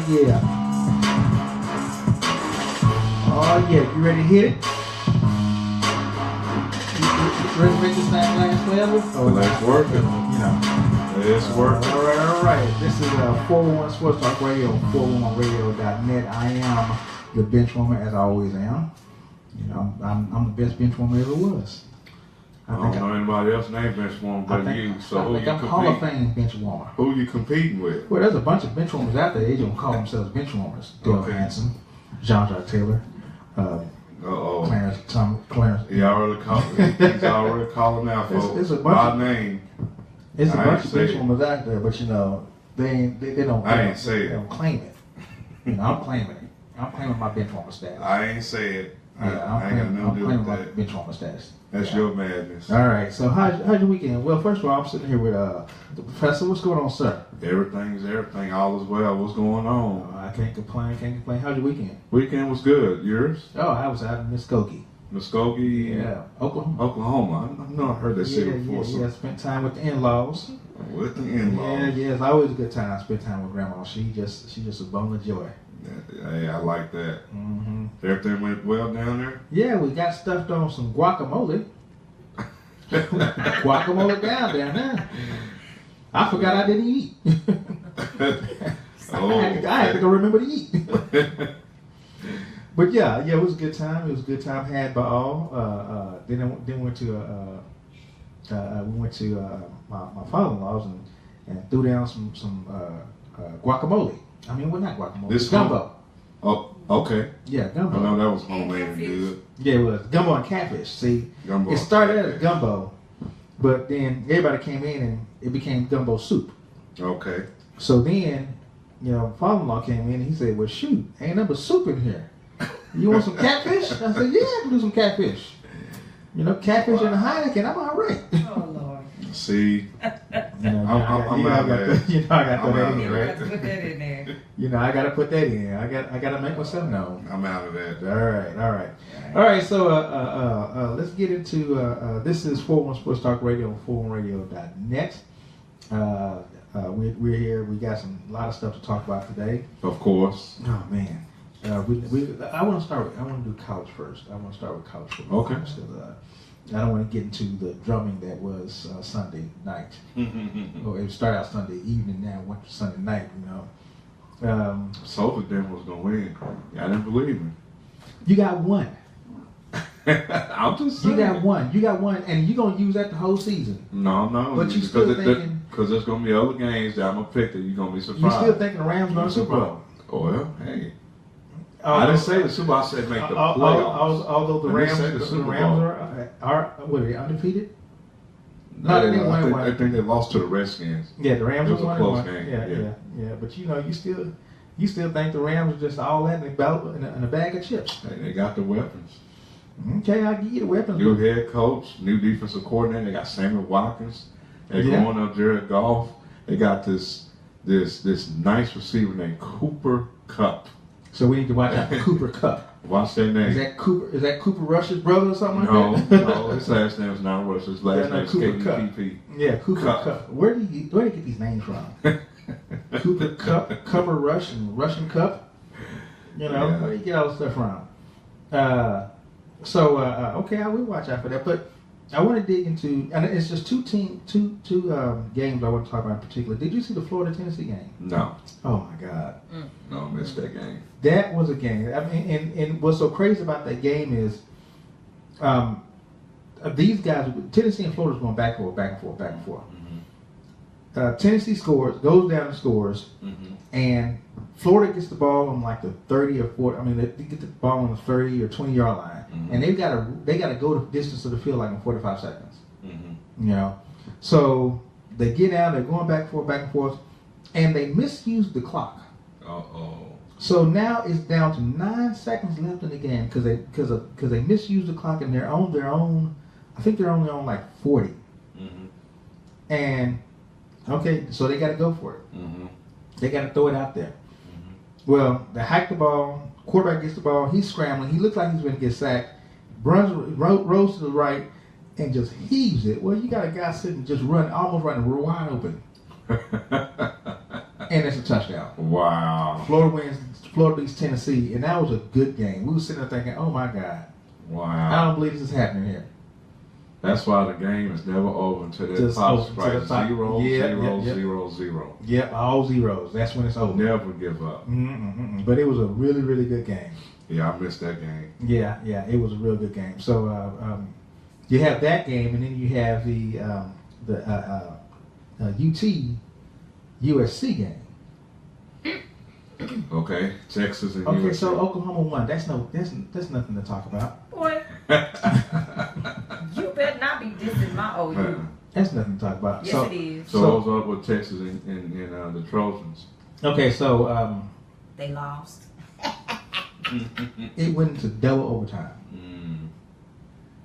yeah. Oh yeah, you ready to hit it? You ready to make this thing last forever? Oh, let's work it. You know. Let's work it. All right. This is 411 Sports Talk Radio, 411radio.net. I am the bench warmer, as I always am. You know, I'm the best bench warmer ever was. I don't know anybody else named bench warmer but you. So I who think you I'm Hall of competing? Fame bench warmer. Who you competing with? Well, there's a bunch of bench warmers out there. They don't call themselves bench warmers. Dale Hansen, John Taylor, Clarence. He already called. He's already calling out folks. It's a bunch by name. It's a bunch of bench warmers out there, but you know they don't. I ain't say it. They don't claim it. You know, I'm claiming it. I'm claiming my bench warmer status. I ain't say it. Yeah, I ain't got nothing to do with my that. bench warmer status. That's your madness. All right. So how's your weekend? Well, first of all, I'm sitting here with the professor. What's going on, sir? Everything's everything. All is well. What's going on? I can't complain. How's your weekend? Weekend was good. Yours? Oh, I was out in Muskogee. Muskogee? Yeah. Oklahoma. Oklahoma. I know I heard that city before. Yeah. Spent time with the in-laws. With the in-laws. Yeah. It's always a good time. Spend time with grandma. She just a bone of joy. Hey, I like that. Mm-hmm. Everything went well down there? Yeah, we got stuffed on some guacamole. Guacamole down there, huh? I forgot I didn't eat. I had to go remember to eat. But yeah, it was a good time. It was a good time had by all. Then we went to my father-in-law's and threw down some guacamole. I mean, well, not guacamole. This gumbo. Oh, okay. Yeah, gumbo. I know that was homemade and good. Yeah, it was gumbo and catfish. See, Gumbo it started as gumbo, but then everybody came in and it became gumbo soup. Okay. So then, you know, father-in-law came in and he said, "Well, shoot, ain't nothing but soup in here. You want some catfish?" I said, "Yeah, I can do some catfish. You know, catfish and a Heineken, I'm all right." Oh, Lord. See, I'm out there. You know, I got to put that in You there, got to right? put that in there. You know, I got to put that in. I got to make myself known. I'm out of that. All right. So let's get into this is 411 Sports Talk Radio on 411radio.net. We're here. We got a lot of stuff to talk about today. Of course. Oh man, I want to do college first. I want to start with college football. Okay. Because, I don't want to get into the drumming that was Sunday night. Or it started out Sunday evening. Now went to Sunday night. You know. Sofa Denver was gonna win. I didn't believe him. You got one. I'm just saying. You got one, and you're gonna use that the whole season. No. But you still thinking because there's gonna be other games that I'm gonna pick that you're gonna be surprised. you still thinking the Rams going to Super Bowl. Oh well, hey. I didn't say the Super Bowl. I said make the playoffs. Although the I didn't Rams, say the the Super Rams Bowl. are what are they undefeated? No, they didn't win one. I think they lost to the Redskins. Yeah, the Rams It was a won close one. game. Yeah. But you know, you still think the Rams are just all that in a bag of chips. They got the weapons. Okay, I give you the weapons. New head coach, new defensive coordinator. They got Samuel Watkins. They're Yeah. going up Jared Goff. They got this nice receiver named Cooper Kupp. So we need to watch out for Cooper Kupp. Watch that name. Is that Cooper Rush's brother or something No, like that? no, his last name is not Rush. His last name is Cooper Kupp. KPP. Yeah, Cooper Kupp. Kupp. Where do you get these names from? Cooper Kupp, Cooper Rush, and Russian Cup. You know, Yeah. where do you get all this stuff from? Okay, I will watch out for that. But I want to dig into, and it's just two games I want to talk about in particular. Did you see the Florida-Tennessee game? No, Oh my God, no, I missed that game. that was a game. I mean, and what's so crazy about that game is, these guys, Tennessee and Florida's going back and forth. Tennessee goes down and scores, and Florida gets the ball on like the 30 or 40. I mean, they get the ball on the 30 or 20-yard line, and they got to go the distance of the field like in 45 seconds. You know, so they get out, they're going back and forth, and they misuse the clock. So now it's down to 9 seconds left in the game because they misused the clock and they're on their own. I think they're only on like 40. And okay, so they got to go for it. They got to throw it out there. Well, they hike the ball. Quarterback gets the ball. He's scrambling. He looks like he's going to get sacked. Rolls to the right and just heaves it. Well, you got a guy sitting just almost running wide open. and it's a touchdown. Wow. Florida beats Tennessee, and that was a good game. We were sitting there thinking, oh my God, I Wow. don't believe this is happening here. That's why the game is never over until that Just pops over, right till the top. 0, Yeah, 0, yeah, yeah. 0, 0. Yep, all zeros. That's when it's over. Never give up. But it was a really, really good game. Yeah, I missed that game. Yeah, it was a real good game. So you have that game, and then you have the UT USC game. Okay, Texas and Okay, USC. so Oklahoma won. That's nothing to talk about. Boy, you better not be dissing my OU. That's nothing to talk about. Yes, so, it is. So those are with Texas and the Trojans. Okay, so They lost. it went into double overtime.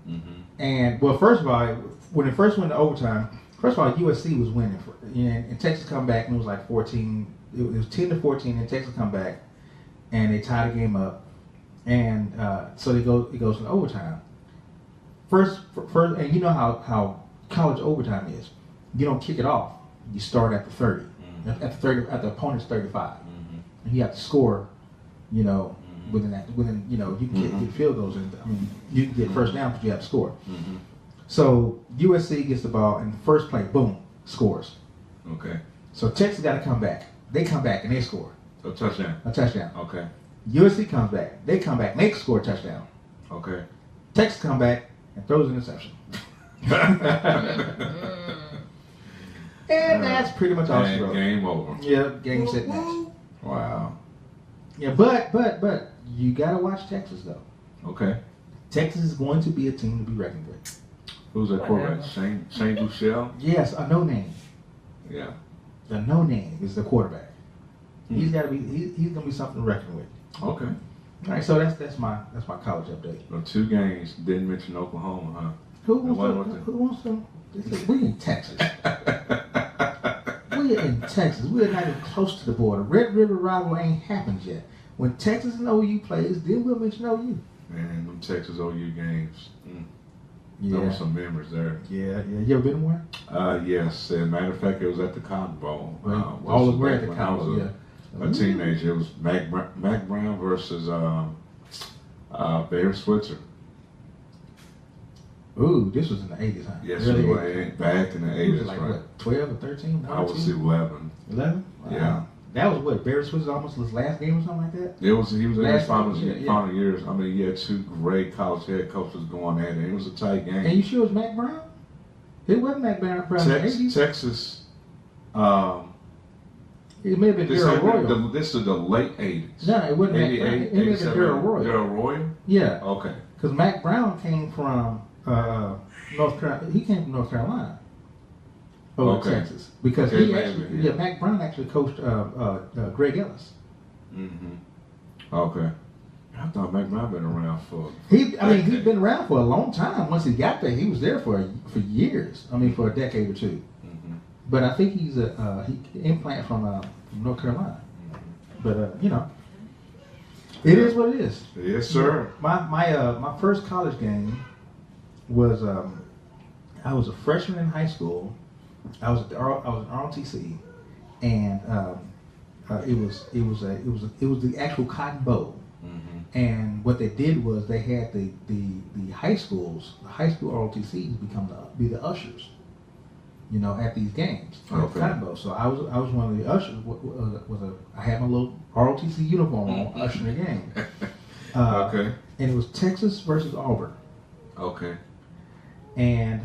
Mm-hmm. And well, first of all, when it first went to overtime, first of all, USC was winning, and Texas come back and it was like 14. It was 10-14, and Texas come back, and they tie the game up, and so it goes into overtime. First, and you know how college overtime is. You don't kick it off. You start at the 30, at the opponent's 35, and you have to score. You know, within you can get field goals, and I mean you can get first down, but you have to score. So USC gets the ball, and the first play, boom, scores. Okay. So Texas got to come back. They come back and they score So touchdown. a touchdown. Okay. USC comes back. They come back and they score a touchdown. Okay. Texas come back and throws an interception. And that's pretty much all she And wrote. game over. Yeah, game set match. Wow. Yeah, but you gotta watch Texas though. Okay. Texas is going to be a team to be reckoned with. Who's that quarterback? Shane Buechele? Yes, a no name. Yeah. A no name is the quarterback. Hmm. He's got to be. He's gonna be something to reckon with. Okay. All right, so that's my college update. Well, 2 games. Didn't mention Oklahoma, huh? Who wants to? We in Texas. We're in Texas. We're not even close to the border. Red River rivalry ain't happened yet. When Texas and OU plays, then we'll mention OU. Man, them Texas OU games. Yeah. There were some memories there. Yeah. You ever been to one? Yes. As a matter of fact, it was at the Cotton Bowl. All this of was we're back at the when Cotton I Bowl, was yeah. a teenager. It was Mac Brown versus Barry Switzer. Ooh, this was in the 80s, huh? Yes, Early it 80s. was back in the He was 80s, like right? what, 12 or 13? I was 11. 11? Wow. Yeah. That was what, Barry Switzer almost his last game or something like that? He was in his Last final year, yeah. final years. I mean, he had 2 great college head coaches going at it. It was a tight game. And you sure it was Mac Brown? It wasn't Mac Brown in the 80s. Texas. It may have been Darryl Royal. This is the late 80s. No, it wasn't Mac Brown. It may have been Darryl Royal. Darryl Royal? Yeah, Okay. because Mac Brown came from North Carolina. He came from North Carolina over to Texas because Okay, he maybe, actually, yeah. Mac Brown actually coached Greg Ellis. Okay. I thought Mac Brown been around for. He'd been around for a long time. Once he got there, he was there for years. I mean, for a decade or 2. But I think he's he implant from North Carolina. But it is what it is. Yes, sir. My first college game was I was a freshman in high school. I was an ROTC, and it was the actual Cotton Bowl. And what they did was they had the high schools, the high school ROTCs be the ushers, at these games, at the Cotton Bowl. So I was one of the ushers. I had my little ROTC uniform on, ushering the game. Okay. And it was Texas versus Auburn. Okay. And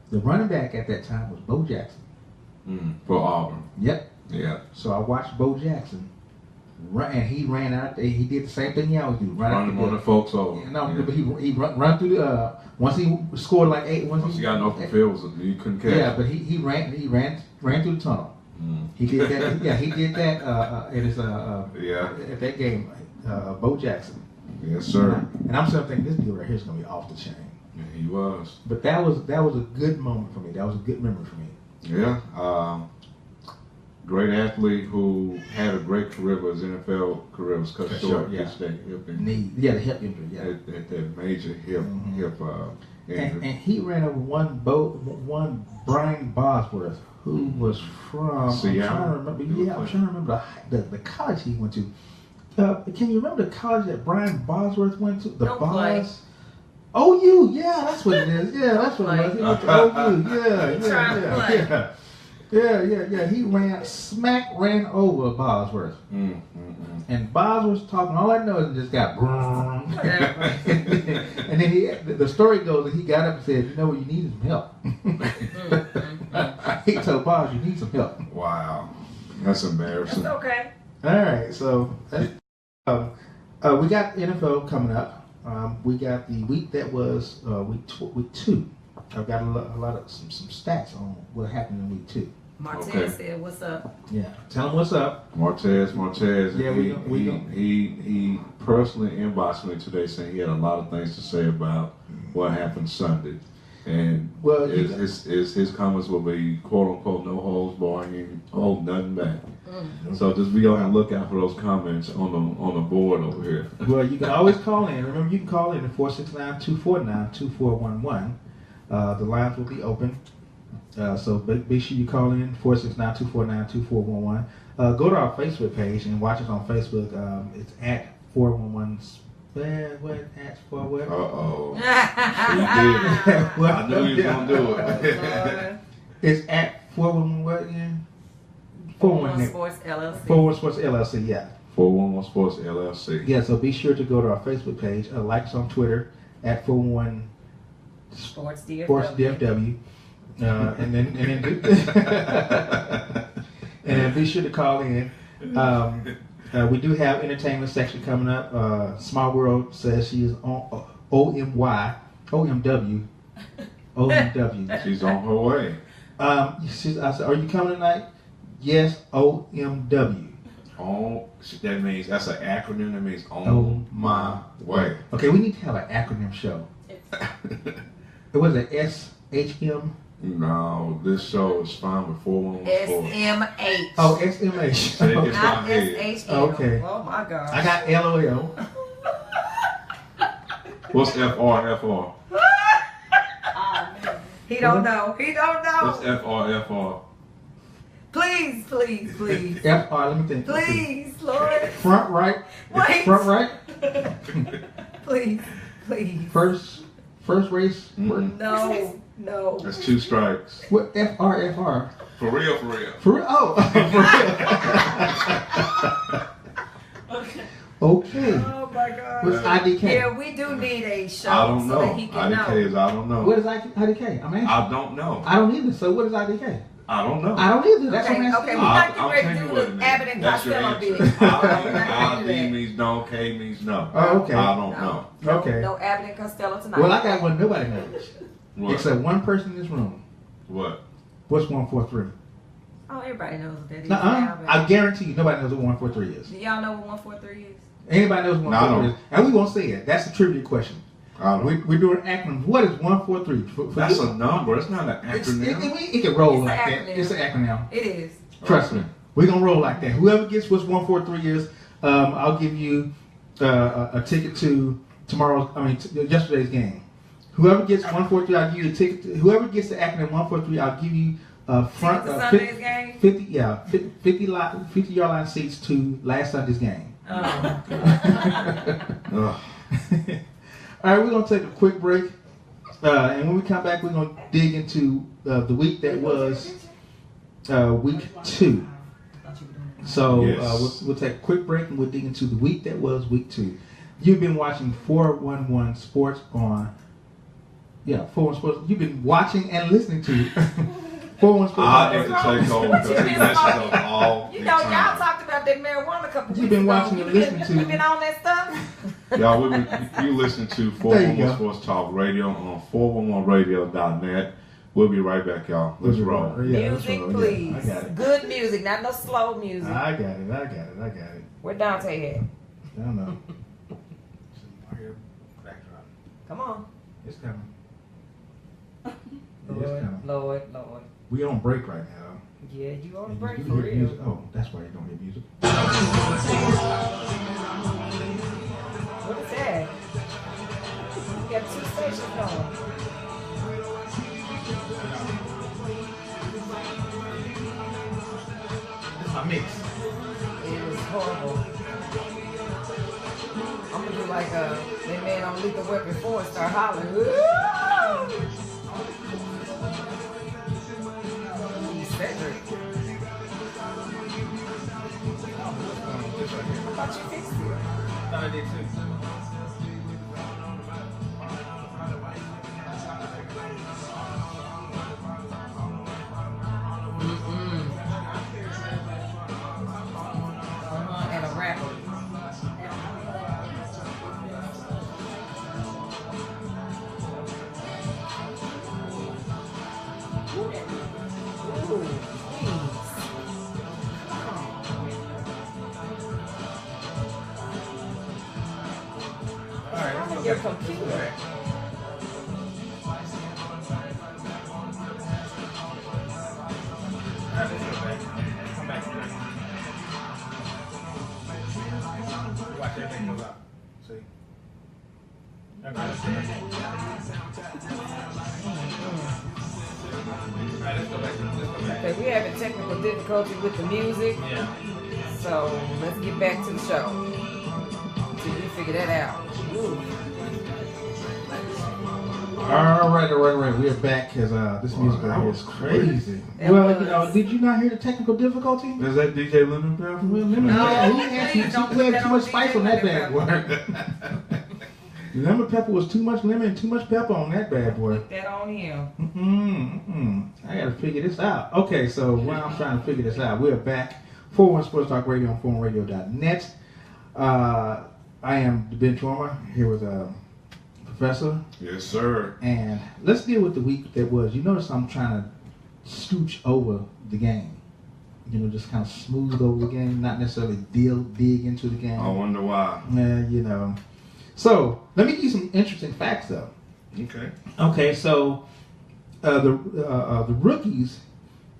the running back at that time was Bo Jackson. For Auburn. Yep. Yeah. So I watched Bo Jackson run, and he ran out. He did the same thing he always do. Running on the folks over. But he run through the. Once he scored like 8. Once he got an open field, you couldn't catch. Yeah, but he ran through the tunnel. He did that. Yeah, he did that. At that game, Bo Jackson. Yes, sir. And I'm still thinking this deal right here is gonna be off the chain. Yeah, he was. But that was a good moment for me. That was a good memory for me. Yeah. Great athlete who had a great career, but his NFL career was cut short. Yeah. That hip injury. The hip injury. Yeah. At that major hip injury. And he ran over one Brian Bosworth, who was from. Seattle? I'm trying to remember. Yeah, I'm trying to remember the college he went to. Can you remember the college that Brian Bosworth went to? The Don't play. Bos. OU, yeah, that's what it is. Yeah, that's what it was. He went to OU. Trying to play. Yeah. He ran over Bosworth. And Bosworth's talking. All I know is it just got boom. Whatever. And then the story goes that he got up and said, "You know what? You need some help." He told Bos, "You need some help." Wow. That's embarrassing. It's okay. All right, so we got NFL coming up. We got the week that was week 2. I've got a lot of some stats on what happened in week 2. Martez Okay. said, "What's up?" Yeah, tell them what's up. Martez. Yeah, he personally inboxed me today saying he had a lot of things to say about what happened Sunday. And Well, his comments will be quote unquote no holds barred, he ain't hold nothing back. So just be on the lookout for those comments on the board over here. Well, you can always call in. Remember, you can call in at 469-249-2411. The lines will be open. So be sure you call in 469-249-2411. Go to our Facebook page and watch us on Facebook. It's at 411. What at for what? Uh-oh. Well, I knew he was going to do it. It's at 411 what again? 411 Sports LLC. 411 Sports LLC, yeah. 411 Sports LLC. Yeah, so be sure to go to our Facebook page. Like us on Twitter at 411 Sports DFW. Sports DFW. And then and then be sure to call in. We do have entertainment section coming up. Small World says she is on OMW. She's on her way. I said, are you coming tonight? Yes, OMW. Oh, that means that's an acronym. That means on my way. Okay, we need to have an acronym show. It was a SHM. No, this show is fine with 411 Sports. SMH. Oh, SMH. Say it gets Not my head. SHM. Okay. Oh my God. I got LOL. What's FR? He don't know. He don't What's know. FR? Please. FR, let me think. Please, Lord. Front right. Wait. Front right. Please. First race. No. That's 2 strikes. What FR? For real. For real? Oh, for real. Okay. Oh my God. What's IDK? Yeah, we do need a show I don't so know. that he can IDK know. is I don't know. What is IDK? I'm asking. I don't know. I don't either. So what is IDK? I don't know. I don't either. That's what I'm Okay, asking. we're not I'm getting ready telling to you do what it the means. Abbott and That's your Costello answer. bit. We're not gonna ID do that. means no, K means no. Oh, okay. I don't know. Okay. No Abbott and Costello tonight. Well, I got one nobody knows. What? Except one person in this room. What? What's 143? Oh, everybody knows what that is. Nuh-uh. I guarantee you nobody knows what 143 is. Do y'all know what 143 is? Anybody knows what No, I 143 is? don't. And we won't say it. That's a trivia question. I don't. We're doing acronyms. What is 143? That's a number. It's not an acronym. It can roll It's like an that. acronym. It's an acronym. It is. Trust me. We're going to roll like that. Whoever gets what 143 is, I'll give you a ticket to yesterday's game. Whoever gets 143, I'll give you a ticket. Whoever gets the acronym 143, I'll give you front Ticket to Sunday's game? 50 yard line seats to last Sunday's game. Oh. Ugh. All right, we're going to take a quick break. And when we come back, we're going to dig into the week that was week 2. So Yes. we'll take a quick break and we'll dig into the week that was week 2. You've been watching 411 Sports on 411 Sports. You've been watching and listening to 411 Sports. I need to take over because he messes up all You the know, y'all time. talked about that marijuana a couple You've weeks been ago. watching and listening to- You been on that stuff? Y'all, you listen to There you 411 go. Sports Talk Radio on 411radio.net. We'll be right back, y'all. Let's roll. Yeah, let's Music, roll. Yeah, please. I got it. Good music, not no slow music. I got it. Where Dante at? I don't know. I hear backdrop. Come on. It's coming. It's Lord, coming. Lord. We on break right now. Yeah, you on And break you for hear real. music. Oh, that's why you don't hear music. What is that? You got 2 stations going. my mix. It was horrible. I'm gonna do like that man on Lethal Weapon 4 and start hollering. He's Cedric. I thought you fixed it. Thought I did too. And a rapper. Ooh, please. Alright, let's go Your back. computer. Alright, let's go back. Come back to that. Watch everything goes up. See? Okay. Alright, let's go back. Okay, we having technical difficulty with the music, Yeah. so let's get back to the show. See if we figure that out. Ooh. All right. We are back because this music that right here was is crazy. That Well, was. you know, did you not hear the technical difficulty? Is that DJ Lemon Pepper? Well, lemon No, pepper, please don't put that too on much DJ spice on that bad Lemon boy. Lemon pepper was too much lemon and too much pepper on that bad boy. Put that on him. I gotta figure this out. Okay, so while I'm trying to figure this out, we're back. 41 Sports Talk Radio on foreignradio.net. I am Ben Torma here with Professor. Yes, sir. And let's deal with the week that was. You notice I'm trying to scooch over the game. You know, just kind of smooth over the game, not necessarily dig into the game. I wonder why. You know. So let me give you some interesting facts, though. Okay. Okay, so the rookies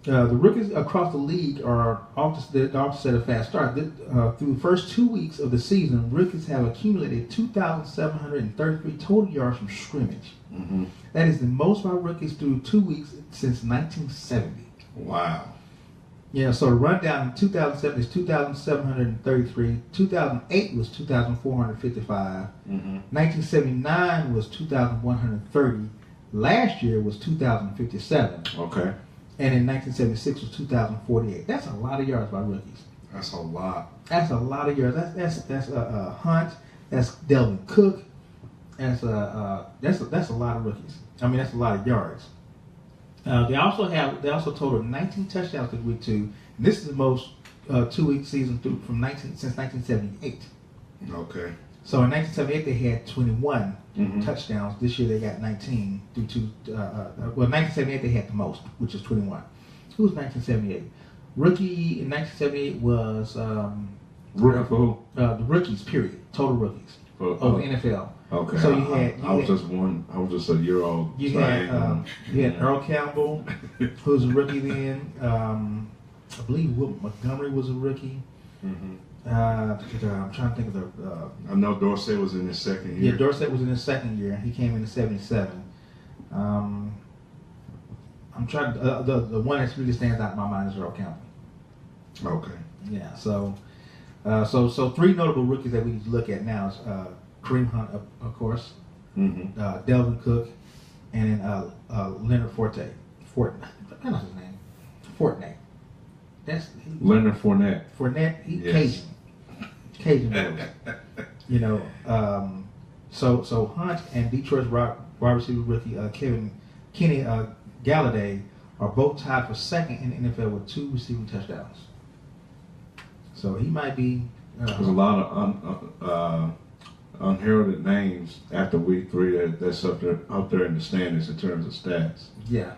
across the league are off to set a fast start. Through the first 2 weeks of the season, rookies have accumulated 2,733 total yards from scrimmage. Mm-hmm. That is the most by rookies through 2 weeks since 1970. Wow. Yeah, so the rundown in 2007 is 2,733. 2008 was 2,455. Mm-hmm. 1979 was 2,130. Last year was 2,057. Okay. And in 1976 was 2,048. That's a lot of yards by rookies. That's a lot. That's a lot of yards. That's Hunt. That's Delvin Cook. That's a lot of rookies. I mean, that's a lot of yards. They also totaled 19 touchdowns this week too. And this is the most 2 week season since 1978. Okay. So in 1978 they had 21 Mm-hmm. touchdowns. This year they got 19 through two. 1978 they had the most, which is 21. Who was 1978? Rookie in 1978 was Rookie for who? the rookies. Period. Total rookies For, of NFL. Okay. So I was just a year old. You had Earl Campbell, who was a rookie then. I believe Will Montgomery was a rookie. Mm-hmm. I'm trying to think of the. I know Dorsey was in his second year. Yeah, Dorsett was in his second year. He came in '77. I'm trying. The one that really stands out in my mind is Earl Campbell. Okay. Yeah. So three notable rookies that we need to look at now is Kareem Hunt, of course, Mm-hmm. Delvin Cook, and then Leonard Forte. That's his name. Fortnite. That's Leonard Fournette. Fournette. He Yes. Cajun boys. You know. So Hunt and Detroit's wide receiver rookie Kenny Galladay are both tied for second in the NFL with 2 receiving touchdowns. So he might be. There's a lot of unheralded names after week 3 that's up there in the standings in terms of stats. Yeah.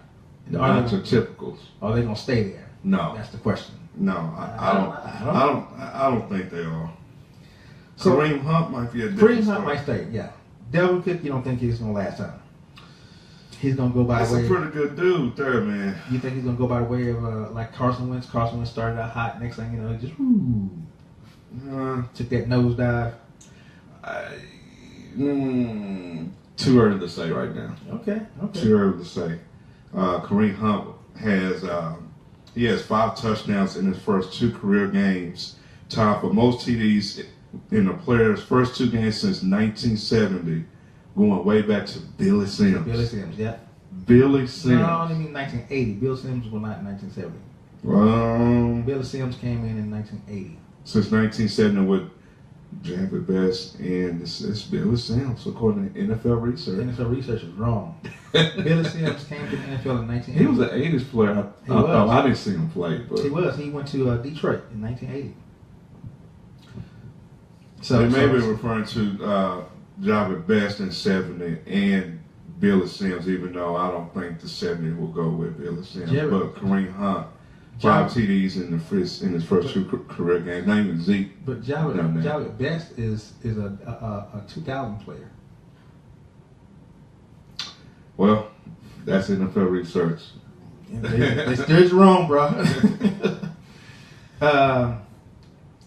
Not your typicals. Are they gonna stay there? No, That's the question. no, I don't think they are. So Kareem Hunt might be a different Kareem Hunt story. might stay. Yeah. Delvin Cook, you don't think he's gonna last time? He's gonna go by That's the a way. pretty good dude there, man. You think he's gonna go by the way of like Carson Wentz? Carson Wentz started out hot. Next thing you know, he just whoo, took that nosedive. Too early to say right now. Okay. Too early to say. Kareem Hunt has He has 5 touchdowns in his first 2 career games, tied for most TDs in a player's first 2 games since 1970, going way back to Billy Sims. Billy Sims, yeah. Billy Sims. No, I only mean 1980. Bill Sims was not in 1970. Billy Sims came in 1980. Since 1970 with Javid Best, and it's Billy Sims, according to NFL research. NFL research is wrong. Billy Sims came to the NFL in 1980. He was an 80s player. I didn't see him play, but He was. He went to Detroit in 1980. So they may be referring to Javid Best in 70 and Billy Sims, even though I don't think the 70 will go with Billy Sims. But Kareem Hunt, 5 TDs in his first 2 career games. Not even Zeke. But Javid Best is a 2000 player. Well, that's NFL research. They stood wrong, bro.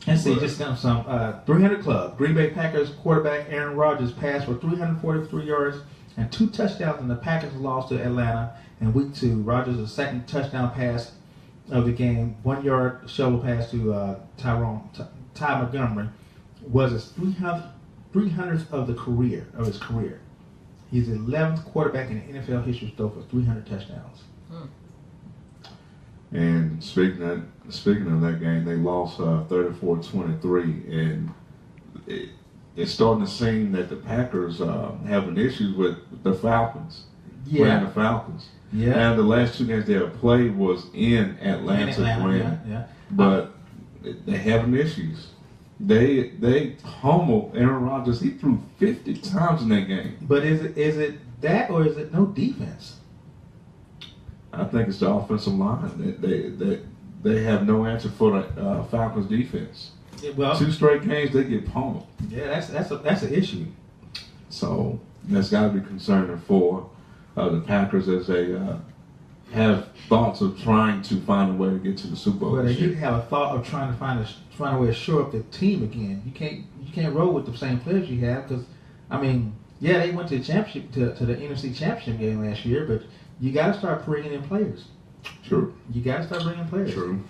Let's see, just some 300 club. Green Bay Packers quarterback Aaron Rodgers passed for 343 yards and 2 touchdowns, and the Packers lost to Atlanta in Week 2. Rodgers' second touchdown pass of the game, 1-yard shovel pass to Ty Montgomery, was his 300th of his career. He's the 11th quarterback in NFL history to throw for 300 touchdowns. And speaking of that game, they lost 34-23, and it's starting to seem that the Packers having issues with the Falcons. Yeah. Playing the Falcons. Yeah. And the last 2 games they have played was in Atlanta. Yeah. But they're having issues. They pummeled Aaron Rodgers. He threw 50 times in that game. But is it that, or is it no defense? I think it's the offensive line. They have no answer for the Falcons defense. Yeah, well, 2 straight games they get pummeled. Yeah, that's an issue. So that's got to be concerning for the Packers as they have thoughts of trying to find a way to get to the Super Bowl. But they did have a thought of trying to find a way to shore up the team again. You can't roll with the same players you have, because I mean, yeah, they went to the championship to the NFC Championship game last year, but you got to start bringing in players. True. You got to start bringing in players. True.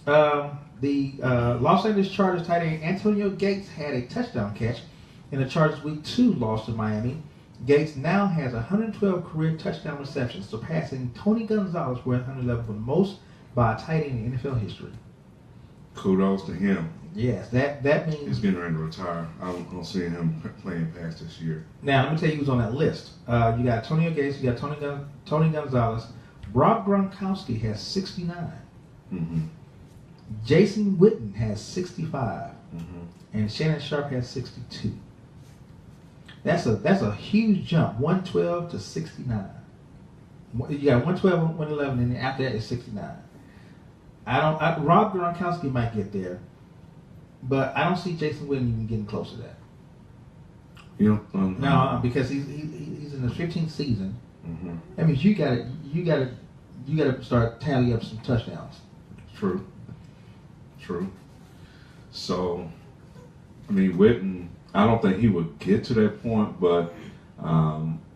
The Los Angeles Chargers tight end Antonio Gates had a touchdown catch in the Chargers Week 2 loss to Miami. Gates now has 112 career touchdown receptions, surpassing Tony Gonzalez for 111 for the most by a tight end in NFL history. Kudos to him. Yes, that means he's getting ready to retire. I don't see him playing past this year. Now, let me tell you who's on that list. You got Antonio Gates, you got Tony Gonzalez. Rob Gronkowski has 69. Mm-hmm. Jason Witten has 65. Mm-hmm. And Shannon Sharp has 62. That's a huge jump, 112 to 69. You got 112, 111, and then after that is 69. Rob Gronkowski might get there, but I don't see Jason Witten even getting close to that. No, because he's in his 15th season. Mm-hmm. That means you gotta start tallying up some touchdowns. True. So, I mean, Witten, I don't think he would get to that point, but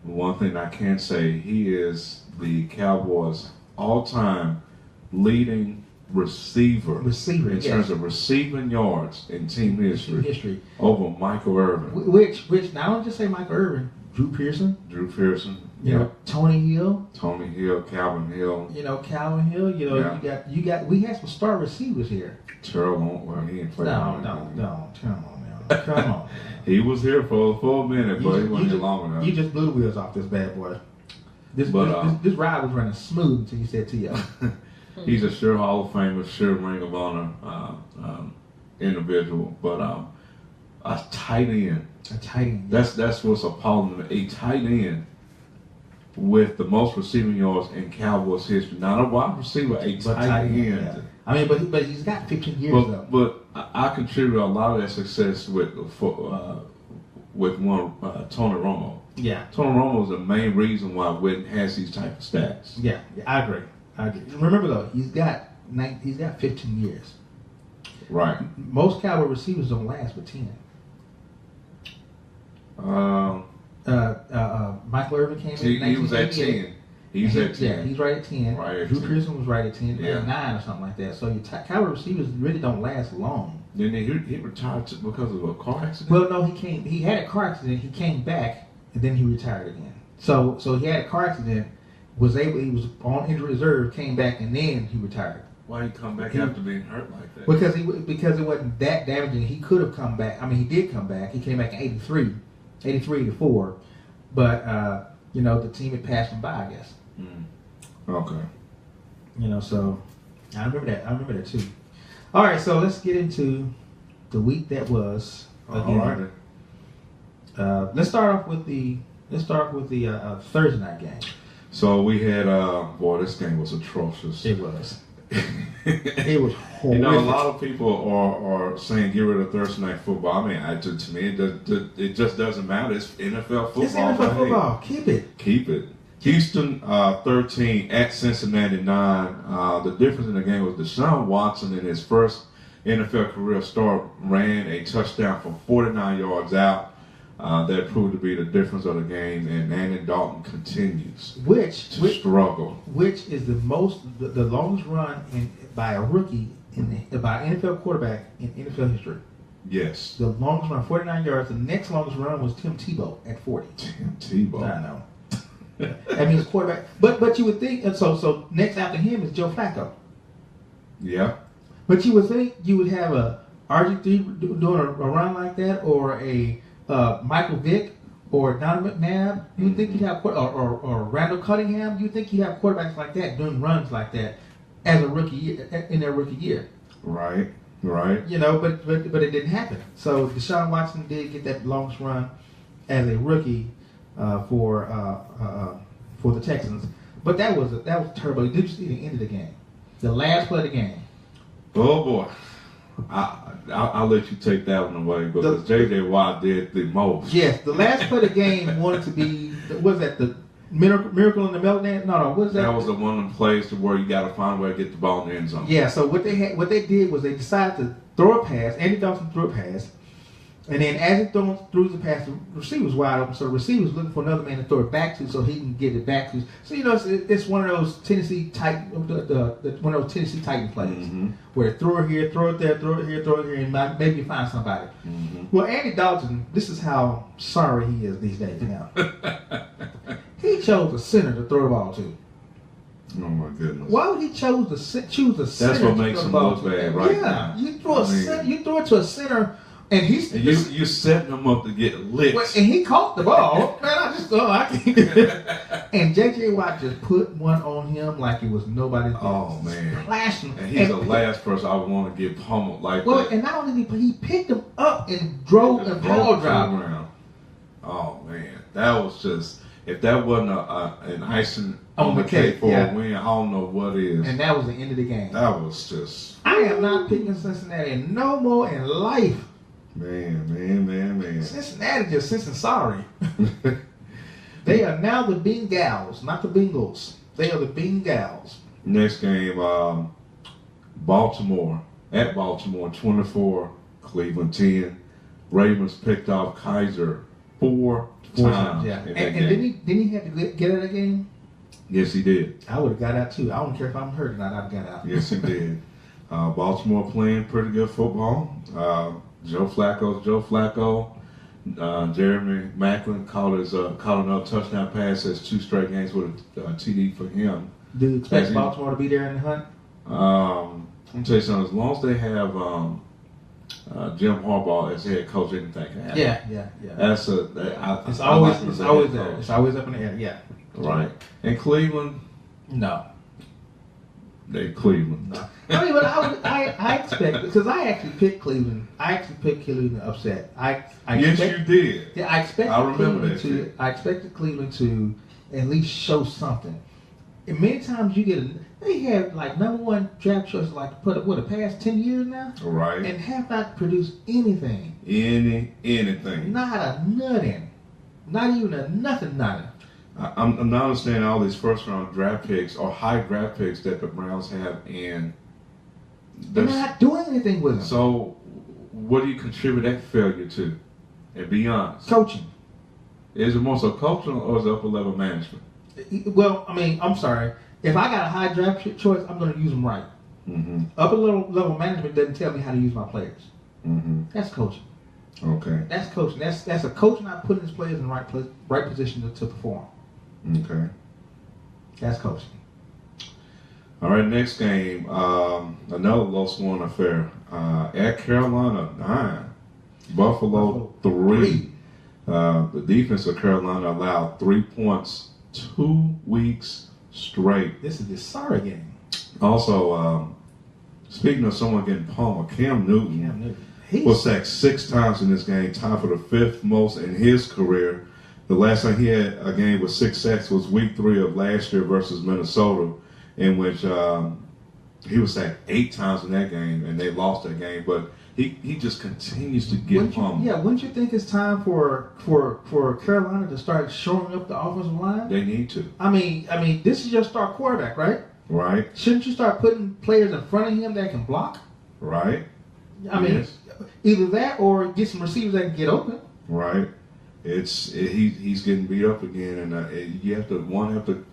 one thing I can say, he is the Cowboys' all-time leading receiver in terms of receiving yards in team history over Michael Irvin. Which now don't just say Michael Irvin, Drew Pearson, you know, Tony Hill, Calvin Hill. Calvin Hill. You got. We had some star receivers here. Terrell Owens, he ain't playing. No, come on. He was here for a minute, but he wasn't here long enough. You just blew the wheels off this bad boy. This ride was running smooth until you said T.O. He's a sure Hall of Famer, sure Ring of Honor individual, but a tight end. That's what's appalling. A tight end with the most receiving yards in Cowboys history. Not a wide receiver, a tight end. Yeah. I mean, but he's got 15 years though. But I contribute a lot of that success with Tony Romo. Yeah. Tony Romo is the main reason why Witten has these type of stats. Yeah, I agree. Remember though, he's got 15 years. Right. Most Cowboy receivers don't last but 10. Michael Irvin came in. He was at 10. He's And at 10. Yeah, he's right at 10. Right at Drew 10. Pearson was right at 10, Yeah. 9 or something like that. So your caliber receivers really don't last long. Then he retired because of a car accident. Well, no, he had a car accident. He came back and then he retired again. So he had a car accident. He was on injury reserve, came back, and then he retired. Why he come back after being hurt like that? Because it wasn't that damaging. He could have come back. I mean, he did come back. He came back in 83, 84. But the team had passed him by, I guess. Okay. So I remember that too. All right, so let's get into the week that was. All right. Let's start off with the Thursday night game. So we had this game was atrocious. It was. It was horrific. A lot of people are saying get rid of Thursday night football. I mean, to me, it just doesn't matter. It's NFL football. It's NFL football. Keep it. Keep it. Houston 13 at Cincinnati 9. The difference in the game was Deshaun Watson in his first NFL career start ran a touchdown from 49 yards out. That proved to be the difference of the game, and Andy Dalton continues to struggle. Which is the longest run by a rookie by an NFL quarterback in NFL history. Yes. The longest run, 49 yards. The next longest run was Tim Tebow at 40. Tim Tebow. I know. I mean, it's quarterback. But you would think, and so next after him is Joe Flacco. Yeah. But you would think you would have a RG3 doing a run like that, or a Michael Vick, or Donovan McNabb. You would think you'd have, or Randall Cunningham. You'd think you'd have quarterbacks like that doing runs like that as a rookie in their rookie year. Right. But it didn't happen. So Deshaun Watson did get that longest run as a rookie for the Texans. But that was terrible. Did you see the end of the game? The last play of the game. Oh boy. I'll let you take that one away because J.J. Watt did the most. Yes, the last play of the game wanted to be, was that the Miracle in the Meltdown? No, what is that? That was one of them plays to where you got to find a way to get the ball in the end zone. Yeah, so what they did was they decided to throw a pass. Andy Dalton threw a pass. And then as he threw the pass, the receiver was wide open. So the receiver was looking for another man to throw it back to so he can get it back to. So, it's one of those Tennessee Titan plays where throw it here, throw it there, throw it here, and maybe you find somebody. Well, Andy Dalton, this is how sorry he is these days now. He chose a center to throw the ball to. Oh my goodness! Why would he choose a center? That's what makes him look bad, right? Yeah, now. You throw it to a center. And you're setting them up to get lit. Well, and he caught the ball. Man, I can't. And J.J. Watt just put one on him like it was nobody's business. Oh man, Splashing. And he's the last person I would want to get pummeled like that. Well, and not only did he picked him up and drove and power drive around. Oh man, that was just, if that wasn't an icing on the cake for a win, I don't know what is. And that was the end of the game. That was just. I am not picking Cincinnati no more in life. Man. Cincinnati just sorry. They are now the Bengals, not the Bengals. They are the Bengals. Next game, Baltimore, 24, Cleveland 10. Ravens picked off Kaiser four times. Yeah. And didn't he have to get out of the game? Yes, he did. I would have got out too. I don't care if I'm hurt or not. I'd got out. Yes, he did. Baltimore playing pretty good football. Joe Flacco. Jeremy Maclin caught another touchdown pass. That's 2 straight games with a TD for him. Do you expect Baltimore to be there in the hunt? I'm gonna tell you something. As long as they have Jim Harbaugh as head coach, anything can happen. Yeah. It's always there. It's always up in the air. Yeah. Right. And Cleveland. No. They Cleveland. No. I mean, but I expect, because I actually picked Cleveland. I actually picked Cleveland upset. Yes, you did. Yeah, I expected Cleveland to at least show something. And many times they have like #1 draft choice like the past 10 years now. Right. And have not produced anything. Anything. Not a nothing. Not even a nothing. I'm not understanding all these first round draft picks or high draft picks that the Browns have, and they're not doing anything with them. So, what do you contribute that failure to? And be honest. Coaching. Is it more so coaching or is it upper level management? Well, I mean, I'm sorry. If I got a high draft choice, I'm going to use them right. Mm-hmm. Upper level management doesn't tell me how to use my players. Mm-hmm. That's coaching. Okay. That's coaching. That's a coach not putting his players in the right position to perform. Okay. That's coaching. All right, next game, another low-scoring affair. At Carolina, 9. Buffalo 3. The defense of Carolina allowed 3 points 2 weeks straight. This is the sorry game. Also, speaking of someone getting pummeled, Cam Newton was sacked 6 times in this game, tied for the 5th most in his career. The last time he had a game with 6 sacks was week 3 of last year versus Minnesota, in which he was sacked 8 times in that game, and they lost that game. But he just continues to get pummeled. Wouldn't you think it's time for Carolina to start showing up the offensive line? They need to. I mean, this is your star quarterback, right? Right. Shouldn't you start putting players in front of him that can block? Right. I mean, either that or get some receivers that can get open. Right. He's getting beat up again, and you have to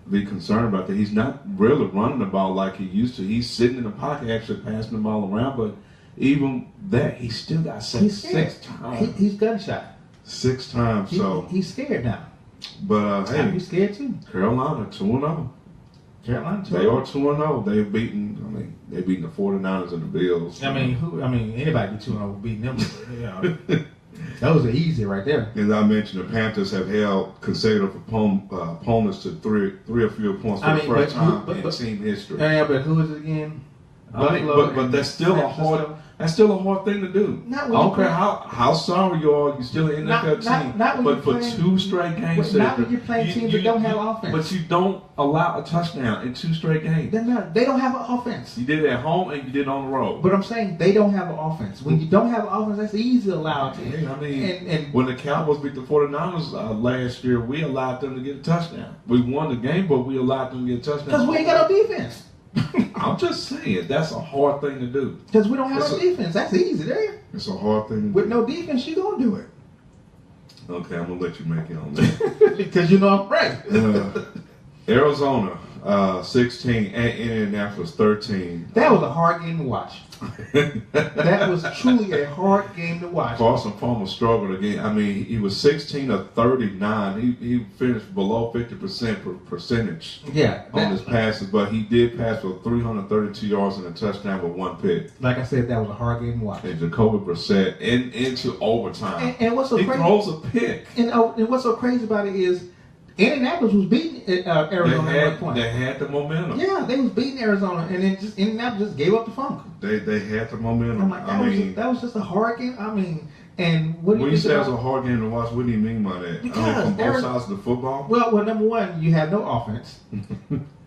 be concerned about that. He's not really running the ball like he used to. He's sitting in the pocket, actually passing the ball around, but even that, he still got sacked 6 times. He's gunshot. 6 times. He's scared now. But hey, he's scared too. Carolina 2-0. Carolina 2-0. They are 2-0. They've beaten. They beaten the 49ers and the Bills. Anybody 2-0 beating them. Those are easy right there. As I mentioned, the Panthers have held consecutive opponents to three or fewer points for the first time in team history. Yeah, but who is it again? But that's still a hard thing to do. I don't care how sorry you are, you're still an NFL team. But for 2 straight games, not when you're playing teams that don't have offense. But you don't allow a touchdown in 2 straight games. They don't have an offense. You did it at home and you did it on the road. But I'm saying they don't have an offense. When you don't have an offense, that's easy to allow it to. And when the Cowboys beat the 49ers last year, we allowed them to get a touchdown. We won the game, but we allowed them to get a touchdown. Because we ain't got no defense. I'm just saying, that's a hard thing to do. Because we don't have no defense. That's easy there. It's a hard thing to do. With no defense, you going to do it. Okay, I'm going to let you make it on that. Because you know I'm right. Arizona, 16, at Indianapolis, 13. That was a hard game to watch. That was truly a hard game to watch. Carson Palmer struggled again. He was 16 of 39. He finished below 50% percentage on his passes, but he did pass for 332 yards and a touchdown with 1 pick. Like I said, that was a hard game to watch. And Jacoby Brissett into overtime. And what's so crazy? He throws a pick. And what's so crazy about it is Indianapolis was beating Arizona at one point. They had the momentum. Yeah, they was beating Arizona, and then Indianapolis just gave up the funk. They had the momentum. I'm like, that was just a hard game. And what do you when you say it's a hard game to watch, what do you mean by that? Because from both sides of the football? Well, number one, you have no offense,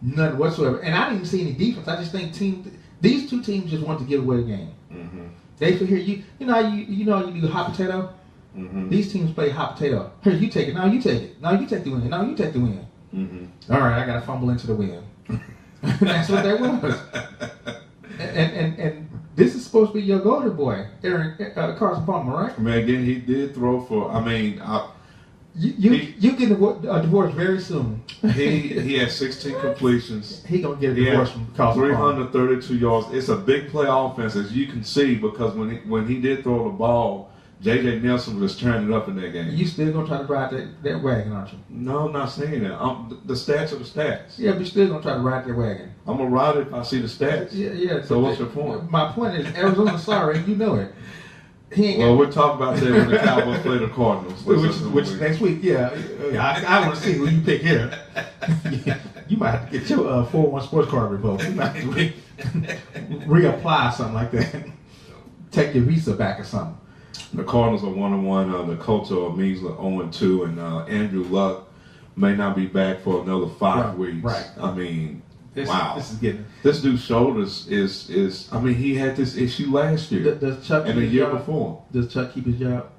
none whatsoever, and I didn't even see any defense. I just think these 2 teams just wanted to give away the game. Mm-hmm. They feel here, you do hot potato. Mm-hmm. These teams play hot potato. Here, you take it. Now you take it. Now you take the win. Now you take the win. Mm-hmm. All right, I got to fumble into the win. That's what that was. And this is supposed to be your golden boy, Carson Palmer, right? Man, again, he did throw for. You get a divorce very soon. He had 16 completions. He gonna get a divorce from Carson 332 yards. It's a big play offense, as you can see, because when he did throw the ball, J.J. Nelson was turning it up in that game. You still gonna try to ride that wagon, aren't you? No, I'm not saying that. The stats are the stats. Yeah, but you're still gonna try to ride that wagon. I'm gonna ride it if I see the stats. Yeah. So what's your point? My point is Arizona's sorry, you know it. We'll talk about that when the Cowboys play the Cardinals. Which next week, I want to see who you pick here. You might have to get your 401 sports card revoked. You might have to reapply something like that. Take your visa back or something. The Cardinals are 1-1. The Colts are measly 0-2, and Andrew Luck may not be back for another 5 weeks. Right. Wow. This is getting. This dude's shoulders is. He had this issue last year. Does Chuck and the year before. Does Chuck keep his job?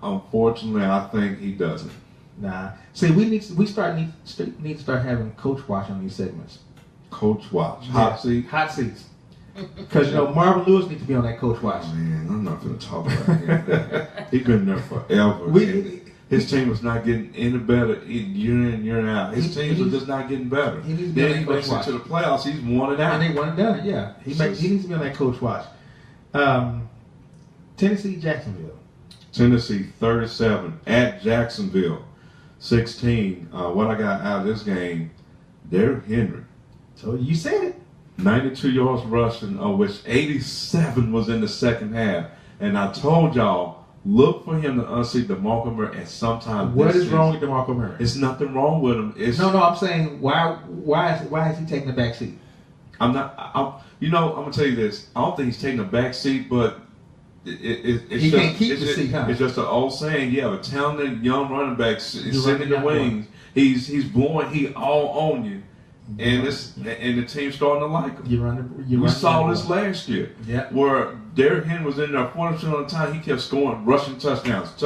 Unfortunately, I think he doesn't. Nah. See, we need to start having coach watch on these segments. Coach watch. Hot seat. Hot seats. Because Marvin Lewis needs to be on that coach watch. Man, I'm not going to talk about him. He's been there forever. his team was not getting any better year in, year out. His teams are just not getting better. He needs to be Then on he that makes coach it to the playoffs. He's won it out. And they won and done it, yeah. He needs to be on that coach watch. Tennessee, Jacksonville. Tennessee 37 at Jacksonville 16. What I got out of this game, Derrick Henry. So you said it. 92 yards rushing, of which 87 was in the second half. And I told y'all, look for him to unseat DeMarco Murray at some time. What is wrong with DeMarco Murray? It's nothing wrong with him. No, I'm saying why is he taking the back seat? I'm gonna tell you this. I don't think he's taking a back seat, but it's can't keep the seat, huh? It's just an old saying. Yeah, a talented young running back is sitting in the running wings. He's blowing heat all on you, and the team's starting to like him. We saw this last year, where Derrick Henry was in there 40% of the time. He kept scoring, rushing touchdowns.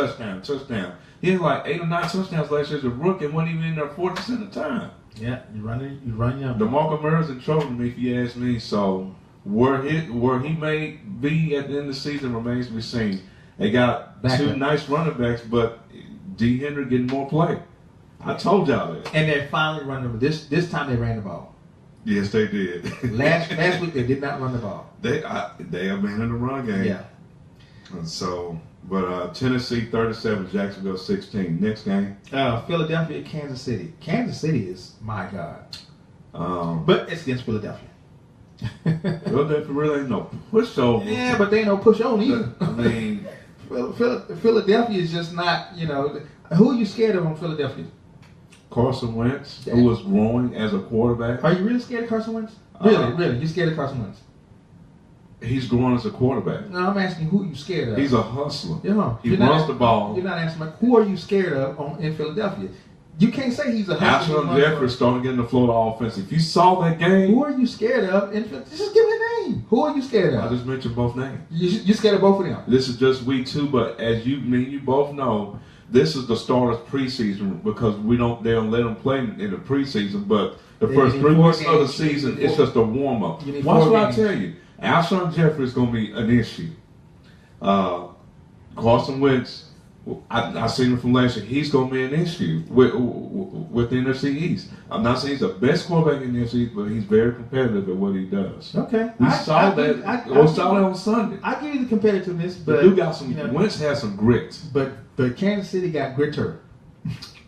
He had like 8 or 9 touchdowns last year as a rookie, and wasn't even in there 40% of the time. Yeah, you run young. DeMarco Murray's in trouble to me, if you ask me. So where he may be at the end of the season remains to be seen. They got two nice running backs, but D. Henry getting more play. I told y'all that. And they're finally running. This time they ran the ball. Yes, they did. Last week they did not run the ball. They abandoned the run game. Yeah. And so, but Tennessee 37, Jacksonville 16. Next game. Philadelphia, Kansas City. Kansas City is my God. But it's against Philadelphia. Philadelphia really ain't no pushover. Yeah, but they ain't no push on either. I mean, Philadelphia is just not. Who are you scared of on Philadelphia? Carson Wentz, who was growing as a quarterback. Are you really scared of Carson Wentz? Really? You scared of Carson Wentz? He's growing as a quarterback. No, I'm asking who you scared of. He's a hustler. He runs the ball. You're not asking who are you scared of in Philadelphia? You can't say he's a hustler. Alshon Jeffrey starting getting the Florida offense. If you saw that game, who are you scared of? Just give me a name. Who are you scared of? I just mentioned both names. You scared of both of them? This is just week 2, but as you both know, this is the start of preseason because they don't let them play in the preseason. But the first 3 weeks of the season, it's just a warm up. Watch what I tell you. Alshon Jeffrey is going to be an issue. Carson Wentz, I seen him from last year. He's going to be an issue with the NFC East. I'm not saying he's the best quarterback in the NFC East, but he's very competitive at what he does. Okay, we saw that on Sunday. I give you the competitiveness, but you got some. Wentz has some grit, but Kansas City got gritter.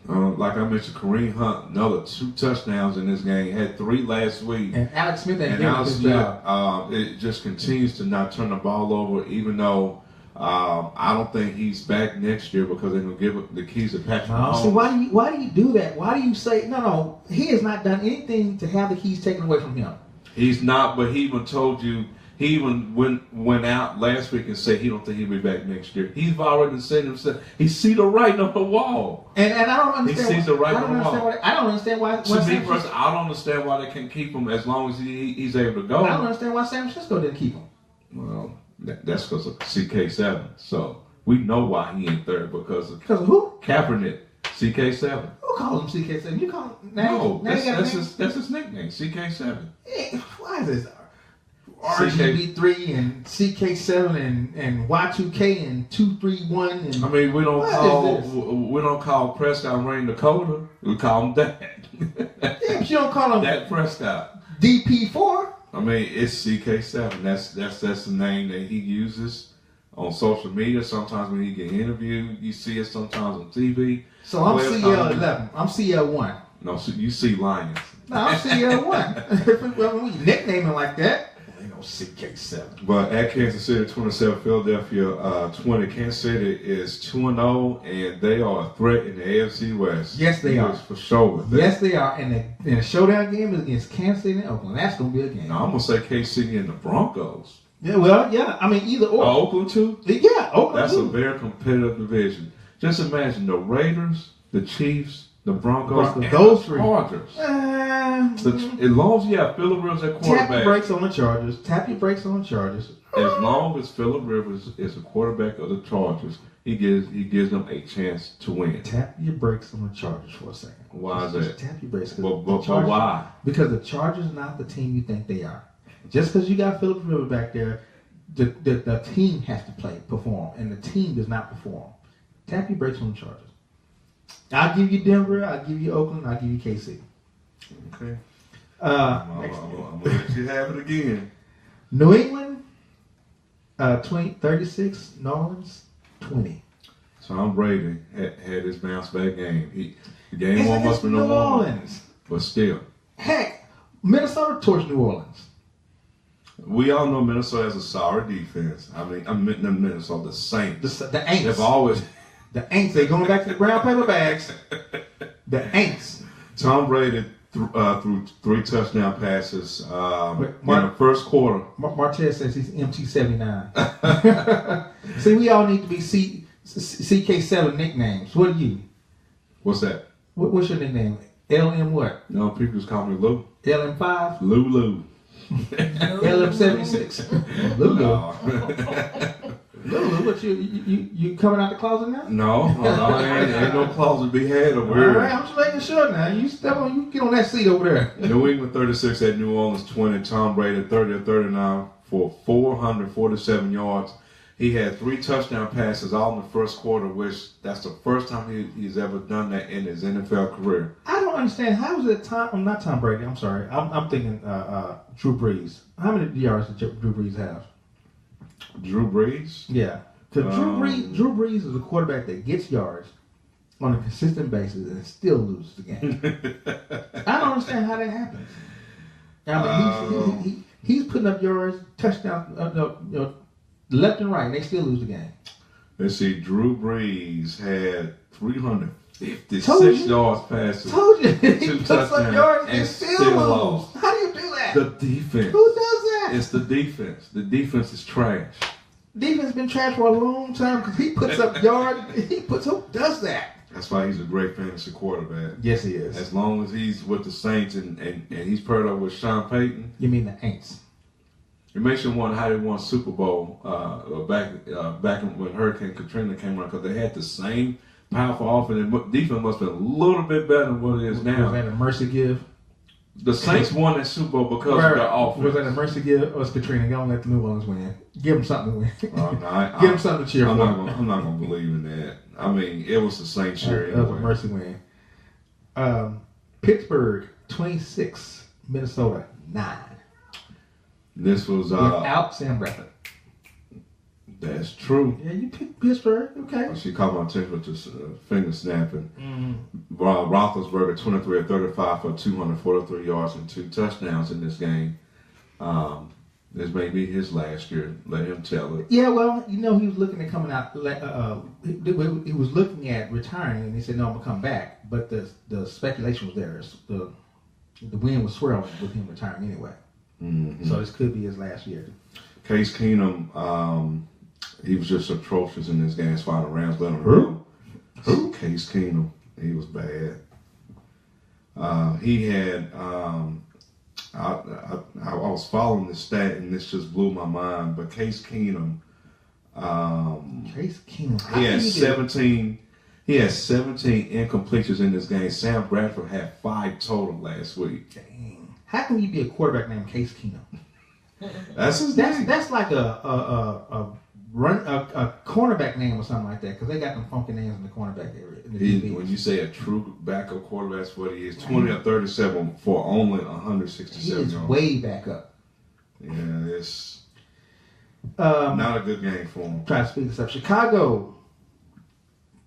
Like I mentioned, Kareem Hunt, another 2 touchdowns in this game. Had 3 last week. And Alex Smith ain't doing his job. It just continues to not turn the ball over, even though I don't think he's back next year because they're going to give the keys to Patrick Mahomes. So why do you do that? Why do you say no? He has not done anything to have the keys taken away from him. He's not, but he even told you. He even went out last week and said he don't think he'll be back next year. He's already said himself. He see the writing on the wall. And I don't understand. He sees the writing on the wall. I don't understand why. To me, first, I don't understand why they can keep him as long as he's able to go. I don't understand why San Francisco didn't keep him. Well, that's because of CK7. So we know why he ain't there because of who? Kaepernick. CK7. Who calls him CK7? You call him No, that's his nickname. CK7. Yeah, why is this? RGB3 and CK7 and Y2K and 231 and I mean we don't call Prescott Rain Dakota. We call him that. Yeah, but you don't call him Dak Prescott. DP4. I mean it's CK7. That's the name that he uses on social media. Sometimes when he get interviewed, you see it sometimes on TV. So I'm CL11. I'm CL1. No, so you see Lions. No, I'm CL1. When you nickname him like that. CK7. But at Kansas City 27, Philadelphia 20. Kansas City is 2-0, and they are a threat in the AFC West. Yes, they are. For sure. Yes, they are. And the showdown game is against Kansas City and Oakland. That's going to be a game. No, I'm going to say KC and the Broncos. Yeah, well, yeah. I mean, either or. Oakland, too? Yeah, Oakland, That's a very competitive division. Just imagine the Raiders, the Chiefs, the Broncos, and those the Chargers. As long as you have Phillip Rivers at quarterback. Tap your brakes on the Chargers. As long as Phillip Rivers is a quarterback of the Chargers, he gives them a chance to win. Tap your brakes on the Chargers for a second. Why is that? Just tap your brakes. But why? Because the Chargers are not the team you think they are. Just because you got Phillip Rivers back there, the team has to perform, and the team does not perform. Tap your brakes on the Chargers. I'll give you Denver. I'll give you Oakland. I'll give you KC. Okay. I'm I'm gonna let you have it again. New England, 36. New Orleans, 20. Tom Brady had his bounce back game. The game It's one must against be New no more, Orleans. but still, Heck, Minnesota torched New Orleans. we all know Minnesota has a sorry defense. I mean, I'm Minnesota, the Saints. The Aints. They've always The Aints. They're going back to the brown paper bags. The Aints. Tom Brady threw 3 touchdown passes in Mark- the first quarter. Martez says he's MT79. See, we all need to be CK7 nicknames. What are you? What's that? What's your nickname? LM what? No, people just call me Lou. LM5? Lou. LM76? Lulu. No. Lulu, what you coming out the closet now? No, ain't no closet to be had over All here. right, I'm just making sure now. You get on that seat over there. New England 36 at New Orleans 20. Tom Brady 30 of 39 for 447 yards. He had 3 touchdown passes all in the first quarter, which that's the first time he's ever done that in his NFL career. I don't understand. How was it not Tom Brady. I'm sorry. I'm thinking Drew Brees. How many yards did Drew Brees have? Drew Brees? Yeah. Because Drew Brees is a quarterback that gets yards on a consistent basis and still loses the game. I don't understand how that happens. I mean, he's putting up yards, touchdowns, left and right, and they still lose the game. Let's see. Drew Brees had 356 yards passes. Told you. He 2 puts up touchdowns yards and and still still lose. lost. How do you do that? The defense. Who does that? It's the defense. The defense is trash. Defense been trash for a long time because he puts up yards. Who does that? That's why he's a great fantasy quarterback. Yes, he is. As long as he's with the Saints and he's paired up with Sean Payton, You mean the Aints? it makes you wonder how they won Super Bowl back when Hurricane Katrina came around, because they had the same powerful offense and defense must have been a little bit better than what it is Was now. that a mercy give? The Saints won that Super Bowl because of their offense. Was that a mercy give? Or was Katrina? Don't let the New Orleans win. Give them something to win. No, Give them something to cheer for. I'm not gonna believe in that. I mean, it was the Saints year That was a anyway. mercy win. Pittsburgh 26, Minnesota 9. This was Without Sam Bradford. that's true. Yeah, you picked Pittsburgh. Okay. She caught my attention with this finger snapping. Mm-hmm. Roethlisberger 23 of 35 for 243 yards and 2 touchdowns in this game. This may be his last year. Let him tell it. Yeah, well, he was looking at coming out. He was looking at retiring, and he said, "No, I'm gonna come back." But the speculation was there. The wind was swirling with him retiring anyway. Mm-hmm. So this could be his last year. Case Keenum, he was just atrocious in this game. As far as the Rams let him run. Case Keenum, he was bad. He had. I was following this stat and this just blew my mind. But Case Keenum, Case Keenum, he had 17. He had 17 incompletions in this game. Sam Bradford had 5 total last week. Dang. How can you be a quarterback named Case Keenum? That's his name. That's like a cornerback name or something like that, because they got them funky names in the cornerback area. When you say a true backup quarterback, that's what he is. 20 or 37 for only 167 he is yards. way back up. Yeah, it's not a good game for him. Try to speed this up. Chicago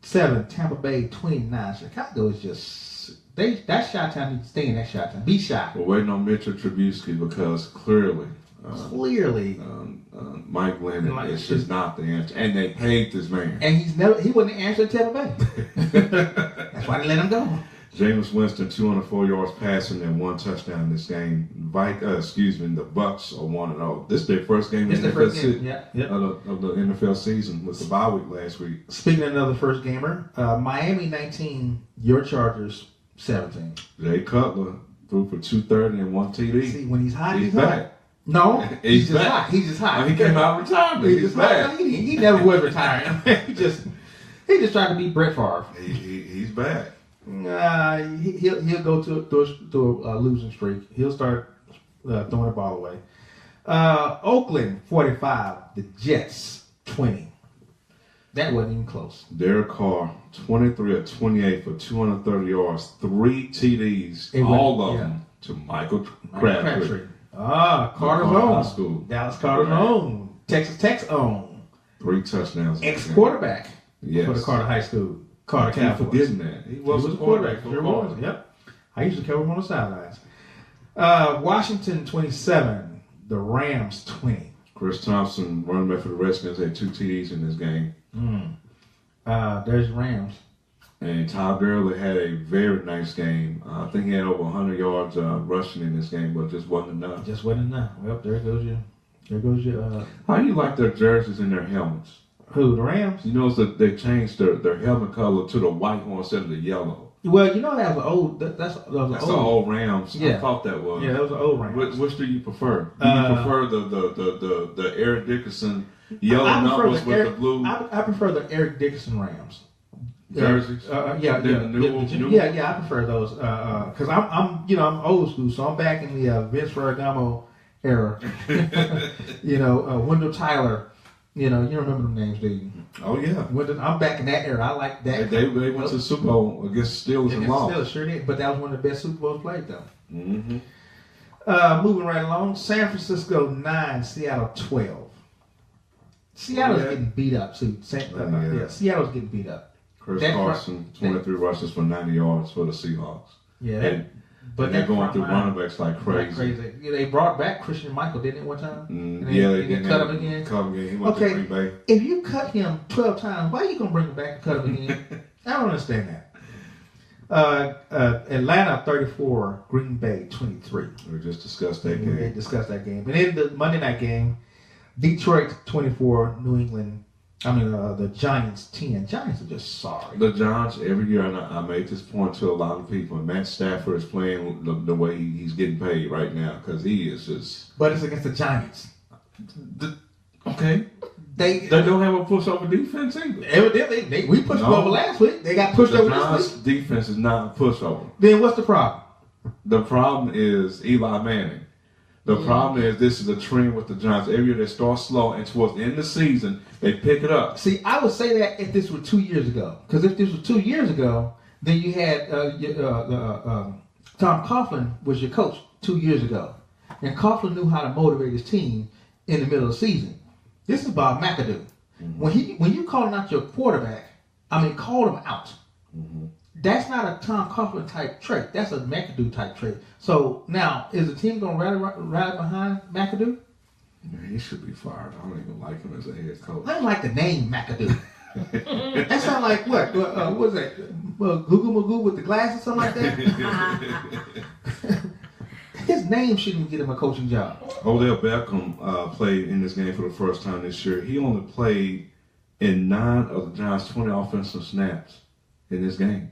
7, Tampa Bay 29. Chicago is just that shot time needs to stay in that shot time. Be shot. We're waiting on Mitchell Trubisky because clearly Mike Glennon is just not the answer, and they paid this man. And he wasn't the answer to Tampa Bay. That's why they let him go. Jameis Winston 204 yards passing and 1 touchdown in this game. The Bucks are 1-0. This is their first game It's in the their first NFL game. of the NFL season with the bye week last week. Speaking of another first gamer, Miami 19, your Chargers 17. Jay Cutler threw for 230 and 1 TD. See, when he's hot, He's hot. back. No, He's just back. hot. He's just hot. He came out of retirement. He's back. He never was retiring. he just tried to beat Brett Favre. He's back. He'll go to a losing streak. He'll start throwing the ball away. Oakland 45, the Jets 20. That wasn't even close. Derek Carr, 23 of 28 for 230 yards, 3 TDs, It all went- of yeah. them to Michael Crabtree. Carter's Carter High own. School. Dallas Carter's Right. own. Texas Tech's own. 3 touchdowns. Ex-quarterback Yes. for the Carter High School. Carter I keep Cowboys. forgetting that. He was a quarterback for Sure Carter. was. Yep. I used to cover him on the sidelines. Washington 27, the Rams 20. Chris Thompson, running back for the Redskins, had 2 TDs in this game. There's Rams. And Todd Gurley had a very nice game. I think he had over 100 yards rushing in this game, but just wasn't enough. Just wasn't enough. Well, there goes your. How do you like their jerseys and their helmets? Who, the Rams? You notice that they changed their helmet color to the white one instead of the yellow. Well, you know that was an old. That's That's the old Rams. I Yeah. thought that was. Yeah, that was an old Rams. Which do you prefer? Do you prefer the Eric Dickerson yellow I prefer numbers the with Eric- the blue I prefer the Eric Dickerson Rams. jerseys? Yeah, Than the new yeah, I prefer those because I'm old school, so I'm back in the Vince Ferragamo era. Wendell Tyler. You remember them names, do you? Oh yeah. I'm back in that era. I like that. They went to the Super Bowl against Steelers and lost. Still sure did, but that was one of the best Super Bowls played though. Mm-hmm. Moving right along, San Francisco 9, Seattle 12. Seattle's getting beat up too. Seattle's getting beat up. Chris That Carson, 23 rushes for 90 yards for the Seahawks. Yeah, But they're going through running backs like crazy. Yeah, they brought back Christian Michael, didn't they, one time? And They they cut him again. Cut him again. He went to Okay, Green Bay. if you cut him 12 times, why are you going to bring him back and cut him again? I don't understand that. Atlanta 34, Green Bay 23. We just discussed that They game. discussed that game. And then the Monday night game, Detroit 24, New England. The Giants 10. Giants are just sorry. The Giants, every year, and I made this point to a lot of people, Matt Stafford is playing the way he's getting paid right now because he is just... But it's against the Giants. Okay. They don't have a pushover defense either. Evidently, we pushed them over last week. They got pushed The over Giants' this week. defense is not a pushover. Then what's the problem? The problem is Eli Manning. The problem is this is a trend with the Giants. Every year they start slow, and towards the end of the season, they pick it up. See, I would say that if this were 2 years ago. Because if this was 2 years ago, then you had Tom Coughlin was your coach 2 years ago. And Coughlin knew how to motivate his team in the middle of the season. This is Bob McAdoo. Mm-hmm. When you're calling out your quarterback, call him out. Mm-hmm. That's not a Tom Coughlin type trait. That's a McAdoo type trait. So now, is the team going to rally behind McAdoo? Man, he should be fired. I don't even like him as a head coach. I don't like the name McAdoo. That sounds like what? What is that? Google Magoo with the glasses, something like that? His name shouldn't get him a coaching job. Odell Beckham played in this game for the first time this year. He only played in 9 of the Giants' 20 offensive snaps in this game.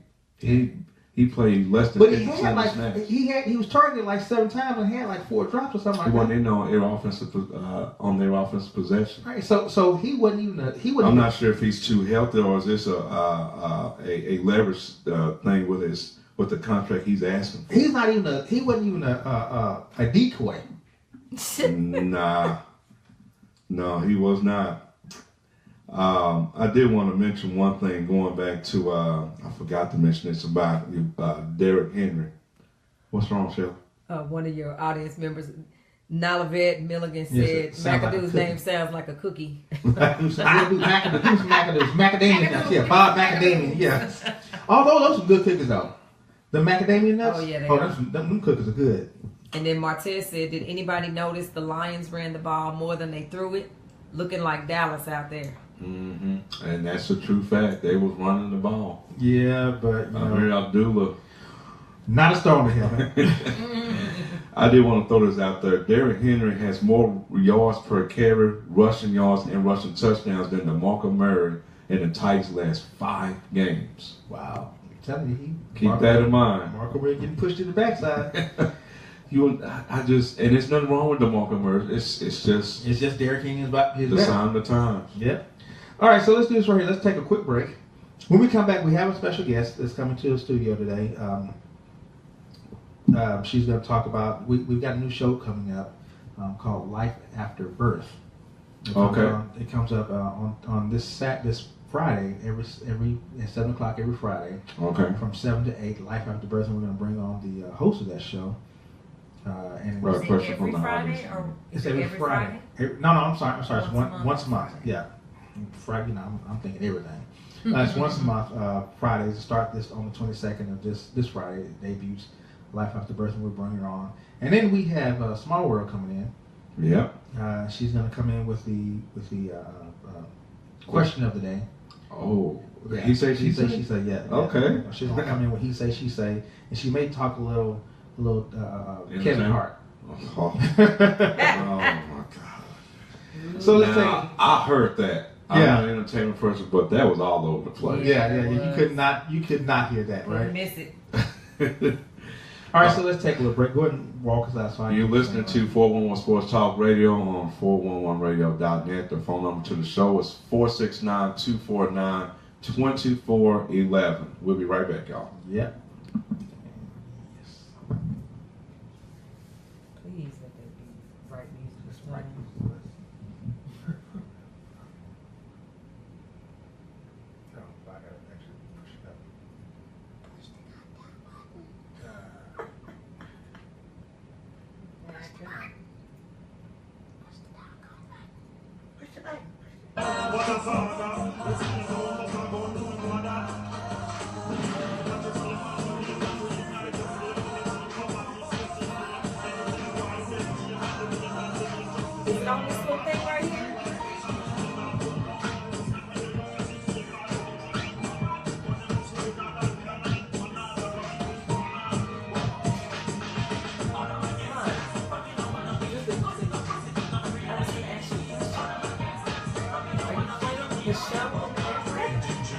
He played less than But he 50% had of snaps. he was targeted like 7 times and had like 4 drops or something He like wasn't that. in on their offensive possession. Right, so he wasn't even I'm not sure if he's too healthy or is this a leverage thing with the contract he's asking for. He's not even he wasn't even a decoy. Nah, no, he was not. I did want to mention one thing going back to, I forgot to mention this about Derrick Henry. What's wrong, Shell? One of your audience members, Nalavet Milligan, said Yes, it sounds like a McAdoo's cookie. name sounds like a cookie. Macadamia nuts. Yeah, Bob Macadamia. Yeah. Although those are good cookies though. The macadamia nuts. Oh, yeah, they are. them cookies are good. And then Martez said, did anybody notice the Lions ran the ball more than they threw it? Looking like Dallas out there. Mm-hmm. And that's a true fact. They was running the ball. Yeah, but Amir Abdullah. not a star to him. I did want to throw this out there. Derrick Henry has more yards per carry, rushing yards, and rushing touchdowns than DeMarco Murray in the Titans' last 5 games. Wow. I'm telling you, Keep that in mind. Marco Ray getting pushed to the backside. And there's nothing wrong with DeMarco Murray. It's just It's just Derrick Henry's about his the back. sign of the times. Yep. All right, so let's do this right here. Let's take a quick break. When we come back, we have a special guest that's coming to the studio today. She's going to talk about, we've got a new show coming up called Life After Birth. It comes up on this Friday, every at 7 o'clock every Friday, Okay. from 7 to 8, Life After Birth, and we're going to bring on the host of that show. And Right. Is it Question every from the Friday audience. or it's is it every Friday. No, I'm sorry. It's Once a month. once a month. Yeah, Friday. You know, I'm thinking everything. It's once a month. Fridays to start this on the 22nd of this Friday. It debuts Life After Birth, and we're bringing her on. And then we have Small World coming in. Yep. She's going to come in with the question of the day. Oh. Yeah. He say, she He say, say? she say, yeah. Okay. She's going to come in with he say, she say, and she may talk a little Kevin Entertainment? Hart. Oh, my God. So let's Now, I heard that. I'm Yeah. not an entertainment person, but that was all over the place. yeah. You could not hear that, Right. right? Miss it. All right, so let's take a little break. Go ahead and walk us outside. You're listening to 411 Sports Talk Radio on 411radio.net. The phone number to the show is 469-249-2411. We'll be right back, y'all. Yep. Please let that be right music. Right. Oh, I gotta actually push it up. Is it on this little thing right here? The show?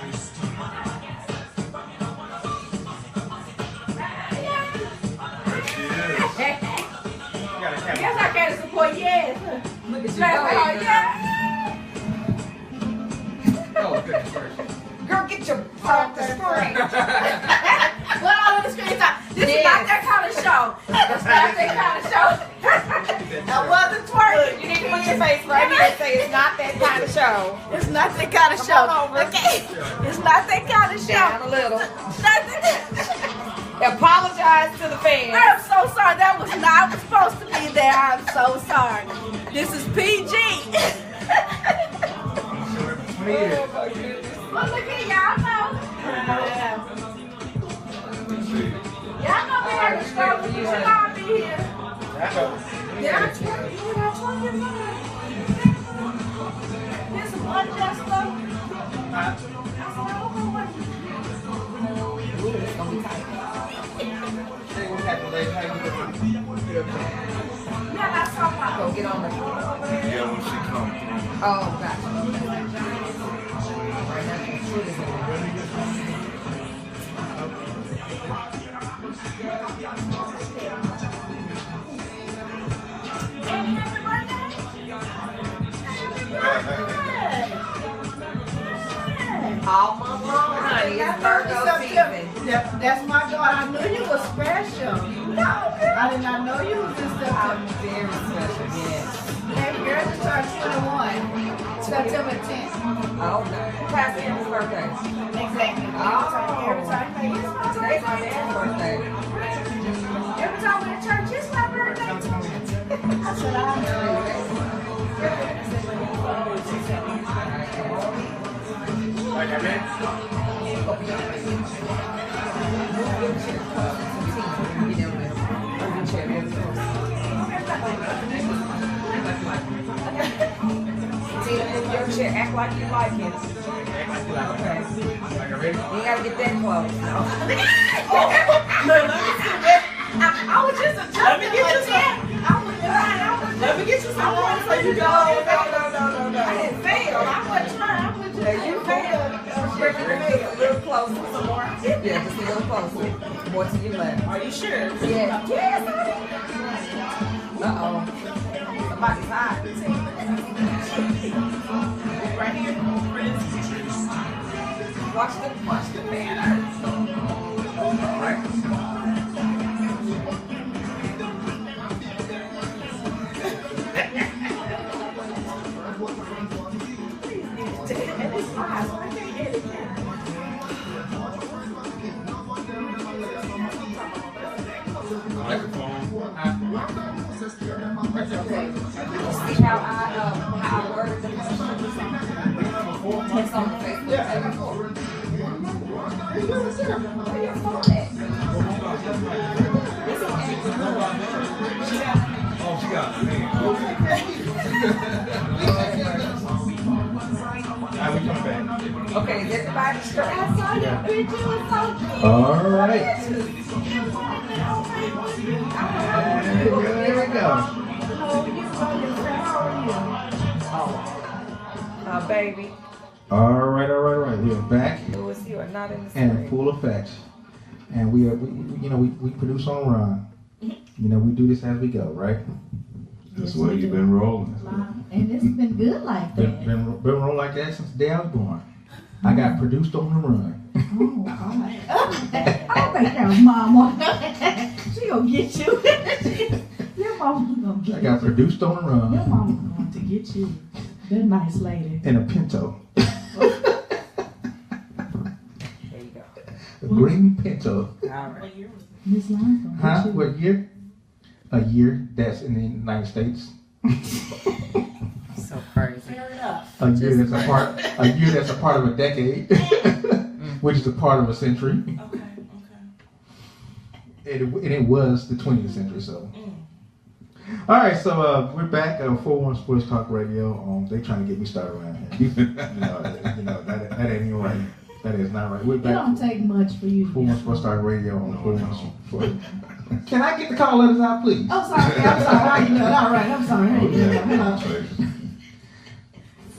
Yes, I can support. Yes. Look at you. Oh, Go, girl, get your phone off the screen. What all of the screen time? This is not that kind of show. It's not that kind of show. I wasn't twerking. You need to put your face right here and say it's not that kind of show. It's not that kind of show. Come on over. Okay. It's not that kind of show. Down a little. Nothing. Apologize to the fans. I'm so sorry. That was not supposed to be there. I'm so sorry. This is PG. Well, look at y'all know. Y'all know we had to start with you. Y'all be here. Yeah, I tell you, This is unjust stuff. I said, I don't know what. It's gonna be tight. Yeah, that's so far. Go get on the. Yeah, when she comes. Oh, gotcha. Right now, the food is in there. All month long, honey. It's Virgo season. That's my God. I knew you was special. No, I did not know you was this I'm September. very special, yes. Hey, girl, you turned 21. September 10th. Oh, no. Past Aaron's birthday. Exactly. Oh. Every time it's my Today's my birthday. dad's birthday. Every time we're in church, it's my birthday. I said, I Act like you like it. Okay. You gotta get that close. No. I was just adjusting. Let me get you some. Let me get you some water so you go. No. I didn't fail. I wasn't trying. I was just You failed. Bring it a little closer. Some more. Yeah, just a little closer. More to your left. Are you sure? Yeah. Yes, honey. Uh-oh. Somebody's hot. Right here. Watch the banner. And it's hot. So I can't it's on the Facebook page. Oh, she got it. Now we come back. Okay, is everybody straight? I saw your picture. It was so cute. All right. Here we go. Baby. All right. We are back Louis, you are not in the and screen. full effect. And we produce on the run. You know, we do this as we go, right? That's where you've been rolling. And it's been good like that. Been rolling like that since the day I was born. I got produced on the run. Oh, all right. I think your mom she gonna get you. Your mama's gonna get I you. got produced on the Your run mama's going to get you. That nice lady. in a Pinto, There you go. a green Pinto. All right. Miss Lyons gonna Huh? get you. What year? A year that's in the United States. So crazy. Fair enough. A year that's a part of a decade, which is a part of a century. Okay. And it was the 20th century. So, all right. So we're back at 41 Sports Talk Radio. They trying to get me started around here. That ain't even right. That is not right. We're It don't back. take much for you to 41 Sports Talk Radio on 41 Sports. Can I get the call letters out, please? I'm sorry. All right. I'm sorry. Hello.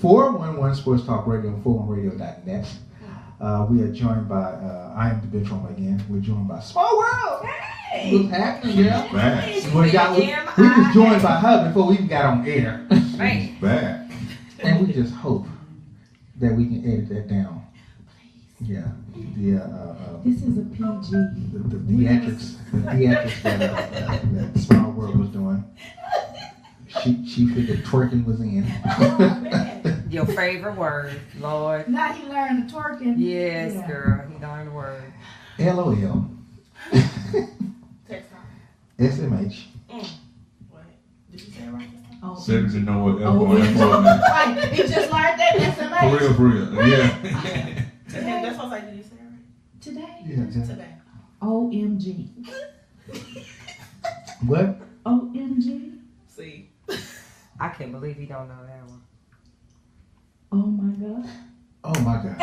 411 Sports Talk Radio, 41radio.net. We are joined by, I am the bitch from again. We're joined by Small World. Hey. What's happening, yeah? Back. We was joined by her before we even got on air. Right. Back. And we just hope that we can edit that down. Yeah. This is a PG. The theatrics that Small World was doing. She figured twerking was in. Oh, man. Your favorite word, Lord. Now he learned the twerking. Yes, Yeah. girl. He learned the word. LOL. Text on. SMH. What? Did you say it right? Oh. Cedric didn't know what Oh, F1 meant. right. He just learned that SMH. For real. Yeah. Today. That's what I was like, did you say it right? Today? Yeah. Today. OMG. What? OMG. See. I can't believe he don't know that one. Oh my God. Oh my God.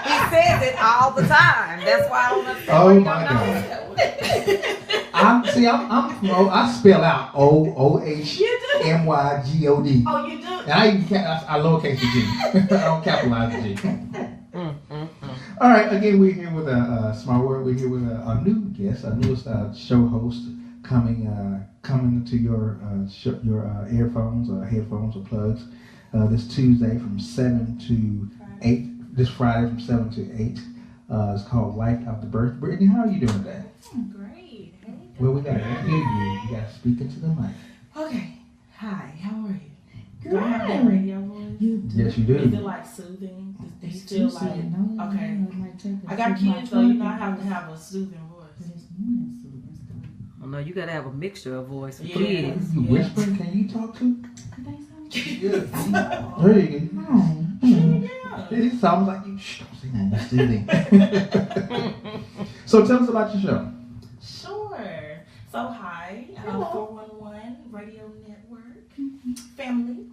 He says it all the time. That's why I don't understand Oh why he my don't know. I spell out OOHMYGOD. You do? Oh, you do? And I even I lowercase the G. I don't capitalize the G. All right, again, we're here with a Smart World. We're here with a new guest, a newest show host coming to your earphones or headphones or plugs this Tuesday from 7 to 8. This Friday from 7 to 8. It's called Life After Birth. Brittany, how are you doing today? Great. Hey. Well, we got to hear you. You got to speak into the mic. Okay. Hi, how are you? Good. Do I have that radio voice? You do. Yes, you Is it do. like soothing? Do you It's still too like? soothing. No, Okay. no, it might take I got take my kids though. You know I twerking have to voice. have a soothing But voice. it's morning soothing stuff. Oh, no, you got to have a mixture of voice. Yeah. Please. You whispering? Can you talk to? I think so. Yeah. There you go. Hi. Yeah. It sounds like you. Shh, don't say nothing. So tell us about your show. Sure. So hi, Hello. 411 Radio Network family.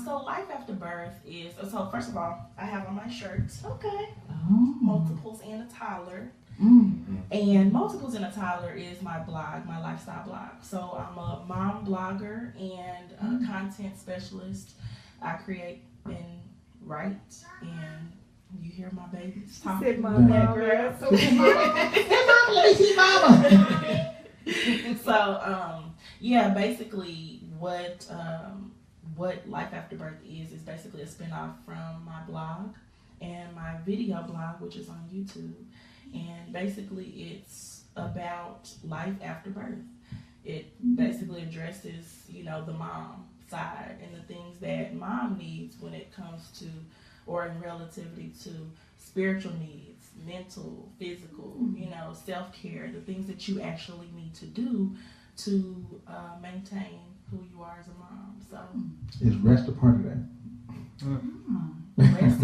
So Life After Birth is, so first of all, I have on my shirt Okay. Oh. Multiples and a Toddler. Mm. And Multiples and a Toddler is my blog, my lifestyle blog. So I'm a mom blogger and a content specialist. I create and write, and you hear my babies talking. said my in the mom, background. Let me see mama. So yeah, basically what Life After Birth is basically a spinoff from my blog and my video blog, which is on YouTube. And basically it's about life after birth. It basically addresses, the mom side and the things that mom needs when it comes to, or in relativity to, spiritual needs, mental, physical, self-care, the things that you actually need to do to maintain who you are as a mom. So Is rest a part of that? Mm.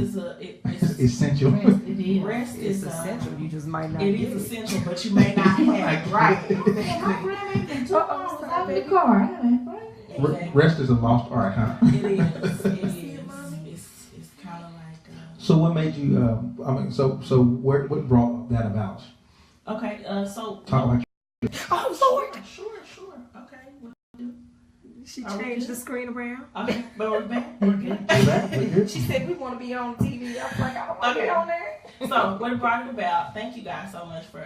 is it's Essential. Rest, it is. rest It's is essential. You just might not It get is essential, but you may not have it. Right. My grandbaby in 2 hours out in the car. I mean, Exactly. Rest is a lost art, huh? It is. It is. It's kind of like. So what made you? What brought that about? Okay. So. Talk about. Oh, Lord. Sure. Okay. She Are we changed good? the screen around. Okay. But we're back. We're good. You back? We good? She said we want to be on TV. I was like, I don't want to Okay. be on there. So what brought it about? Thank you guys so much for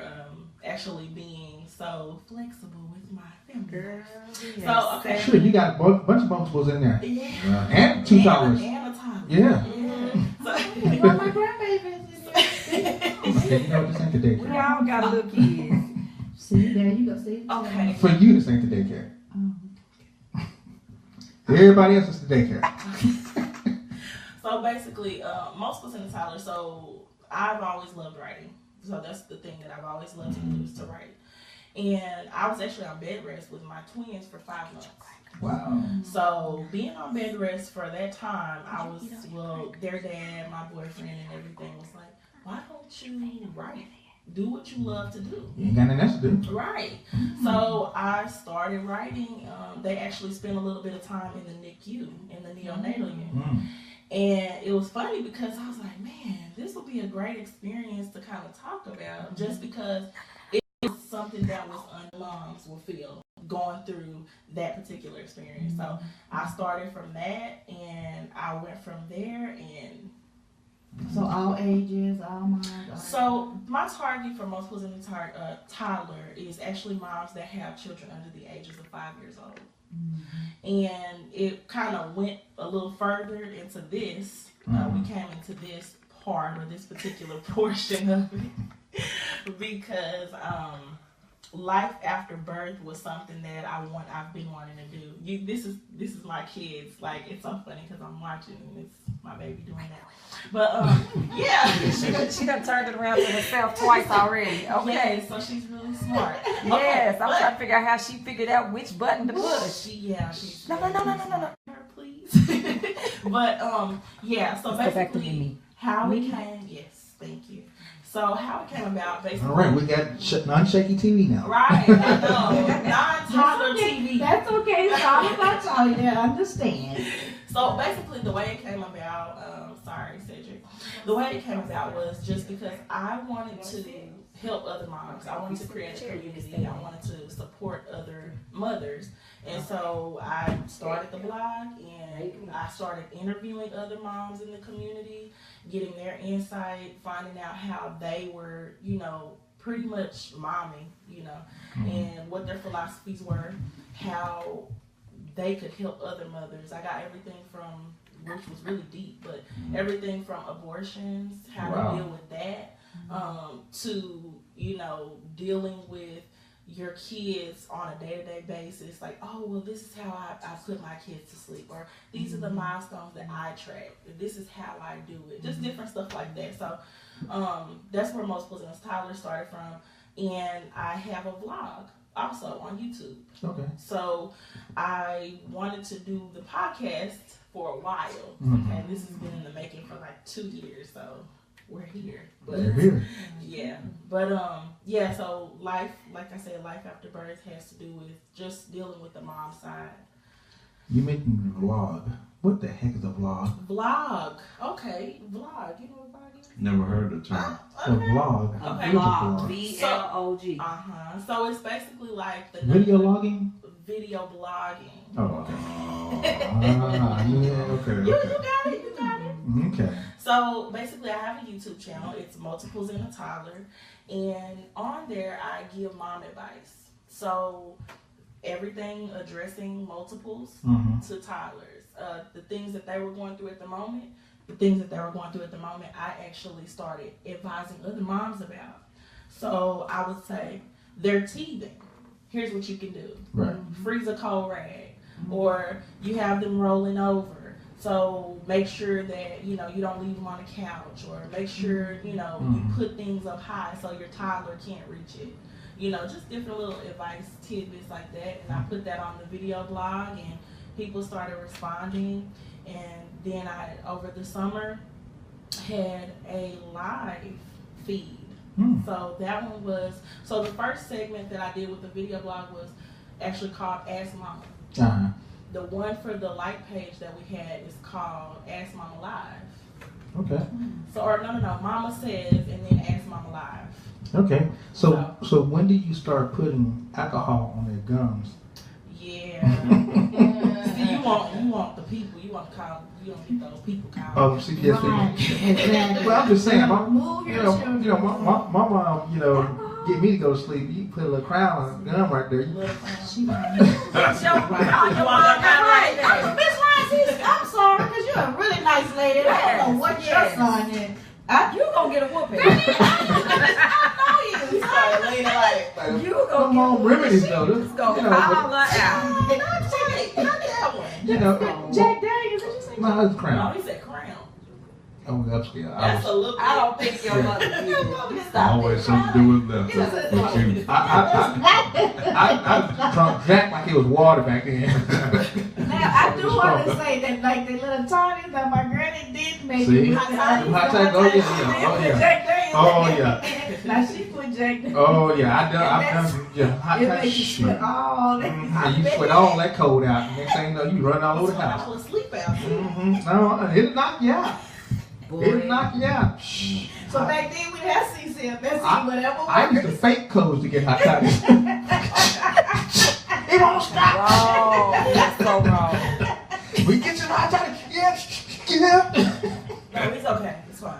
actually being so flexible with my family. Girl, So okay. Sure, you got a bunch of multiples in there, Yeah. and $2. And a toddler. Yeah. Yeah. well, my grandbaby is in there. Okay, you know this ain't the We daycare. all got little kids. See, there you go. See? Okay. For you, this ain't the daycare. Oh. Everybody else is the daycare. So basically, multiples in the toddler. So I've always loved writing. So that's the thing that I've always loved to do is to write. And I was actually on bed rest with my twins for 5 months. Wow. So being on bed rest for that time, I was, their dad, my boyfriend, and everything was like, why don't you write? Do what you love to do. You ain't got nothing else to do. Right. So I started writing. They actually spent a little bit of time in the NICU, in the neonatal unit. Mm. And it was funny because I was like, man, this will be a great experience to kind of talk about just because it was something that was moms will feel going through that particular experience. So I started from that and I went from there and So all ages, all moms. so my target for multiples in the toddler is actually moms that have children under the ages of 5 years old. And it kind of went a little further into this. We came into this part or this particular portion of it because life after birth was something that I've been wanting to do. This is my kids. Like it's so funny because I'm watching and it's my baby doing that. But yeah, She done turned it around to herself twice already. Okay. yeah, so she's really smart. Yes, I'm but- trying to figure out how she figured out which button to push. She's No. her, please. But yeah, so Let's go back to basically Mimi. how it came, yes, thank you. So how it came about basically. All right, we got non-shaky TV now. Right, I know. Non-toddler That's okay. TV. That's okay. It's all about y'all. You gotta understand. So basically the way it came about, sorry Cedric, the way it came about was just because I wanted to help other moms. I wanted to create a community. I wanted to support other mothers. And so I started the blog and I started interviewing other moms in the community, getting their insight, finding out how they were, pretty much momming, and what their philosophies were, how they could help other mothers. I got everything from, which was really deep, but everything from abortions, how to deal with that, to, dealing with your kids on a day-to-day basis. Like, oh, well, this is how I put my kids to sleep. Or these are the milestones that I track. This is how I do it. Just different stuff like that. So that's where Multiples in the Toddler started from. And I have a vlog also on YouTube. Okay. So I wanted to do the podcast for a while. Okay, this has been in the making for like 2 years, so we're here. But We're here. yeah, but yeah. So life, like I said, life after birth has to do with just dealing with the mom side. You mentioned vlog. What the heck is a vlog? Vlog, okay, vlog. You know what vlog is? Never heard the term. A vlog. Okay. What is a vlog? VLOG. So it's basically like the Video logging? video blogging. Oh, okay. Oh. Yeah, okay. You Okay. got it. You got it. Okay. So basically, I have a YouTube channel. It's Multiples in a Toddler, and on there I give mom advice. So everything addressing multiples to toddlers, the things that they were going through at the moment, I actually started advising other moms about. So I would say they're teething. Here's what you can do. Right. Freeze a cold rag, or you have them rolling over. So make sure that, you don't leave them on the couch, or make sure, you put things up high so your toddler can't reach it. Just different little advice tidbits like that. And I put that on the video blog and people started responding. And then over the summer, had a live feed. Hmm. So that one was, so the first segment that I did with the video blog was actually called Ask Mama. Uh-huh. The one for the like page that we had is called Ask Mama Live. Okay. So, or no, Mama Says and then Ask Mama Live. Okay. So when did you start putting alcohol on their gums? Yeah. See, you want the people. You want to call. You don't get those people called. Oh, see, yes, Right, exactly. well, I'm just saying, Move your children. my mom, get me to go to sleep. You put a little crown on the gum right there. Little crown. She right. Your mom got right there. Miss Ryan, I'm sorry, because you're a really nice lady. I don't know what your son is. You gonna get a whooping. He started leaning like. You Come gonna on, get remedies though. It's gonna call her out. Can I have one? You know, Jack Daniels, did you say? no, it's No, crown. he said crown. Oh, upscale. That's a little. I don't think your mother did. Always something to do with left. With you. I drunk Jack like it was water back then. Now, I do want to say that, like, the little toddies that my granny did make See? me Hot toddies, oh, yeah, oh, yeah. Jack Daniels. Oh, yeah. Now, she put Jack Daniels. Oh yeah, I've done hot It toddy makes you shit. sweat all that. And you sweat all that cold out. Next thing you know, you run all over the house. I was asleep out. No, it'll knock you out. It'll knock you out. So back then we had CCF, that's whatever. I used to fake clothes to get hot toddies. It don't stop. Wrong. That's so wrong. We get you hot toddy. Yeah. No, it's okay. It's fine.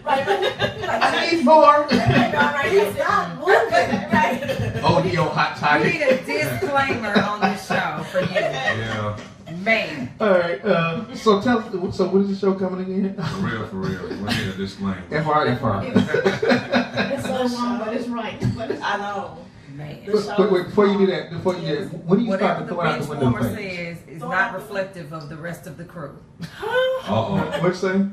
Right, but I need more. It's not moving. right. ODO hot We toddy. need a disclaimer on this show for you. Yeah, Man. All right. So tell us. So when is the show coming again? for real. We need a disclaimer. FR. It's so wrong, but it's right. I know. Man. Wait, before you do that, when do you Whatever start to the throw out bench the window warmer things? says is not reflective of the rest of the crew. Uh-oh. What's that?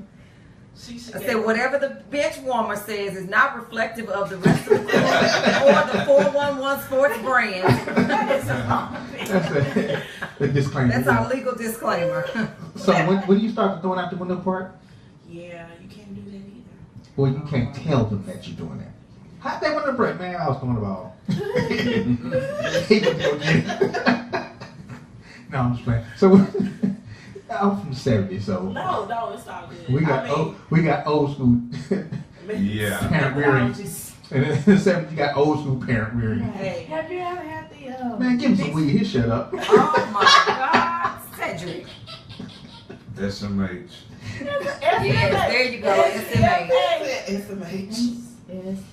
I said whatever the bench warmer says is not reflective of the rest of the crew or the 411 Sports brand. That's a disclaimer. That's our legal disclaimer. So when do you start throwing out the window part? Yeah, you can't do that either. Well, you can't tell them that you're doing that. How'd that window break? Man, I was throwing the ball. He was doing it. No, I'm just playing. So I'm from the 70s, so No, it's all good. we got old school Yeah. parent rearing. And in the 70s, you got old school parent rearing. Hey, Have you ever had the Man, give him some weed. He'll shut up. Oh my God, Cedric. SMH. Yes, there you go, SMH. SMH.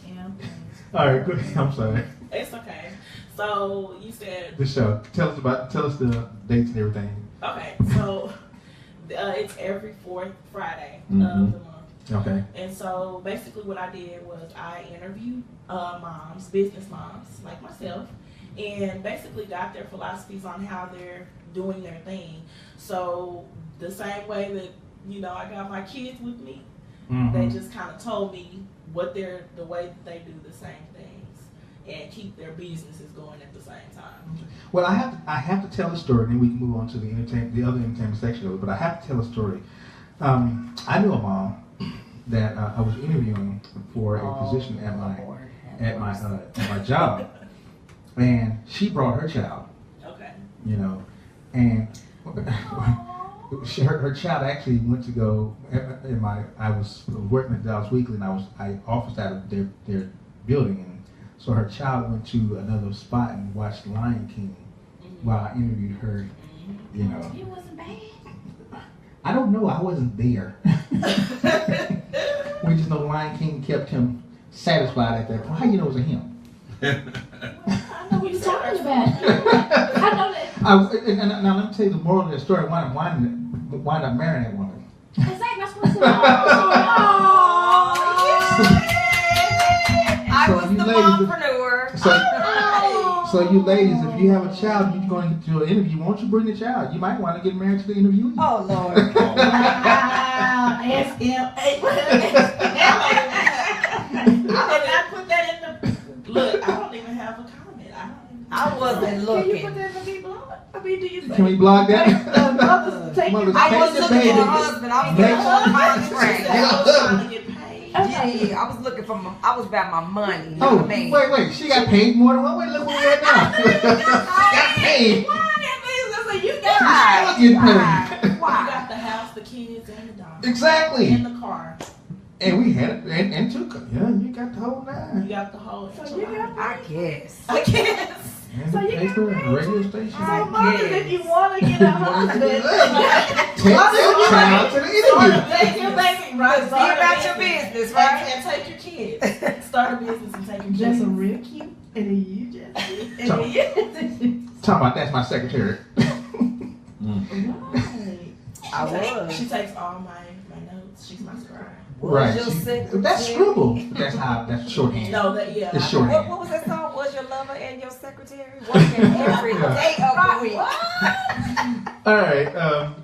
All right, go ahead. I'm sorry. It's okay. So you said The show. Tell us the dates and everything. okay. So it's every fourth Friday of Mhm. the month. Okay. And so basically what I did was I interviewed moms, business moms like myself, and basically got their philosophies on how they're doing their thing. So the same way that, I got my kids with me, they just kind of told me the way that they do the same things and keep their businesses going at the same time. Well, I have to tell a story, and then we can move on to the other entertainment section of it. But I have to tell a story. I knew a mom that I was interviewing for a position at my job, and she brought her child. Okay. And her child actually went to go. I was working at Dallas Weekly, and I officed out of their building, and so her child went to another spot and watched Lion King while I interviewed her. It wasn't bad. I don't know. I wasn't there. We just know Lion King kept him satisfied at that point. How you know it was a him? I know what you're talking about. I know that. And now let me tell you the moral of the story. Why I wind up marrying that woman. Exactly. That's what I'm I So was you the ladies- mompreneur. So you ladies, if you have a child, you're going to do an interview. Won't you bring the child? You might want to get married to the interviewee. Oh Lord. I put that in the look. I don't even have a comment. I wasn't Can you looking. put that in the blog? I mean, do you Can we blog that? Mother's take Mother's your I take was the looking for baby. a husband. I was Make- looking for my She friend. said, I was trying to get paid. Yeah, I was looking for my, I was about my money. You know Oh, what I mean? wait. She got paid more than one. Wait, look where we at now. She got paid. You Why? Getting paid. You Why? got the house, the kids, and the dog. Exactly. And the car. And we had it, and two. Yeah, you got the whole You nine. got the whole. So you got I guess. I guess. And So the you paper got and the radio station. So mothers, if you want to get a husband, Take your child to the interview. take your baby, right? See about your business, right? And take your kids. Start a business and take your Just kids. a real cute, and then you just, and So- then you. Talking about that's my secretary. Right. I was. She takes all my notes. She's my scribe. Right. your secretary? That's scribble. That's shorthand. No, that yeah. It's I- shorthand. What was that song? Was your lover and your secretary working every day of the week? All right.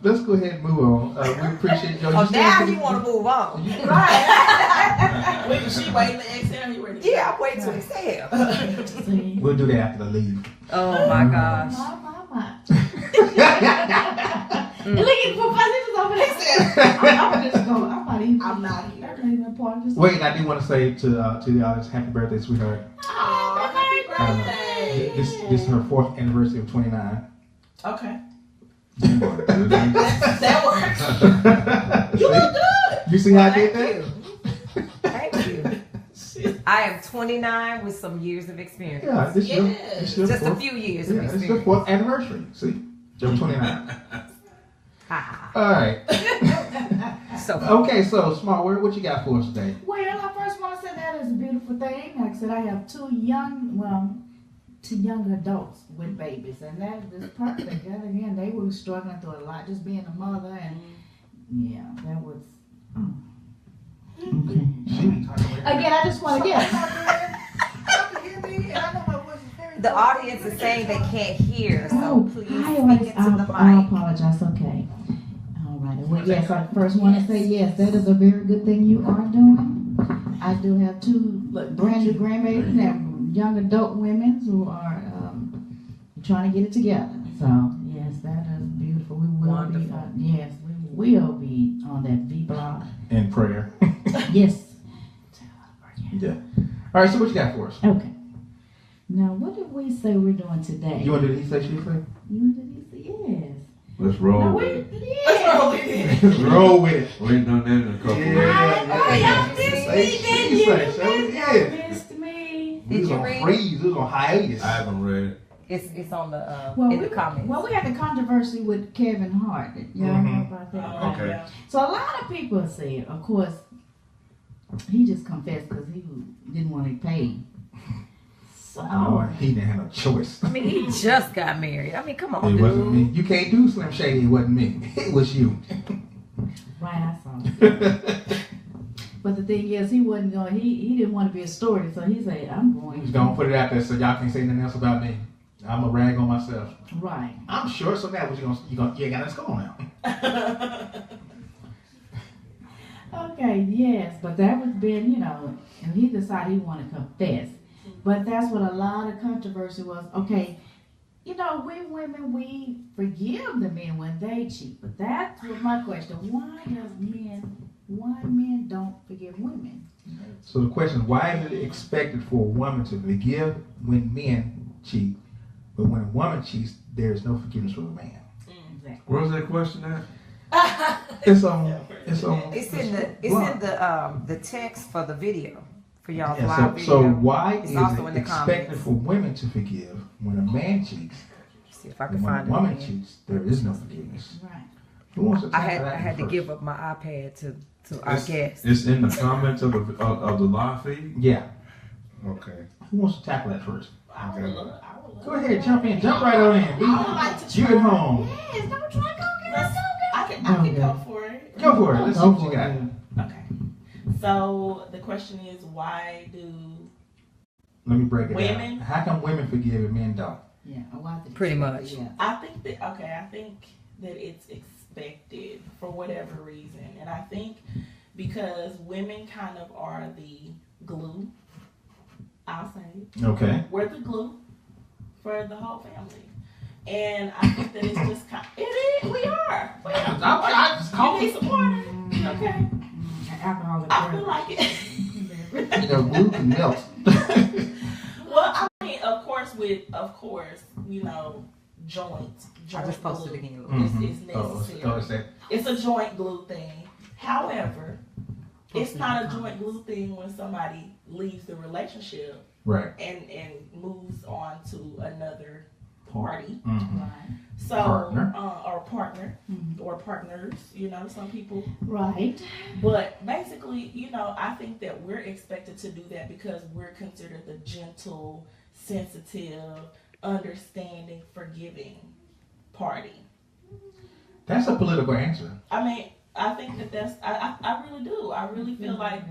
Let's go ahead and move on. We appreciate you. Oh, now you want to move on. Right. Wait, she waiting to exhale. You ready? Yeah, I'm waiting to exhale. See? We'll do that after the leave. Oh my gosh. My. And look at the positions over there. I'm just going. I'm not even. I'm not here. That's not even a part. Just Wait, I do want to say to the audience, happy birthday, sweetheart. Aw, happy birthday. This is her 4th anniversary of 29. Okay. That That works. You look good. You see how I did Thank that? you. Thank you. I am 29 with some years of experience. Yeah, this Yes. your Just a 4th. few years Yeah, of it's your experience. 4th anniversary. See, you're 29. Ha All right. ha. So Okay, so Smart Word, what you got for us today? Well, I first want to say that is a beautiful thing. Like I said, I have two young adults with babies, and that is perfect. And again, they were struggling through a lot, just being a mother, and yeah, that was. Oh. Okay. Again, I just want to the audience is saying they can't hear, so Oh, please I speak into the I mic. apologize. Okay. All right. Well, yes, I first want to say yes, that is a very good thing you are doing. I do have two brand new grandbabies and young adult women who are trying to get it together. So yes, that is beautiful. We will Wonderful. be. Yes, we will be on that V blog. In prayer. Yes. Yeah. All right, so what you got for us? Okay. Now, what did we say we're doing today? You want to do the he say, she say? You want to do yes. Let's No, roll we, with it. yes. Roll with it. We ain't done that in a couple weeks. Yeah. Okay, Say, you say, You say, so we did. missed me. We was Did you on read it? freeze. We was on hiatus. I haven't read it. It's on the Well, in the comments. Well, we had the controversy with Kevin Hart. Y'all know about that? Oh, Okay. yeah. So a lot of people said, of course, he just confessed because he didn't want to pay. So, Oh, he didn't have no choice. I mean, he just got married. I mean, come on, It dude. wasn't me. You can't do Slim Shady. It wasn't me. It was you. right, I saw it. But the thing is, he wasn't going. He didn't want to be a story, so he said, "I'm going." He's gonna put it out there so y'all can't say nothing else about me. I'm a rag on myself. Right. I'm sure. So now what you ain't got nothing to go on now. Okay. Yes, but that was been, and he decided he wanted to confess. But that's what a lot of controversy was. Okay, we women, we forgive the men when they cheat. But that was my question. Why men don't forgive women? So the question is, why is it expected for a woman to forgive when men cheat, but when a woman cheats, there is no forgiveness for the man? Exactly. Where's that question at? It's on. It's in the text for the video for y'all's live Yeah, video. so why It's is also in it the expected comments. for women to forgive when a man cheats, See if I can and when a find it. woman again. cheats, there is no forgiveness? Right. Who wants to I tackle had that I had to first? give up my iPad to our guest. It's in the comments of the live feed. Yeah. Okay. Who wants to tackle that first? I would love- Go ahead, jump in, jump right on in. I would like to You try. at home? Yes, don't try to I can go for it. Go for it. Let's see what you got. Okay. So the question is, why do Let me break it Women? down. How come women forgive and men don't? Yeah, I want to Pretty much. Yeah. I think that it's expected for whatever reason, and I think because women kind of are the glue. I'll say Okay. we're the glue for the whole family, and I think that it's just it is. We are. I just call You need some water? Okay. Alcoholic. I feel like it. you know, glue can melt. Well, I mean, of course, you know, joint I just posted glue again. is Oh, necessary. it's that. It's a joint glue thing. However, it's not a joint glue thing when somebody leaves the relationship Right. and moves on to another party. Mm-hmm. Right. So, Partner. or partner, or partners, you know, some people. Right. But basically, you know, I think that we're expected to do that because we're considered the gentle, sensitive, understanding, forgiving party. That's a political answer. I mean, I think I really do. I really feel like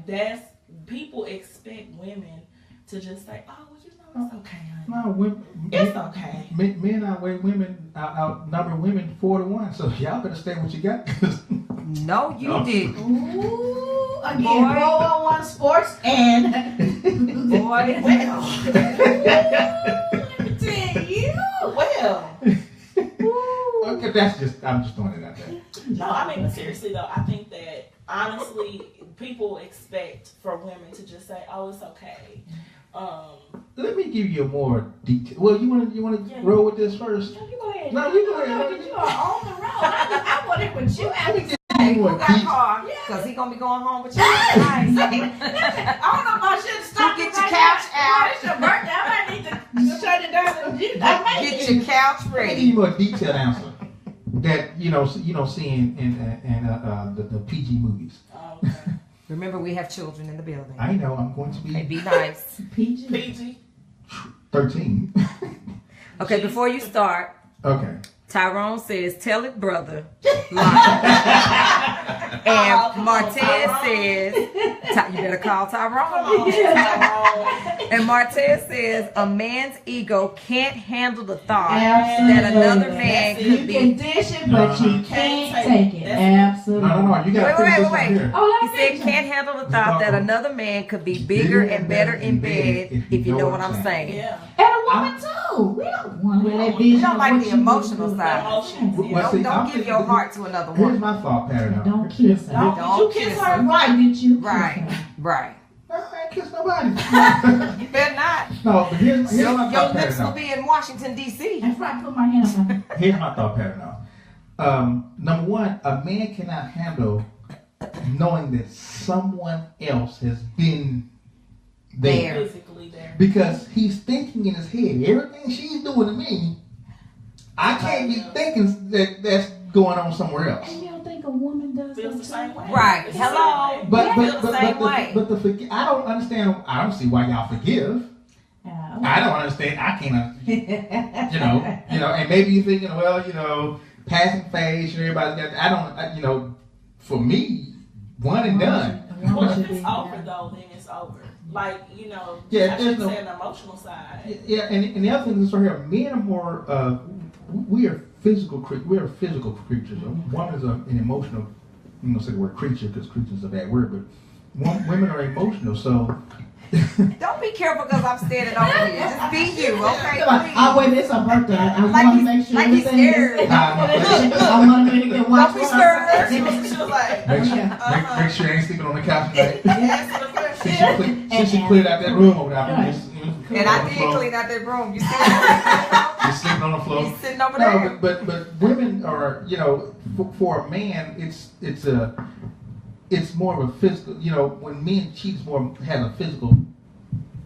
people expect women to just say, oh, well, you know, it's okay, honey. No, women. It's okay. Men outweigh women, outnumber women 4-1. So y'all better stay what you got. 'Cause No, you No. didn't. Ooh, again, Boy. 411 Sports and Boy. Well, let me tell you. well. okay, that's just. I'm just throwing it out there. No, I mean, but seriously though, I think that honestly, people expect for women to just say, "Oh, it's okay." Let me give you a more detail. Well, you want to Yeah. roll with this first? No, you go ahead. No, you go ahead. No, you are on the road. I want it with you. Let me give you Hey, more who got detail. car? Cause he gonna be going home with you tonight. I don't know if I should stop. You get it your right couch now. out. It's your birthday. I might need to shut it down. Get your couch Let me give ready. you a detailed answer that you know see in the PG movies. Okay. Remember, we have children in the building. I know I'm going to Okay, be be nice. PG. PG. 13. Okay, before you start, Okay. Tyrone says, "Tell it, brother." And Martez says, "You better call Tyrone." And Martez says, "A man's ego can't handle the thought that another man That's it. could You be." can dish it, but you can't take it. Absolutely. No. You got to finish this one Wait. here. Oh, He let said, me "Can't handle the thought that another man could be bigger and better in bed." If you know what I'm saying. Yeah. And a woman too. We don't want to that vision. We don't of like what the you emotional do. side. Emotions. Well, Yeah. see, Don't I'm give thinking- your heart to another Here's woman. my thought pattern. now. Don't kiss her. Don't Don't you kiss kiss her? her. Why did you kiss Right, her? right. No, I ain't kiss nobody. You better not. No, but here's my Your thought lips pattern will now. be in Washington, D.C. That's right. Put my hand up on her. Here's my thought pattern now. Number one, a man cannot handle knowing that someone else has been there. Physically there. Because he's thinking in his head, everything she's doing to me, I can't be thinking that that's going on somewhere else. And you don't think a woman does Feels that the same too? way. Right. It's the Hello. same way. But Yeah, but feel the but, same but, way. the, but the I don't understand. I don't see why y'all forgive. Yeah. I don't understand. I can't. You know, and maybe you're thinking, well, passing phase, and everybody's got. I don't. For me, one and done. Well, if it's over though, then it's over. Like, Yeah, I there's should no- say an emotional side. Yeah, and the other thing is right here. Men are more. We are physical. We are physical creatures. A woman is an emotional. I'm gonna say the word creature because creature is a bad word, but women are emotional. So. Don't be careful because I'm standing over here. Just be you, okay? Oh, wait, it's her birthday. I Like want to he's- make sure like he's everything is- scared. I want to make it watch. Don't be scared. She was like, Make sure you ain't sleeping on the couch tonight. yes, to the question. Since she cleared out that room over there, Right. And I did clean out that room. You see? You're sleeping on the floor. He's sitting over there. No, but women are, for a man, it's more of a physical. When men cheat, it's more has a physical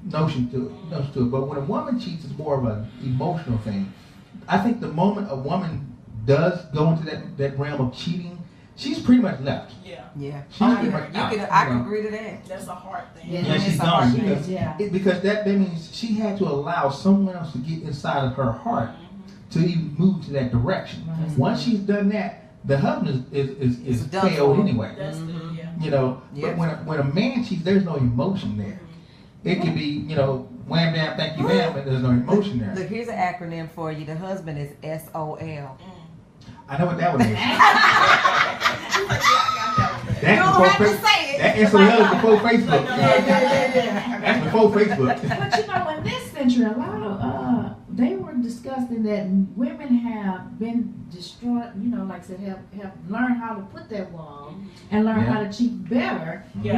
notion to it. But when a woman cheats, it's more of an emotional thing. I think the moment a woman does go into that realm of cheating, she's pretty much left. Yeah, Yeah. She's I pretty can, much out. I can agree to that. that's a hard thing. Yeah. Yeah, she's It's a gone hard because, Yeah. because that means she had to allow someone else to get inside of her heart to even move to that direction. Right. Once she's done that, the husband is It's done failed for. anyway. That's the, yeah. Yep. But when a man cheats, there's no emotion there. It could be, wham bam, thank you ma'am, but there's no emotion there. Look, here's an acronym for you. The husband is SOL. I know what that one is. You don't have to say it. That SOL is before Facebook. Yeah. That's before Facebook. But in this century, a lot of they were discussing realizing that women have been destroyed, you know, like I said, have learned how to put that wall and learn how to cheat better because You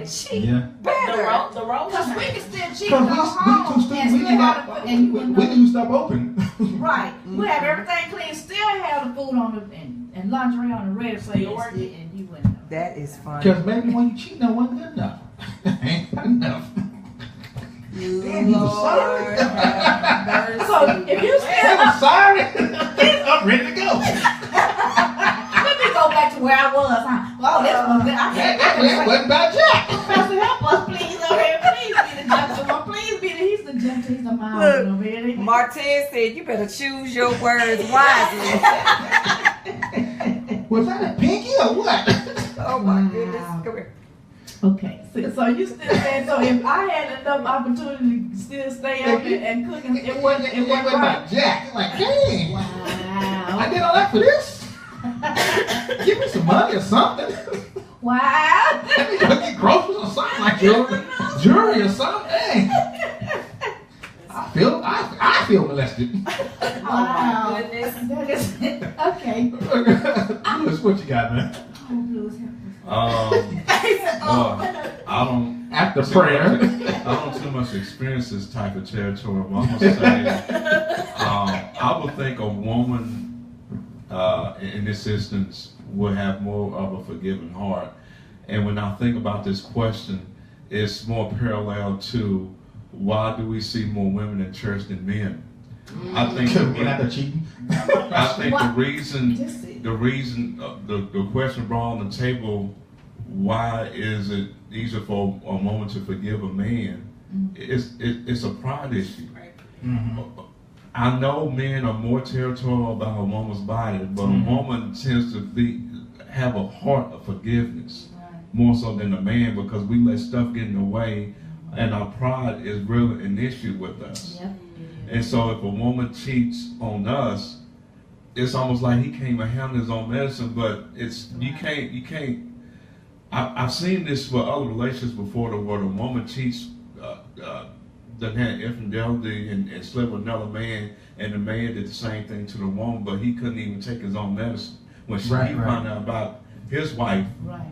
cheat Yeah. better. The role. because we can still cheat Because in our home and still have the, and you wouldn't we know. can stop open. Right. We have everything clean, still have the food on the and lingerie on the ready for you, and you wouldn't know. That is funny. Because maybe when you cheat, no one good enough. Ain't good enough. Damn, you was sorry. So if you still I'm sorry. I'm ready to go. let me go back to where I was, huh? Oh, this was good. That wasn't about Jack. Pastor, help us, please, over here. Please be the gentleman. Please be the, he's the gentle, he's the mild one over here. Martez said you better choose your words wisely. Was that a pinky or what? Oh my Wow. goodness. Come here. Okay, so you still saying, so if I had enough opportunity to still stay up and cook, and It wasn't right. about Jack. It's like, dang. Wow. I did all that for this? Give me some money or something. Wow. Let me go get groceries or something like jewelry or something. Dang. I feel molested. Wow. Oh my goodness. That is, okay. Lewis, what you got, man? Oh, Lewis, help us. I don't. After prayer. I don't too much experience this type of territory, but I'm gonna say, I would think a woman, in this instance, would have more of a forgiving heart. And when I think about this question, it's more parallel to why do we see more women in church than men? I think Get out there cheating. I think the reason Just it. the question brought on the table, why is it easier for a woman to forgive a man? It's a pride issue. Mm-hmm. I know men are more territorial about a woman's body, but a woman tends to have a heart of forgiveness more so than a man, because we let stuff get in the way, and our pride is really an issue with us. Yep. And so if a woman cheats on us, it's almost like he can't even handle his own medicine, but you can't. I've seen this for other relationships before, where the woman cheats, doesn't have infidelity and slept with another man, and the man did the same thing to the woman, but he couldn't even take his own medicine. When he found out about his wife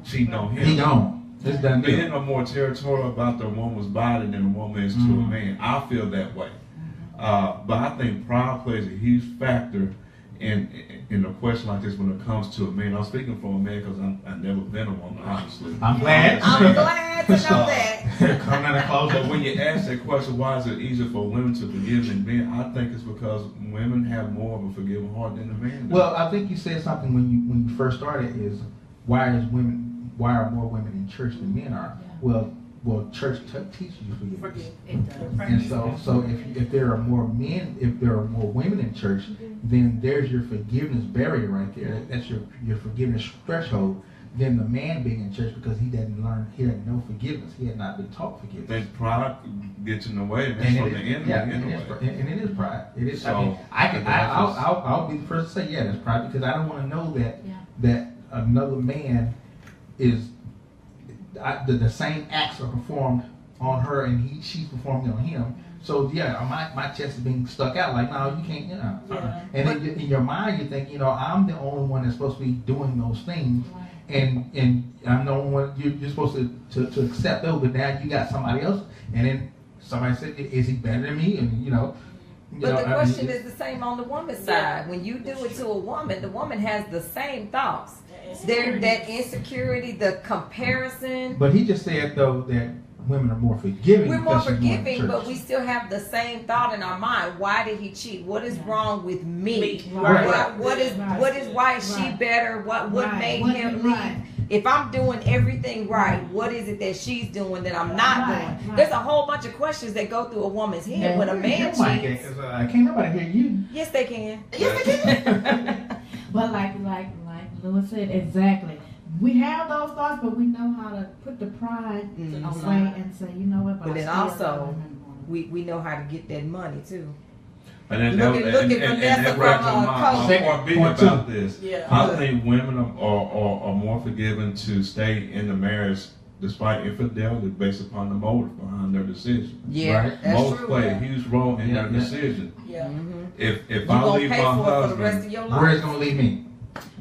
cheating on him. He gone. It's done. Men are more territorial about the woman's body than a woman is to a man. I feel that way. But I think pride plays a huge factor in a question like this when it comes to a man. I'm speaking for a man because I've never been a woman, obviously. I'm glad. I'm glad to know that. Come down and close But when you ask that question, why is it easier for women to forgive than men? I think it's because women have more of a forgiving heart than the man does. Well, I think you said something when you first started is why are more women in church than men are? Yeah. Well, church teaches you forgiveness. It does. And so if there are more men, if there are more women in church, then there's your forgiveness barrier right there. That's your forgiveness threshold. Then the man being in church because he didn't know forgiveness. He had not been taught forgiveness. Then pride gets in the way, and that's from the enemy anyway. And it is pride. It is. So, I'll be the first to say, yeah, that's pride, because I don't want to know that another man is the same acts are performed on her and she's performing on him. So yeah, my chest is being stuck out like, no, you can't, And in your mind, you think, I'm the only one that's supposed to be doing those things. And I'm the only one you're supposed to accept those, but now you got somebody else, and then somebody said, "Is he better than me?" And But the question is the same on the woman's side. When you do it to a woman, the woman has the same thoughts. That insecurity, the comparison. But he just said though that women are more forgiving. We're more because she's in forgiving, church. but we still have the same thought in our mind. Why did he cheat? What is wrong with me? Right. What is why is she better? What made him leave? If I'm doing everything right, what is it that she's doing that I'm not doing? There's a whole bunch of questions that go through a woman's head when a man cheats. Can't nobody hear you. Yes, they can. Yes, they can. But like Lewis said, exactly. We have those thoughts, but we know how to put the pride away and say, you know what? But then also, we know how to get that money too. And then Look at Vanessa that wraps from, my point B about this. Yeah. I think women are more forgiving to stay in the marriage despite infidelity, based upon the motive behind their decision. Yeah, Right. that's Most true. play a huge role in their Yeah. decision. Yeah. If You I gonna leave pay my for it for the rest husband, of your Where life. it's gonna leave me?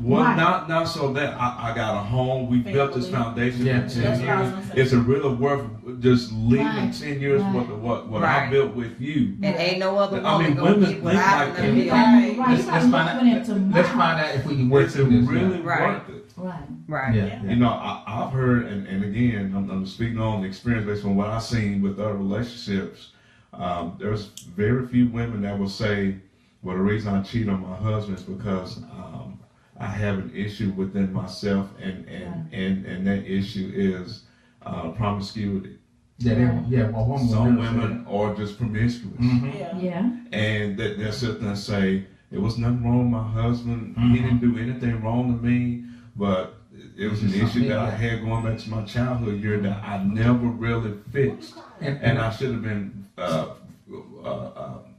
well, Right. not so that I got a home. We built this Family. foundation Yeah. for 10 That's what I was years. gonna say. It's a really worth just leaving Right. 10 years Right. what Right. I built with you. And ain't no other I woman mean, gonna women get what think I like done that. built. Right. Let's You gotta find look out. into Let's tomorrow. find out if we can work It's through this. really Right. worth it. Right. Right. Yeah. You know, I've heard, and again, I'm speaking on the experience based on what I've seen with other relationships. There's very few women that will say, well, the reason I cheat on my husband is because I have an issue within myself, and that issue is promiscuity. Yeah, well, woman will Some never say women are just promiscuous, that. Mhm. Yeah. Yeah. and they'll sit there and say, there was nothing wrong with my husband. He Mhm. didn't do anything wrong to me, but it was an It's issue that I something, had going back to my childhood year that I never really fixed, and I should have been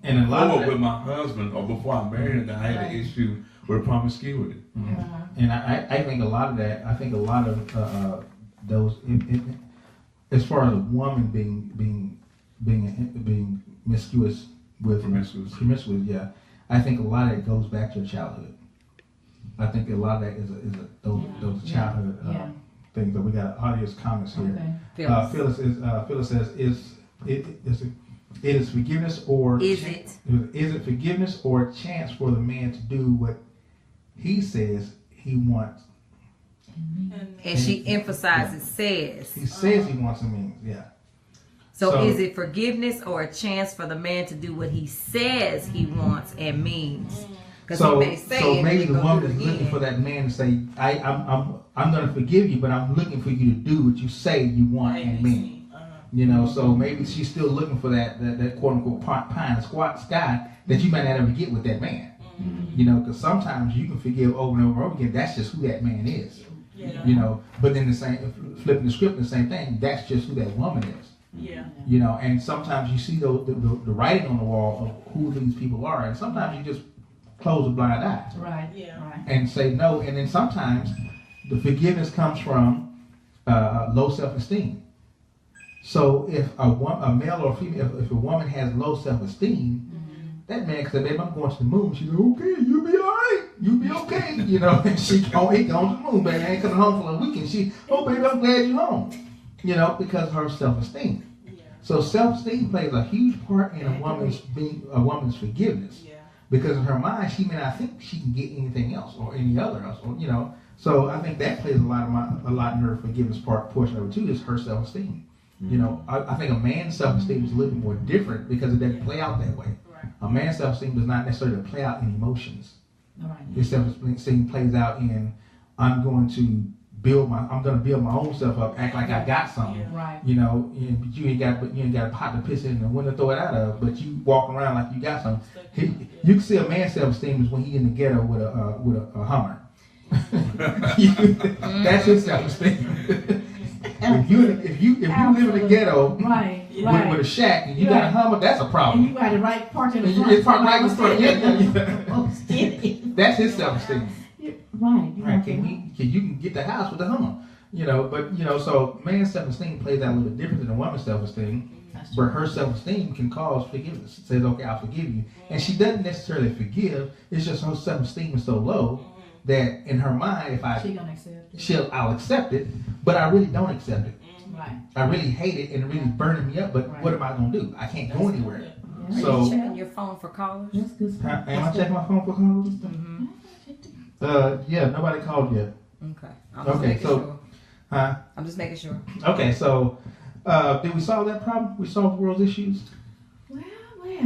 and a lot of forward that, with my husband, or before I married him, that I had an issue with promiscuity. and I think a lot of that. I think a lot of those, as far as a woman being promiscuous with Promiscuous. yeah. I think a lot of it goes back to childhood. I think a lot of that is those childhood Yeah. things. But we got audience comments here. Okay. Phyllis says, it is forgiveness or Is it? Is it forgiveness or a chance for the man to do what he says he wants? And she emphasizes says. He says he wants and means, yeah. So So- is it forgiveness or a chance for the man to do what he says he wants and means? Because So, he may say so it and maybe then the go woman do is it looking again. for that man to say, I'm going to forgive you, but I'm looking for you to do what you say you want and mean. You know, so maybe she's still looking for that quote unquote pie in the sky that you might not ever get with that man. You know, because sometimes you can forgive over and over and over again. That's just who that man is. Yeah. You know, but then flipping the script, the same thing. That's just who that woman is. Yeah. You know, and sometimes you see the writing on the wall of who these people are, and sometimes you just close a blind eye Right. Yeah. Right. and say no. And then sometimes the forgiveness comes from low self-esteem. So if a male or female, if a woman has low self-esteem, that man can say, "Babe, I'm going to the moon." She's like, "Okay, you'll be all right. You'll be okay." You know, and he going to the moon, baby. I ain't coming home for a weekend. She, "Oh, baby, I'm glad you're home." You know, because of her self-esteem. Yeah. So self-esteem plays a huge part in a woman's forgiveness. Yeah. Because in her mind, she may not think she can get anything else or any other else, or you know. So I think that plays a lot in her forgiveness portion of it too. Is her self-esteem. You know, I think a man's self-esteem is a little bit more different because it doesn't play out that way. Right. A man's self-esteem does not necessarily play out in emotions. All right. His self-esteem plays out in I'm going to build my own self up, act like I got something. Right. You know, but you ain't got a pot to piss in and a window to throw it out of, but you walk around like you got something. You can see a man's self-esteem is when he in the ghetto with a Hummer. That's his self-esteem. If you live in the ghetto Right. with Right. a shack and you got a Hummer, that's a And problem. you got it right parked in the And you- front. it's parked right in front. Yeah. Oh, skinny. That's his self-esteem. Right. You Right? want You can get the house with the Hummer. You know, but you know, so man's self-esteem plays out a little bit different than a woman's self-esteem. That's But her self-esteem can cause forgiveness. It says, okay, I'll forgive you. And she doesn't necessarily forgive. It's just her self-esteem is so low that in her mind, if She gonna accept it. I'll accept it, but I really don't accept it. Right. I really hate it and it really burning me up, but what am I going to do? I can't go anywhere. Yeah. Are So- you checking your phone for callers? That's good stuff. Am I checking my phone for calls? Mm-hmm. Yeah, nobody called yet. Okay. I'm just Okay, making so- sure. Huh? I'm just making sure. Okay, so did we solve that problem? We solved the world's issues? Well,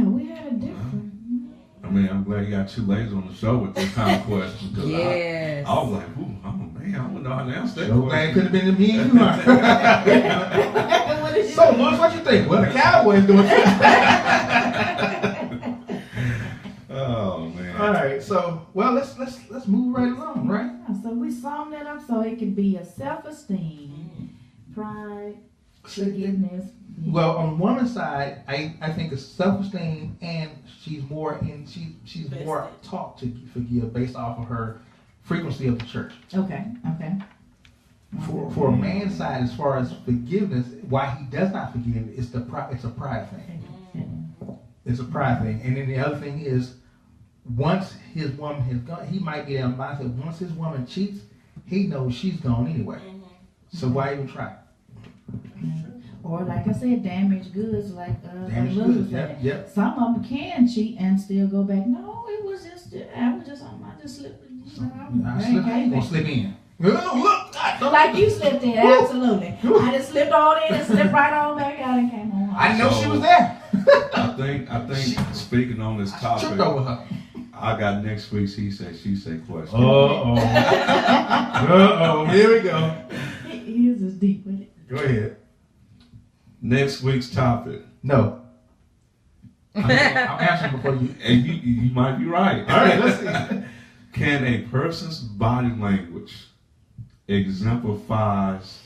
we had a different. I mean, I'm glad you got two ladies on the show with this kind of question. Because Yes. I was like, ooh, I'm a man. I wouldn't know how to answer that So glad it question. could have been me and you. Huh? What did you So, Louis, what you think? Well, the Cowboys doing Oh, man. All right, so let's move right along, right? Yeah, so we summed that up so it could be a self-esteem, pride, forgiveness. Well, on woman's side, I think it's self-esteem, and she's more taught to forgive based off of her frequency of the church. Okay. Okay. For a man's side, as far as forgiveness, why he does not forgive it's a pride thing. It's a pride thing. And then the other thing is, once his woman has gone, he might get out of mindset. Once his woman cheats, he knows she's gone anyway. So why even try? Or like I said, damaged goods, like Damaged Lulu goods. said. Yep. Some of them can cheat and still go back. No, I just slipped. I ain't gonna slip in. Look. So like you slipped in, absolutely. I just slipped on in and slipped right on back out and came on. I know she was there. I think speaking on this topic, Tripped over her. I got next week's he say, she say question. Here we go. He is as deep with it. Go ahead. Next week's topic, No. I'm answering before you. and you might be right. All right, let's see. Can a person's body language exemplifies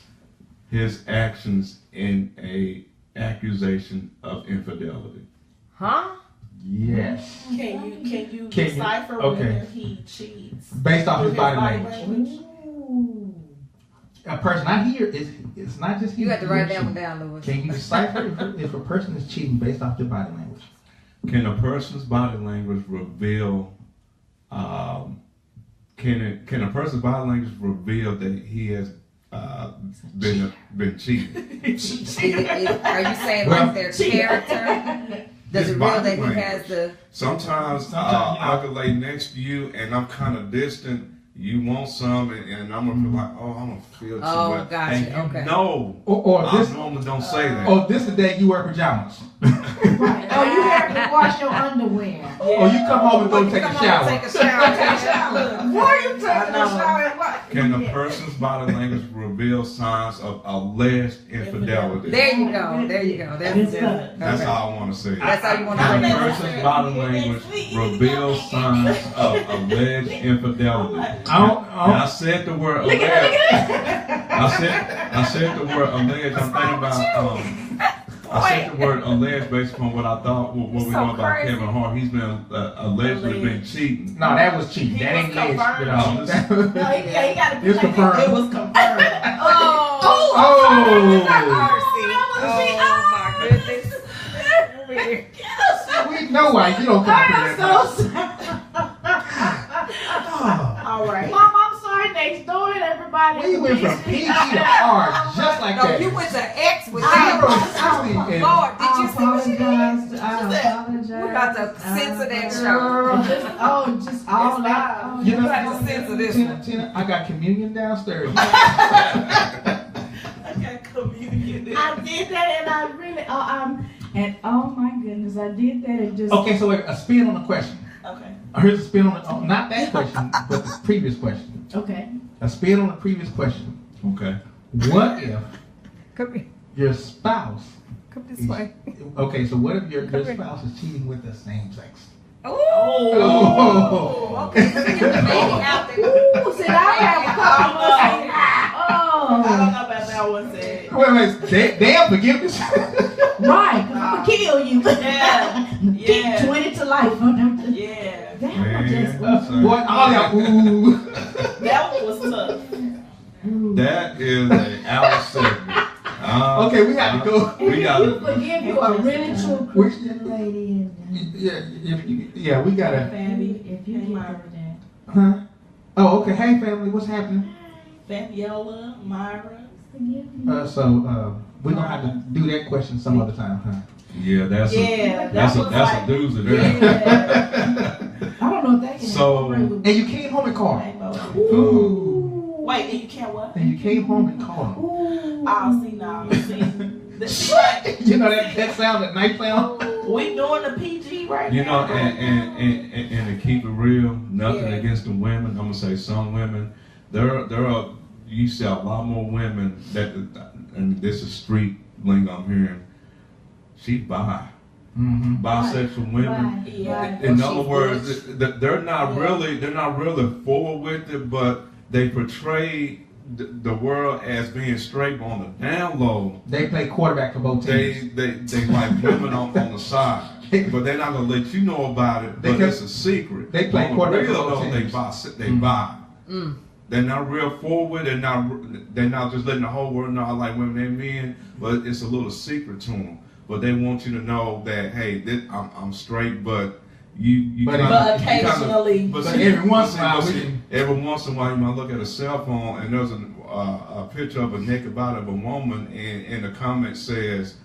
his actions in a accusation of infidelity? Huh? Yes. Can you Can you- decipher okay. whether he cheats? Based off through his body language. A person I hear it's not just You got to write that one down. down, Louis. Can you decipher if a person is cheating based off their body language? Can a person's body language reveal? Can a person's body language reveal that he has been cheating? Are you saying Well, like their character? Does His it reveal body that he language. has the? Sometimes I could lay next to you and I'm kind of distant. You want some, and I'm gonna feel like, oh, I'm gonna feel too Oh, much. gotcha, And you okay. know, Or I this normally don't say that. this the day you wear pajamas. Right. Oh, you have to wash your underwear. Or you come home and go take Come a on, shower. take a shower. Why are you taking a shower and what? Can a person's body language reveal signs of alleged infidelity? There you go. There you go. Good That's stuff. That's how I want to say it. That's how you want to Can bring a it. person's body language reveal signs of alleged infidelity? And I said the word alleged. I said the word alleged. I'm thinking about I said the word alleged based upon what I thought what we know about Kevin Hart. He's been allegedly been cheating. No, that was cheating. That ain't confirmed. alleged. No, he got to be It's like confirmed. It was confirmed. Oh my goodness. We know why you don't come up with that. All right. Mom, I'm sorry, next door and everybody. We went from PG to R just like No, that. you went to X with Zero, that. 60, and Lord, did you see what she did? I apologize. We got to censor that show. Just all that. You know, have to censor this one. Tina, I got communion downstairs. I got communion. I did that and I really, and oh my goodness, I did that and just. Okay, so wait, a spin on the question. Okay. Here's a spin on the, not that question, but the previous question. Okay. A spin on the previous question. Okay. What if Come here. your spouse Come this is, way. okay, so what if your Come here. spouse is cheating with the same sex? Oh. Okay. So get the baby out there. Ooh, see, I have a couple of I don't know about that one. Said. Wait, damn forgiveness. Right, because I'm going to kill you. Yeah. Yeah. 20 to life on them. Yeah. That one just. Man, Boy, all y'all, ooh. That one was tough. that is an hour segment. Okay, we have to go. We got You to. forgive you a really true Christian lady. Yeah, we gotta. If you Hey, get Myra. that. Huh? Oh, okay. Hey, family, what's happening? Fabiola, Myra. Forgive me. So we're gonna have to do that question some other time, huh? Yeah, that's Yeah, that's that a was that's like- a doozy there. Yeah. I don't know if that can So- incorporate with. And you came home and called. Ooh. Wait, and you can't what? And you came home and called. Ooh. Oh, see now, see. You know that sound, that night sound. We doing the PG right You know, now. and to keep it real, nothing Yeah. against the women. I'm gonna say some women. There are you see a lot more women that, and this is street lingo I'm hearing. She bi. Mm-hmm. Bisexual women. Right. Yeah. In Well, other she words, they're not Yeah. really forward with it, but they portray the world as being straight, but on the down low, They play quarterback for both teams. they like women on the side, but they're not gonna let you know about it. But Because it's a secret. they play On the quarterback real for both though, they teams. buy. Mm. they're not real forward. They're not just letting the whole world know I like women and men, but it's a little secret to them. But they want you to know that, hey, I'm straight, but you But occasionally, but every once in a while, every once in a while, you might look at a cell phone and there's a picture of a naked body of a woman, and the comment says,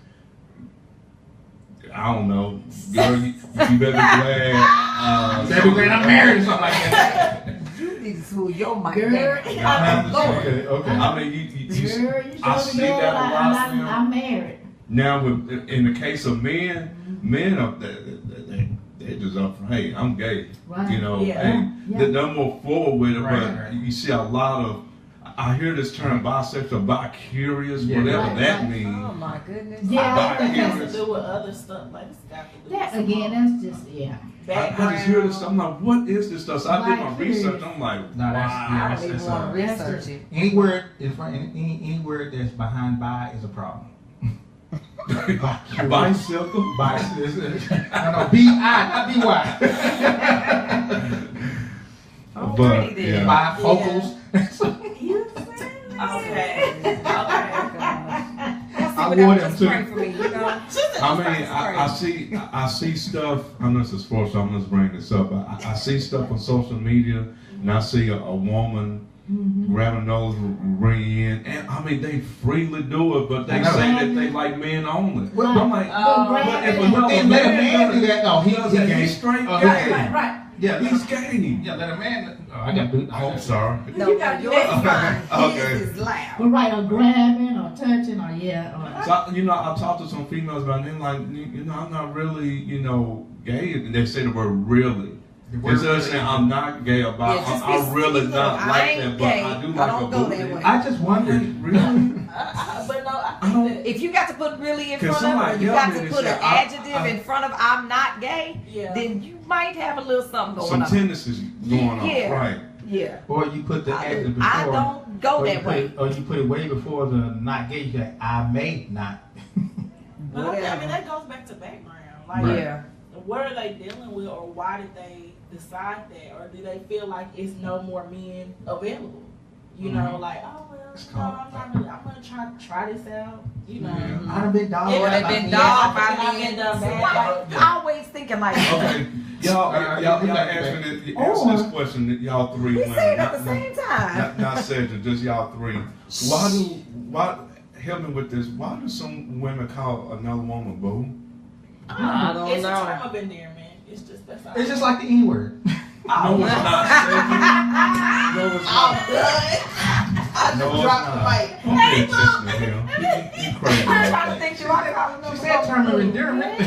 I don't know, girl, you better be glad. Better be glad I'm married or something like that. You need to school your mic Girl, down. Okay, okay. I mean, girl, you I should see be glad that a lot I'm now. married. Now, in the case of men are they just up for, hey, I'm gay. Right. You know, Yeah. hey, Yeah. they're more forward with it, Right, but right. you see a lot of, I hear this term bisexual, bi-curious, Yeah. whatever Right, that right. means. Oh my goodness. Yeah, it has Bi-curious. to do with other stuff. Like it's got to do with That some again, that's just yeah. I just hear this, I'm like, what is this stuff? So I did my Bi-curious. research, I'm like, No, that's- wow. yeah, I don't even want to research it. Any word in front, any word that's behind bi is a problem. Bicycle? Bi, no, B-I, not B-Y. Alrighty But, then. yeah. Bifocals. You said okay. Okay. I I wore wore them just too. pray for me, you know. I mean, I see stuff. I know this is sports, so I'm just bringing this up. But I see stuff on social media, and I see a woman grabbing those ring in, and I mean they freely do it, but they I know. say that they like men only. Well, I'm like, But if but another then let a man does do that. No, he gay. he's straight Oh, gay. okay. right. Yeah, He's gay. yeah, let a man. Oh, I got to do. I'm sorry. No, You gotta do yours that. is fine. Okay. His is loud. But right, or grabbing or touching or yeah. Or, So I talked to some females about it, and they're like, I'm not really, gay, and they say the word really. Instead of saying I'm not gay about, Yeah, just I'm be really sweet, not I like ain't that, but gay. I do I like don't a go booty. that way. I just wondered. Really? But no, I think that If you got to put really in Can front of it, somebody or you help got me to to put say, an adjective in front of I'm not gay, yeah. then you might have a little something going Some on. tendencies going on, Yeah. right? Yeah. Or you put the I adjective before. don't go or you that put way. it- Or you put it way before the not gay. You say, I may not. But I mean Whatever. that goes back to background. Like, Right. Yeah. what are they dealing with, or why did they decide that, or do they feel like it's no more men available? You know, like, oh well, It's no, called- I'm gonna try this out. You know. I done been dogged. Yeah, Or out they've by been men. dogged I by think I've men. been done So bad. I'm always thinking like, Okay, y'all you got answer it. this, answer this question, y'all three we women. say it at the not- same time. Not Cedric, just y'all three. Why? Help me with this. Why do some women call another woman boo? I don't It's know. a term of endearment. It's just that's all. It's just like the N word. No, it's not. Cedric. No, it's not. I No, just it's dropped the not. mic. Don't pay attention to him. He crazy I'm like trying to that. think you are She said term of endearment.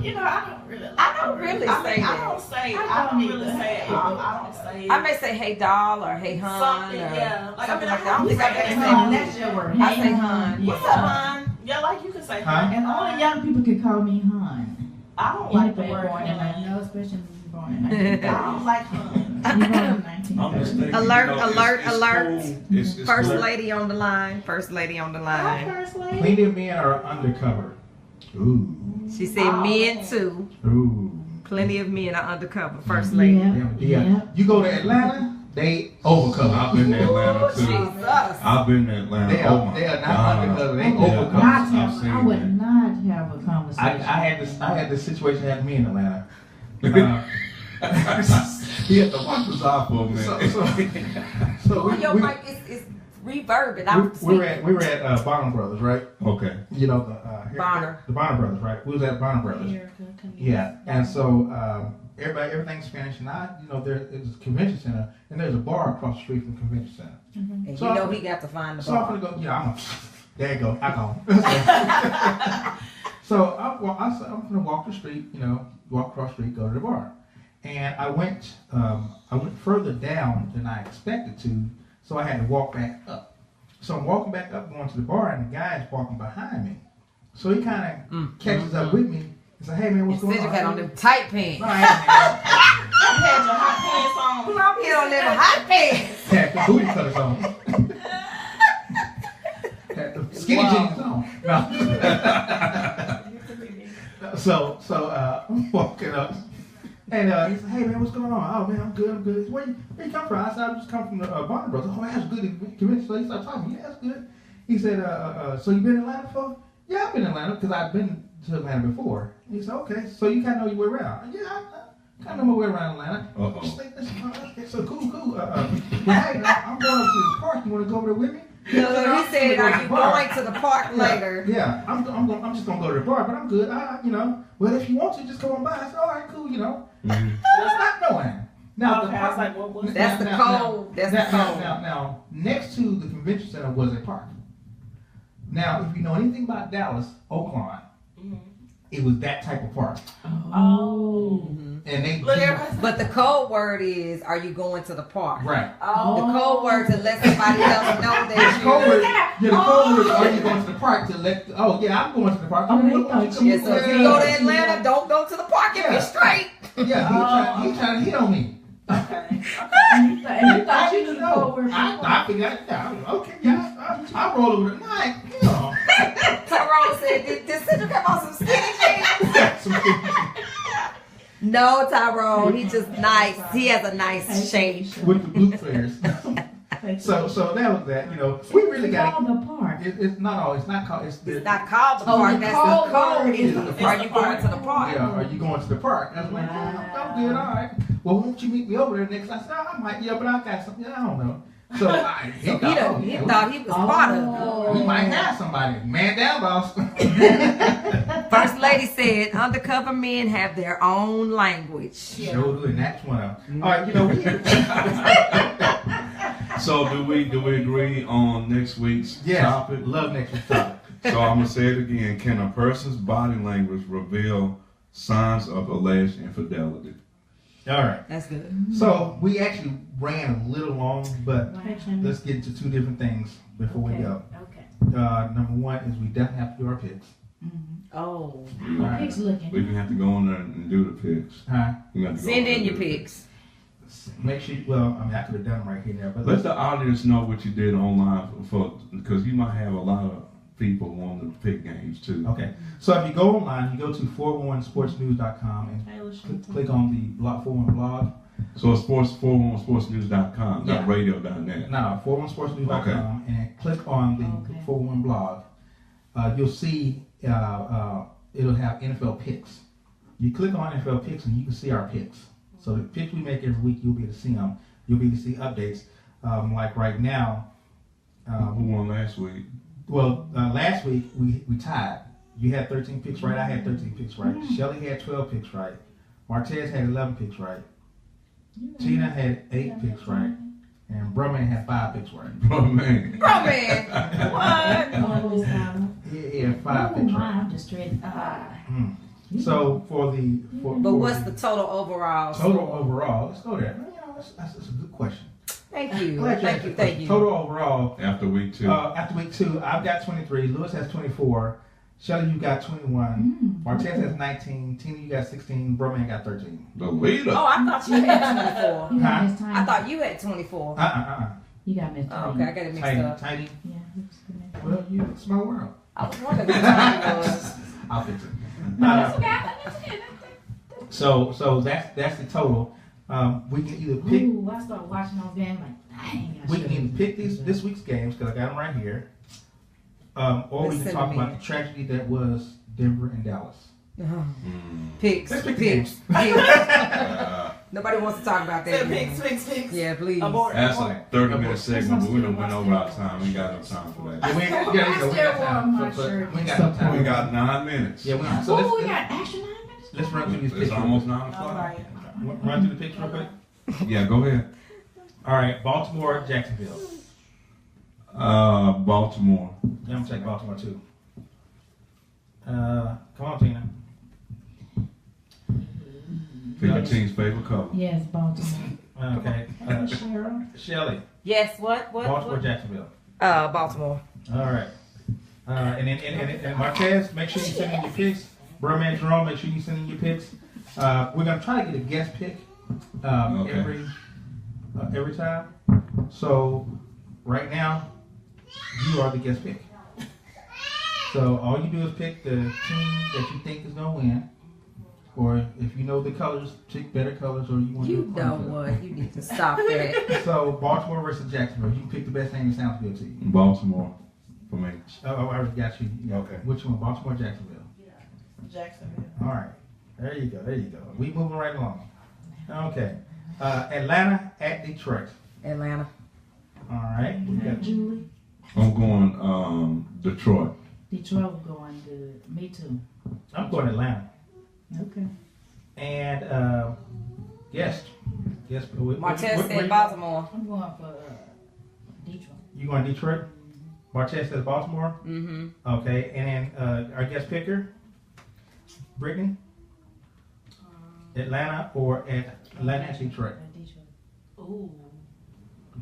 You know, I don't really. I don't really I say mean, that. I don't say. I I don't don't really either. say it. I don't say. I may say hey doll or hey hun Something, or yeah. Like, something I like mean, that. I don't think I've I ever don't said say hun. That's your word. I say Hey, hun. What's Yeah. up, hun? Yeah, like you can say. Huh? And all the young people can call me hun. I don't like the Anybody word born in hun. no, especially born in 1930. I don't like hun. You born in I'm just 1930. thinking, Alert, it's alert, cool. alert. It's First cool. lady on the line. First lady on the Hi, line. first lady. Plenty of men are undercover. Ooh. She said men too. Ooh. Plenty of men are undercover. First lady. Yeah. Yeah. You go to Atlanta, they overcover. I've been to Atlanta too. Jesus. I've been to Atlanta. They Oh are, my they are not God. undercover. They Yeah. overcover. Not I've have, seen I would that. not have a conversation. I had this situation happen to me in Atlanta. He had to watch us out for a minute. So Oh, your mic is reverbing. I'm we were at Bonner Brothers, right? Okay. You know the Bonner. the Bonner Brothers, right? We was at Bonner Brothers. Yeah, and so everything's Spanish, and there's a convention center, and there's a bar across the street from the convention center. And you So know I- he got to find the So I'm bar. gonna go. There you go. Alcohol. So I'm gonna walk the street. Walk across the street, go to the bar, and I went further down than I expected to, so I had to walk back up. So I'm walking back up, going to the bar, and the guy is walking behind me. So he kind of catches up with me and says, "Hey man, what's And going Cedric on?" had on them tight pants. No, I hadn't. You had your hot pants on. I'm here on them hot pants. Had the booty cutters on. Had the skinny jeans on. No. So I'm walking up, And he said, "Hey man, what's going on?" "Oh man, I'm good. I'm good." He said, Where you come from?" I said, "I just come from the Barner Brothers." "Oh, that's good. Convention." So he started talking. "Yeah, that's good." He said, "So you been in Atlanta before?" "Yeah, I've been in Atlanta because I've been to Atlanta before." He said, "Okay, so you kind of know your way around." "Yeah, I kind of know my way around Atlanta." Uh-oh. Just think this, okay, so cool. Well, hey, I'm going over to this park. You want to go over there with me? No, he said, "Are you going to the park later?" Yeah, I'm just gonna go to the bar, but I'm good. Well, if you want to, just go on by. I said, "All right, cool." That's not knowing. Now, Okay, I was like, what was That's the code. That's the code. Now, next to the convention center was a park. Now, if you know anything about Dallas, Oakland, it was that type of park. Oh. And they Look, everybody's But the code word is, "Are you going to the park?" right. The code word to let somebody else know The that code word, you. the code word is, "Are you going to the park?" To let, I'm going to the park. Oh, they thought you- Yeah, so if you go to Atlanta, don't go to the park and be straight. Yeah, he trying to hit on me. Okay. And you thought you knew the code word. I figured, okay, yeah, I roll over tonight. Tyrone said, "Did Cinder come on some skinny jeans?" No, Tyrone, he's just nice. He has a nice shape. With the blue flares. So that was that. We really It's got called the park. It's not all. It's not called. It's It's not called the Oh, park. the That's code the code. word Is, is- are you going to the park? Yeah, are you going to the park? I was like, I'm good, all right. Well, won't you meet me over there next? I said, I might, but I got something. I don't know. So he Thought he was part of we might have somebody. Man down, boss. it. First lady said, "Undercover men have their own language." Sure do, and that's one of them. All right, So do we agree on next week's yes, topic? love next week's topic. So I'm gonna say it again. Can a person's body language reveal signs of alleged infidelity? All right. That's good. So we actually ran a little long, but let's get into two different things before we go. Okay. Number one is we definitely have to do our picks. Mm-hmm. Oh. All right. Pig's looking. We're gonna have to go in there and do the picks. Huh? We have to go Send there in and your do the pics. Make sure. Well, I mean, I could have done them right here and there, but Let the audience know what you did online because you might have a lot of people wanting to pick games too. okay. So if you go online, you go to 411sportsnews.com and click on the blog 41 blog. So it's 411sportsnews.com, not Yeah. radio.net. No, 411sportsnews.com Okay. and click on the 41 blog. You'll see it'll have NFL picks. You click on NFL picks and you can see our picks. So the picks we make every week, you'll be able to see them. You'll be able to see updates. Like right now. Who won last week? Well, last week we tied. You had 13 picks right. I had 13 picks right. Shelly had 12 picks right. Martez had 11 picks right. Tina had 8 picks right. And Brumman had 5 picks right. Oh man. Bro, man. What? He had 5 picks right. I'm just straight. So But what's the total overall? total overall? Let's go there. That's a good question. Thank you. Glad you asked that question. Thank you. Total overall. After week 2. After week 2, I've got 23. Lewis has 24. Shelly, you got 21. Martez has 19. Tina, you got 16. Broman got 13. the leader. Oh, I thought you had 24. You got Huh? Miss Tiny. I thought you had 24. You got Miss Oh, Tiny. okay, I got it mixed Tiny, up. tiny. Yeah, it's good. Well, it's my world. I was wondering what time it was. I'll fix it. No, that's okay. So that's the total. We can either pick. Ooh, I started watching those games like, dang. We can either pick this week's games because I got them right here, or we can Listen talk to me. about the tragedy that was Denver and Dallas. Picks. Let's pick the Picks. games. Picks. Nobody wants to talk about that. Picks. Yeah, please. Abort. That's a 30-minute segment, but we done went over our time. We ain't got no time for that. Yeah, we ain't got no time. We ain't got no time. We got 9 minutes. Yeah, So let's, we got extra 9 minutes. let's run through these It's picks. almost 9 All o'clock. right. Run through the picks real quick. Yeah, go ahead. All right, Baltimore, Jacksonville. Baltimore. Yeah, I'm gonna take Baltimore too. Come on, Tina. Pick your team's favorite color. Yes, Baltimore. Okay. Cheryl. Shelley, Yes, what? Baltimore, Jacksonville. Baltimore. All right. And then Marquez, make sure you send in your picks. Burman Jerome, make sure you send in your picks. We're gonna try to get a guest pick Okay. every time. So right now, you are the guest pick. So all you do is pick the team that you think is gonna win. or if you know the colors, pick better colors, or you want to You do know what? You need to stop that. So Baltimore versus Jacksonville. You can pick the best name that sounds good to you. Baltimore for me. Oh, I already got you. Yeah. Okay. Which one? Baltimore, or Jacksonville. Jacksonville. All right. There you go. There you go. We moving right along. Okay. Atlanta at Detroit. Atlanta. All right. We got Julie. I'm going Detroit. Detroit going good. Me too. I'm going Atlanta. Okay. And yes. Martez said Baltimore. I'm going for Detroit. You going Detroit? Martez says Baltimore. Mm-hmm. Okay. And then our guest picker, Brittany. Atlanta or Atlanta at Detroit. Ooh.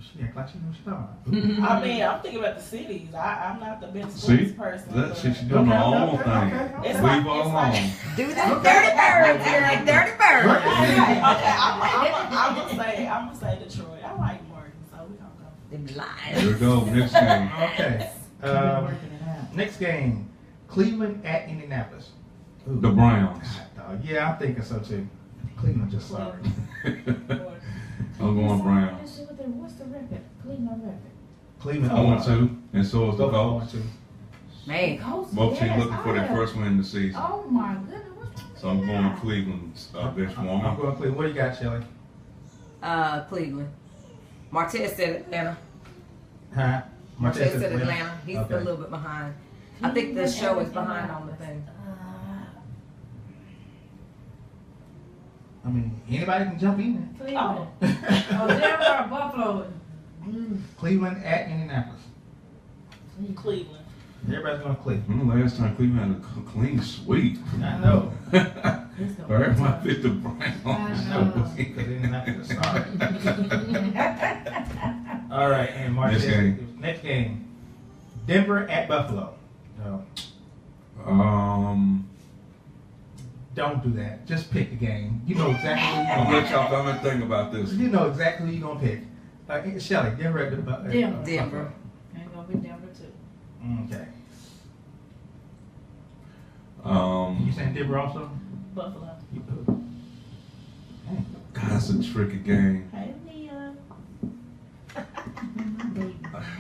She act like she knows she's talking. I mean, I'm thinking about the cities. I'm not the best See? sports person. That but she's doing her own thing. It's Leave like- her it's alone. like- Do that dirty bird. Do that dirty bird. Okay, I'm gonna say Detroit. I like Morgan, so we gonna go. Them Here lies. we go. Next game. Okay. Working it out. Next game, Cleveland at Indianapolis. Ooh. The Browns. God, dog. Yeah, I'm thinking so too. Cleveland just sorry. I'm going Browns. Let's see what's the record? Cleveland record. Cleveland 0-2, and so is the Both Colts. 0-2. Man. Colts, Both teams yes, looking for their I have- first win of the season. Oh my goodness. What's So I'm going Cleveland's bench I'm warmer. going Cleveland. What do you got, Shelly? Cleveland. Martez said Atlanta. Huh? Martez says said Atlanta. He's Okay. a little bit behind. I think the show is behind on the thing. I mean, anybody can jump in Cleveland. Oh, Denver, Buffalo. Cleveland at Indianapolis. Cleveland. Everybody's going Cleveland. Last time Cleveland had a clean sweep. I know. Everybody picked the Browns. I know. Because Indianapolis is sorry. All right, and Next game. Next game. Denver at Buffalo. No, don't do that. Just pick the game. You know exactly who I'm you're gonna let y'all come and think about this. You know exactly who you're gonna pick. Shelly, Denver at the Denver. Denver. I'm gonna be Denver too. Okay. Um, You saying Denver also? Buffalo. God, that's a tricky game. Hey, Leah.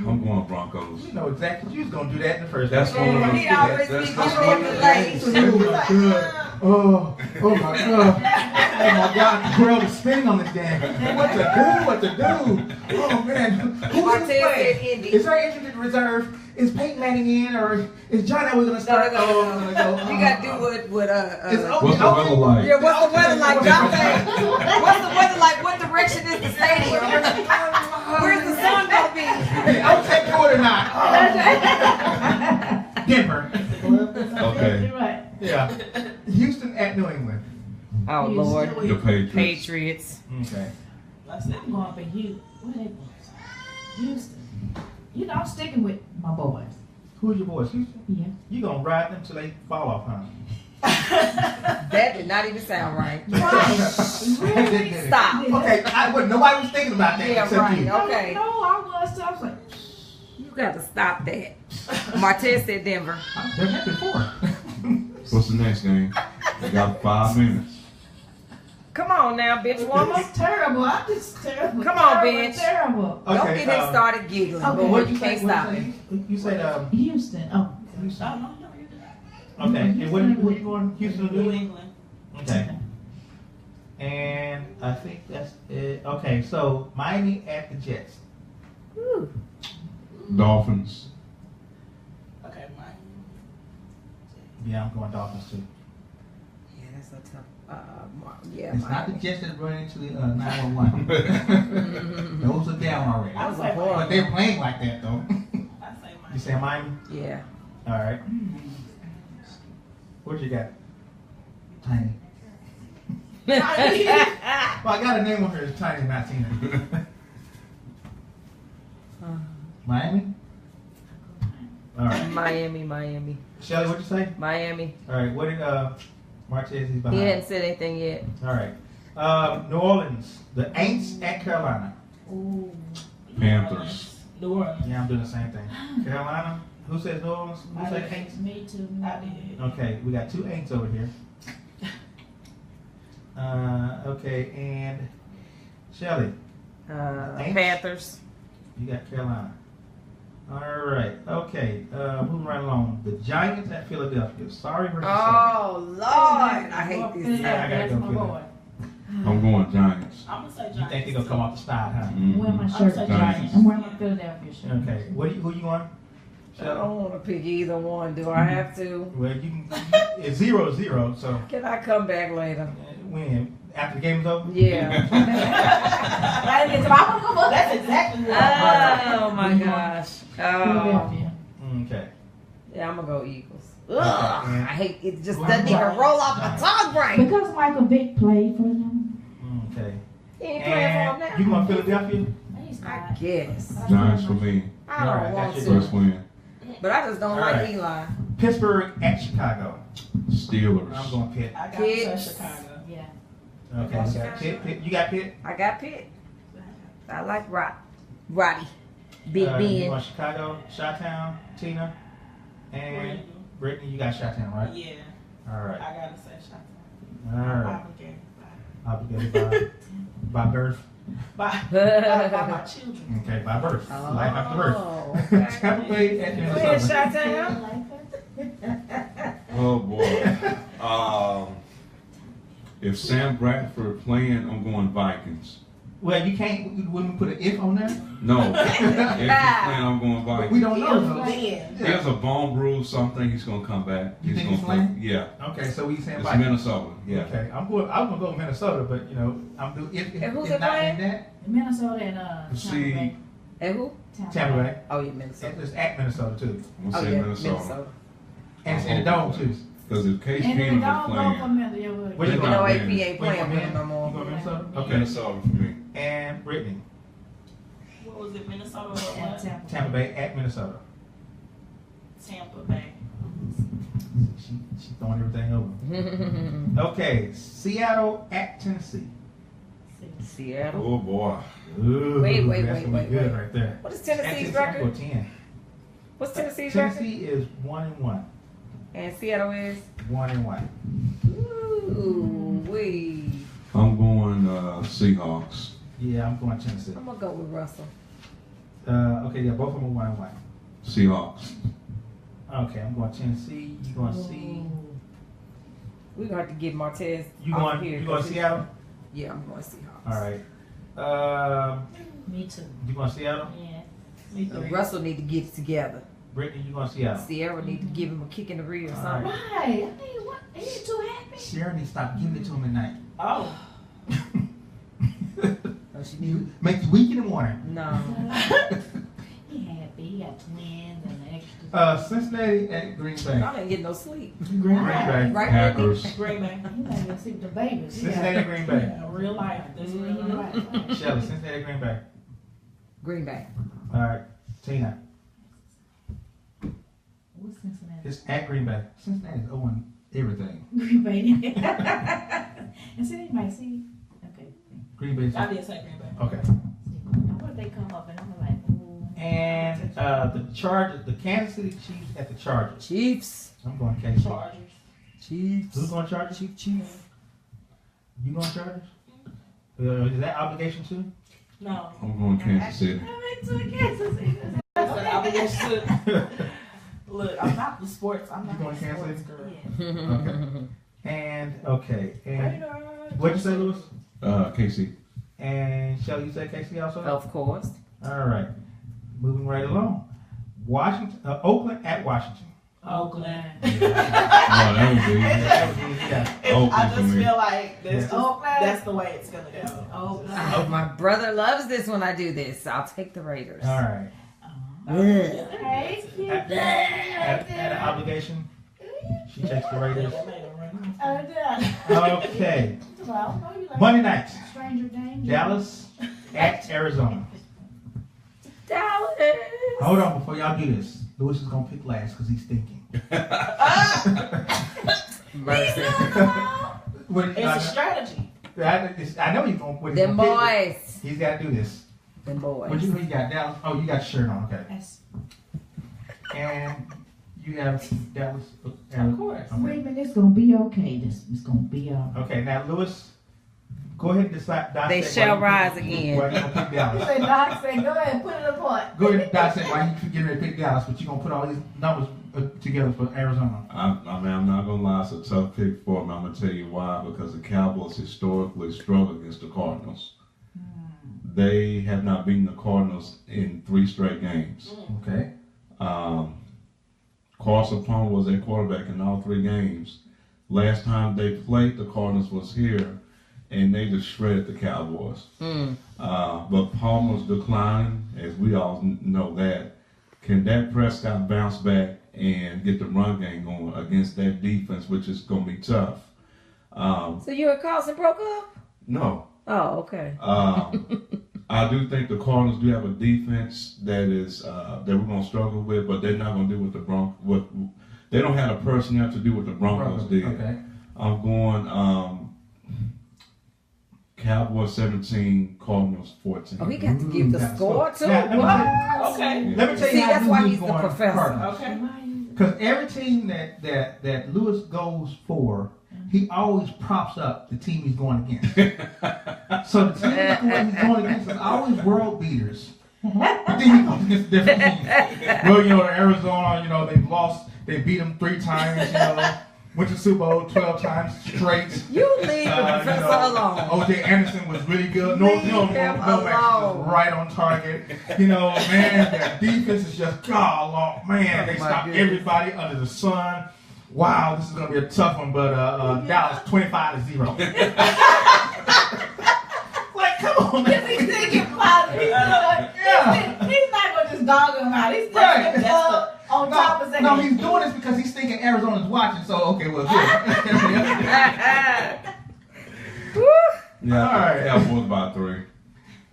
I'm going Broncos. You know exactly. You was gonna do that in the first. That's place. one of He them. always That's be that's giving one him of the the lace. Oh my god. Oh my god, the world is spinning on this game. What to do? What to do? Oh man. Who's Martez this playing? said Indy. Is there injured reserve? Is Peyton Manning in or is John Elway gonna start? No. Oh, I'm gonna go. You gotta do what It's What's the weather like? Yeah, what's the weather like, Jonathan? What's the weather like? What direction is the stadium? Where's the sun gonna be? Hey, I'll take it or not. Denver. Okay. Right. Yeah. Houston at New England. Oh Lord. The Patriots. Patriots. Okay. That's it. I'm going for Houston. What they boys? Houston. You know, I'm sticking with my boys. Who's your boys? Houston? Yeah. You gonna ride them till they fall off, huh? That did not even sound right. Really? Stop. Okay, nobody was thinking about that Yeah, except right. you. Okay. No, I was. So I was like, You got to stop that. Martez said Denver. I've done that before. What's the next game? We got 5 minutes. Come on now, bitch woman. it's terrible. I'm just terrible. Come on, terrible, bitch. Terrible. Don't get him started giggling. Okay, But What you you can't say? stop What him. you said? Houston. Oh. Houston. Oh, no, you're good. Okay. And what are you going? Houston to New do? England. Okay. And I think that's it. Okay, so Miami at the Jets. Dolphins. Okay, mine. Yeah, I'm going Dolphins too. Yeah, that's a tough. Yeah, It's not the Jets that run into the 911. Those are down already. I was like, But they're playing like that though. I say mine. You say Miami? Yeah. All right. What you got? Tiny. Well, I got a name on here. It's Tiny, not Tina. Miami? All right. Miami. Shelly, what'd you say? Miami. All right. What did Martez? He's He behind. hadn't said anything yet. All right. New Orleans. The Aints at Carolina. Ooh. Panthers. New Orleans. Yeah, I'm doing the same thing. Carolina. Who says New Orleans? Who I says did. Aints? Me too. I did. Okay, we got 2 Aints over here. Okay, and Shelly, Aints? Panthers. you got Carolina. All right. Okay. Moving right along. The Giants at Philadelphia. Sorry versus sorry. Oh Lord, I hate this. I gotta That's go my Philly. boy. I'm going Giants. I'm gonna say You Giants. think they're gonna come off the start, huh? I'm wearing my Mhm. shirt. I'm Giants. I'm wearing my Philadelphia shirt. Okay. Who you going? I don't want to pick either one. Do I have to? Well, you can. It's 0-0. So Can I come back later? when after the game is over. Yeah. That's exactly what I'm Oh my gosh. Oh. Philadelphia. Okay. Yeah, I'm gonna go Eagles. Okay, Ugh, and- I hate it. Just Well, doesn't even Giants. roll off my tongue right. Because Michael Vick played for them. Okay. He ain't playing for And you them going Philadelphia? He's now. I not. guess. Giants for me. I don't Alright, want that's to, your First win. but I just don't like Alright. Eli. Pittsburgh at Chicago. Steelers. I'm going Pitt. I got Kids. to say Chicago. Yeah. Okay. You got Pitt. Pitt. You got Pitt. I got Pitt. I like Roddy. Big You Ben. want Chicago, Chi-Town, Tina, and Brittany. You got Chi-Town, right? Yeah, All right. I gotta say Chi-Town. All right. Obligated Obligated by birth. by my children. Okay, by birth. Oh, Life after birth. okay. Tampa Bay at Go ahead, Minnesota. Chi-Town. Oh boy. If Sam Bradford playing, I'm going Vikings. Well, you can't. When we put an if on there, No. If he's playing, I'm going but Vikings. we don't know. If though. then. He has a bone bruise, so I think he's gonna come back. You think he's play. playing? Yeah. Okay, so we saying It's Vikings. Minnesota. Yeah. Okay, I'm gonna go with Minnesota, but you know, I'm doing if And who's if it not playing? in that Minnesota and See, Tampa Bay. And who? Tampa Bay. Oh, yeah, Minnesota. It's at Minnesota too, I'm Oh, gonna say yeah, Minnesota. and it's in the dome too. Because if Case And Keenum the dog is go playing, for Minnesota. Where you You going? know, Where AP ain't Where you playing with him no You more. going Minnesota? Okay. Minnesota for me. And Brittany, What was it, Minnesota or And what? Tampa. Tampa Bay at Minnesota. Tampa Bay. She throwing everything over. Okay, Seattle at Tennessee. Seattle. Oh boy. Ooh, Wait, wait, that's wait, gonna be wait, good wait. right there. What is At Tennessee's Tennessee, I'm record? going 10. What's Tennessee's record? Tennessee is 1-1. And Seattle is? 1-1. Ooh, wee. I'm going Seahawks. Yeah, I'm going Tennessee. I'm gonna go with Russell. Okay, yeah, both of them are 1-1. Seahawks. Okay, I'm going Tennessee. You going C? We're gonna have to get Martez You off going? here. You going 'cause Seattle? Yeah, I'm going Seahawks. All right. Me too. You going Seattle? Yeah. Me three. Russell need to get it together. Brittany, you going Seattle? Sierra need to give him a kick in the rear or All something. Right. I mean, what? Are you too happy? Sierra needs to stop giving it to him at night. Oh. No, she need. Make you weak in the morning. No. He happy. He got twins and the extra. Cincinnati at Green Bay. I ain't getting no sleep. Green Bay. Right, Packers. Green Bay. You might even see the babies. Cincinnati, Green Bay. Yeah, real life. This is real life. Shelly, Cincinnati, Green Bay. Green Bay. All right, Tina. What's Cincinnati? It's at Green Bay. Cincinnati's owing everything. Green Bay. And see, they might see. Okay. Green Bay's I did say Green Bay. okay. Now, what if they come up and I'm like, ooh. And the Chargers, the Kansas City Chiefs at the Chargers. Chiefs. I'm going KC. Chargers. Chiefs. Who's going Chargers? Chief. You going Chargers? Is that obligation too? No. I'm going Kansas City. That's an obligation. Look, I'm not the sports. I'm You not going the Kansas sports City? girl. Okay. And what'd you say, Lewis? KC. And Shelly, you say KC also? Of course. All right. Moving right along. Washington, Oakland at Washington. Oakland. Oh, that was easy. That was easy, yeah. I Oakland just for me. feel like that's, Oakland. that's the way it's gonna go. Oh, my brother loves this when I do this. I'll take the Raiders. All right. Hey, At an obligation, she takes the Raiders. Okay. Monday night, Stranger danger. Dallas at Arizona. Dallas. Hold on, before y'all do this, Lewis is gonna pick last because he's thinking. Mercy. What- It's a strategy. I know he's gonna. What he's Them gonna pick. boys. He's got to do this. Them boys. What you got? Dallas. Oh, you got your shirt on. Okay. Yes. And you have Dallas. Of course. Okay. Wait a minute, it's gonna be okay. This it's gonna be Okay. Now, Lewis, Go ahead and dissect. They shall rise again. Why you gonna pick Dallas? Say, Doc said, go ahead, put it apart. Go ahead and dissect why you getting ready to pick Dallas, but you gonna put all these numbers together for Arizona. I mean, I'm not gonna lie, it's a tough pick for me. I'm gonna tell you why. Because the Cowboys historically struggle against the Cardinals. They have not beaten the Cardinals in 3 straight games. Okay. Carson Palmer was their quarterback in all 3 games. Last time they played the Cardinals was here, and they just shredded the Cowboys. But Palmer's declining, as we all know that. Can Dak Prescott bounce back and get the run game going against that defense, which is going to be tough? So you and Carlson broke up? No. Oh, okay. I do think the Cardinals do have a defense that is that we're going to struggle with, but they're not going to do what the Broncos. They don't have the personnel to do what the Broncos did. Okay. I'm going Cowboys 17, Cardinals 14. Oh, he got to give the score too. Now, What? Okay. Let me tell you See, how that's why Lewis he's the going professor. Cardinals. Okay. Because every team that Lewis goes for, he always props up the team he's going against. So the team he's going against is always world beaters. But then he goes against different teams. Well, you know, Arizona, you know, they beat them 3 times, you know, went to Super Bowl 12 times straight. You leave the professor alone. O.J. Anderson was really good. No Leave him Max was alone. right on target. You know, man, their defense is just God, man. They Oh, my stop goodness. everybody under the sun. Wow, this is gonna be a tough one, but Dallas 25-0. Like, come on, man. He's thinking positive. He's not going to just dog him out. He's Right. thinking on top of saying, No, he's doing this because he's thinking Arizona's watching. So okay, well, good. Yeah, All right. Cowboys by 3.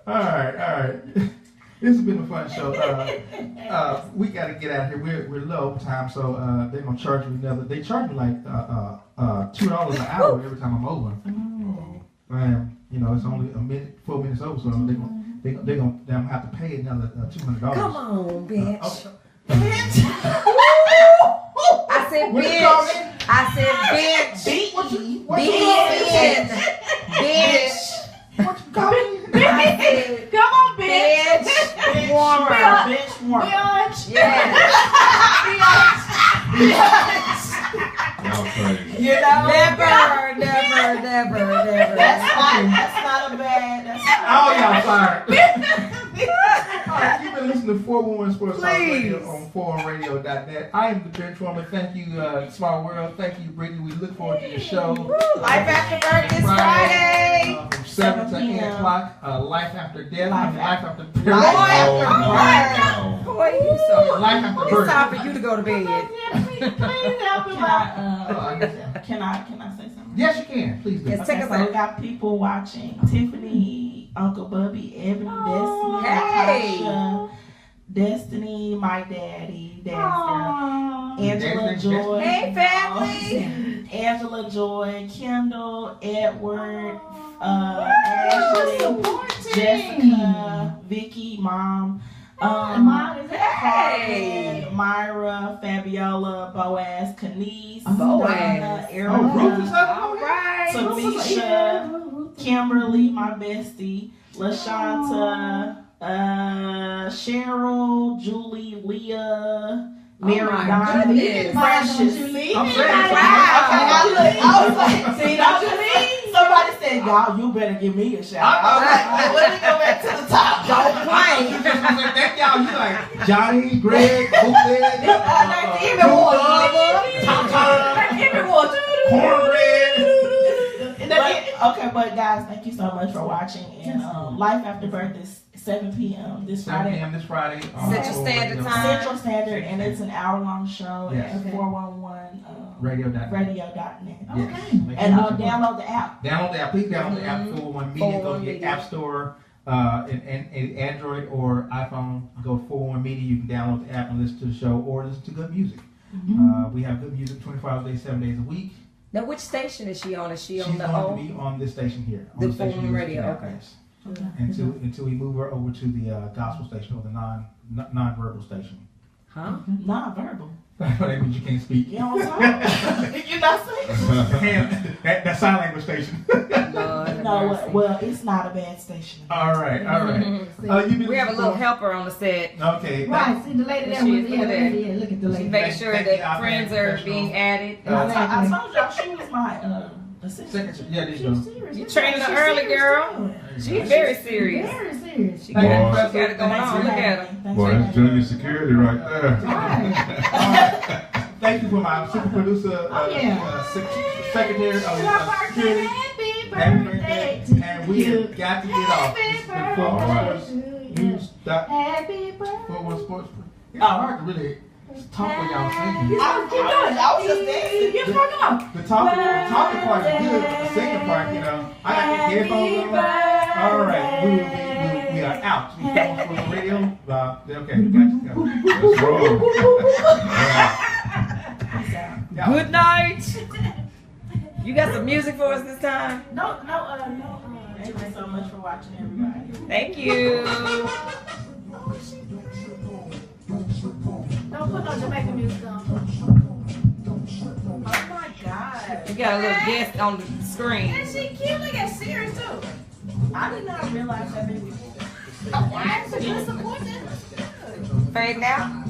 All right. This has been a fun show. We got to get out of here. We're low over time, so they're gonna charge me another. They charge me like $2 an hour every time I'm over. You know, it's only 4 minutes over, so they're gonna have to pay another $200. Come on, bitch. Okay. I said What you call bitch. me? I said bitch. Bitch. What you call me? I said come on, bitch. bitch. Warmer. Bitch warmer. Bitch. Yes. Y'all crazy. You know? Never. That's not a bad. That's not Oh, y'all fired. All right, you've been listening to 411 Sports Talk Radio Please. on 4radio.net. I am the bench woman. Thank you, Small World. Thank you, Brittany. We look forward to your show. Life After Birth this Friday. From 7 to 7 8 p.m. o'clock. Life After Death. Life Life After Life Oh, no. Boy, you so. Life After It's Birth. time for you to go to bed. Please help him out. Can I say something? Yes, you can. Please do. Yes, take us So we out. got people watching. Tiffany, Uncle Bubby, Ebony, Destiny, Hey. Natasha, Destiny, my daddy, Daddy's girl, Angela Destiny, Joy. Hey, family. Angela Joy, Kendall, Edward, Ashley, Jessica, Vicky, Mom, Mom is Hey. Carmen, Myra, Fabiola, Boaz, Kanice, Boaz. Donna, Oh, Ruth is Erica, up. All right. Tamisha, Kimberly, my bestie, LaShanta, Cheryl, Julie, Leah, Mary my Donna, goodness. Precious. I'm saying. I was like, see, don't you mean? Somebody said, y'all, you better give me a shout. I was like, let me go back to the top. Don't play. Thank y'all. You like Johnny, Greg, Bootleg, Even more. Tom, Even more. Cornbread. But guys, thank you so much for watching. And Life After Birth is 7 p.m. this 7 Friday. p.m. this Friday. Central Standard Time. Central Standard, and it's an hour-long show Yes. at 411 Radio.net. radio.net. Yes. Make And sure you download the app. download the app. Please download the app. 411 Media. Go to 411 your Media. app store. In Android or iPhone, go 411 Media. You can download the app and listen to the show or listen to good music. We have good music 24 hours a day, 7 days a week. Now, which station is she on? Is she She's on the going to O? be on this station here. On The station 411 you're radio, listening okay. at, yes. Until we move her over to the gospel station or the non-verbal station. Huh? Non-verbal. That means you can't speak. You don't talk. You're not saying. that sign language station. Lord. know what? Well, it's not a bad station. All right. You been We have a little helper on the set. Okay. Right, see the lady there She was is, look at that. look at the lady. She's making sure Thank you, that I'm friends very are professional. being added. I told y'all she was my assistant. Secretary. Yeah, there you go. You training her early, girl. She's very serious. Very serious. She Thank you, got Professor. it going on. Look at her. Boy, that's junior security right there. Right. Thank you for my super producer, secretary of security. Happy birthday. And we have got to get off. It's been 4 hours. You stop. Happy birthday. 4 sports. It's hard to really talk when y'all singing. I was just dancing. Get fuck up. The talking part is good, but the singing part, you know, I got the headphones on. All right, we are out. We come on the radio. Okay, gotcha. Let's roll. Yeah. Good night. You got some music for us this time? No. Thank you so much for watching, everybody. Thank you. Don't put no Jamaican music on. Oh my God. You got a little guest on the screen. And she cute. Look at Siri too. I did not realize that baby. Why is she disappointed? Fade now.